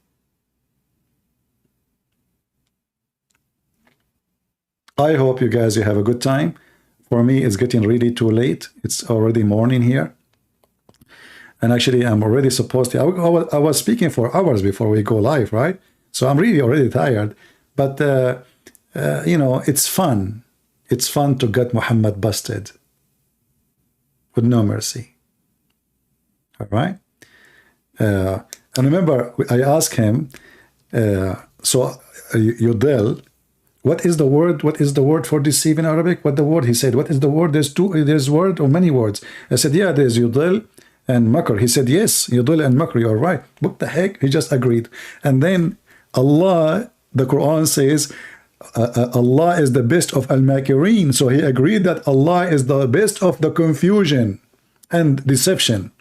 I hope you guys, you have a good time. For me, it's getting really too late. It's already morning here. And actually, I'm already supposed to, I was speaking for hours before we go live, right? So I'm really already tired. But, you know, it's fun. It's fun to get Muhammad busted with no mercy. All right? And remember, I asked him, Yudel, what is the word? What is the word for deceive in Arabic? What the word? He said, what is the word? There's word or many words. I said, yeah, there's Yudel and Makr. He said, yes, Yudel and Makr, you're right. What the heck? He just agreed. And then Allah, the Quran says, Allah is the best of al-Makirin. So he agreed that Allah is the best of the confusion and deception.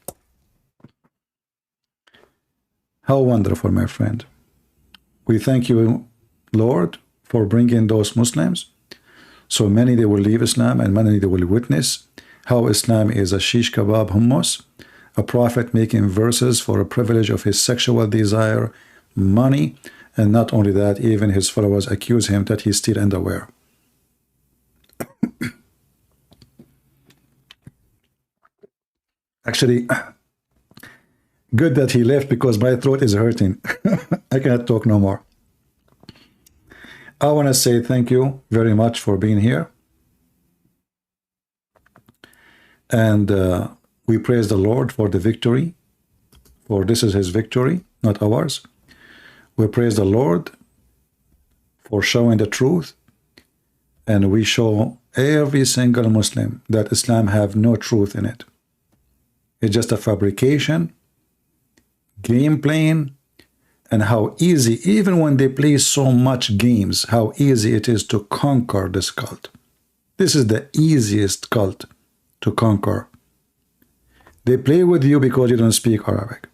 How wonderful, my friend. We thank you, Lord, for bringing those Muslims. So many they will leave Islam and many they will witness how Islam is a shish kebab hummus, a prophet making verses for a privilege of his sexual desire, money, and not only that, even his followers accuse him that he's still underwear. Actually, good that he left because my throat is hurting. I cannot talk no more. I want to say thank you very much for being here. And we praise the Lord for the victory, for this is his victory, not ours. We praise the Lord for showing the truth, and we show every single Muslim that Islam have no truth in it. It's just a fabrication, game playing, and how easy, even when they play so much games, how easy it is to conquer this cult. This is the easiest cult to conquer. They play with you because you don't speak Arabic.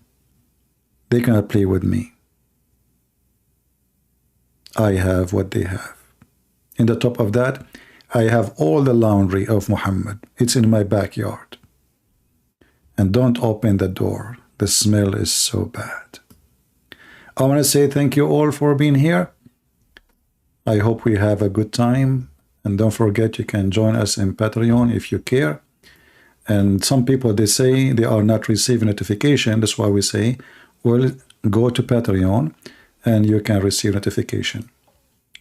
They cannot play with me. I have what they have. In the top of that, I have all the laundry of Muhammad. It's in my backyard. And don't open the door. The smell is so bad. I want to say thank you all for being here. I hope we have a good time. And don't forget, you can join us in Patreon if you care. And some people, they say they are not receiving notification. That's why we say, well, go to Patreon and you can receive notification.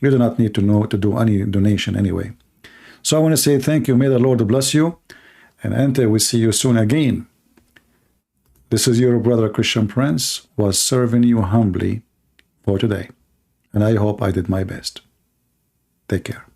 You do not need to know to do any donation anyway. So I want to say thank you. May the Lord bless you. And until we see you soon again. This is your brother Christian Prince, was serving you humbly for today. And I hope I did my best. Take care.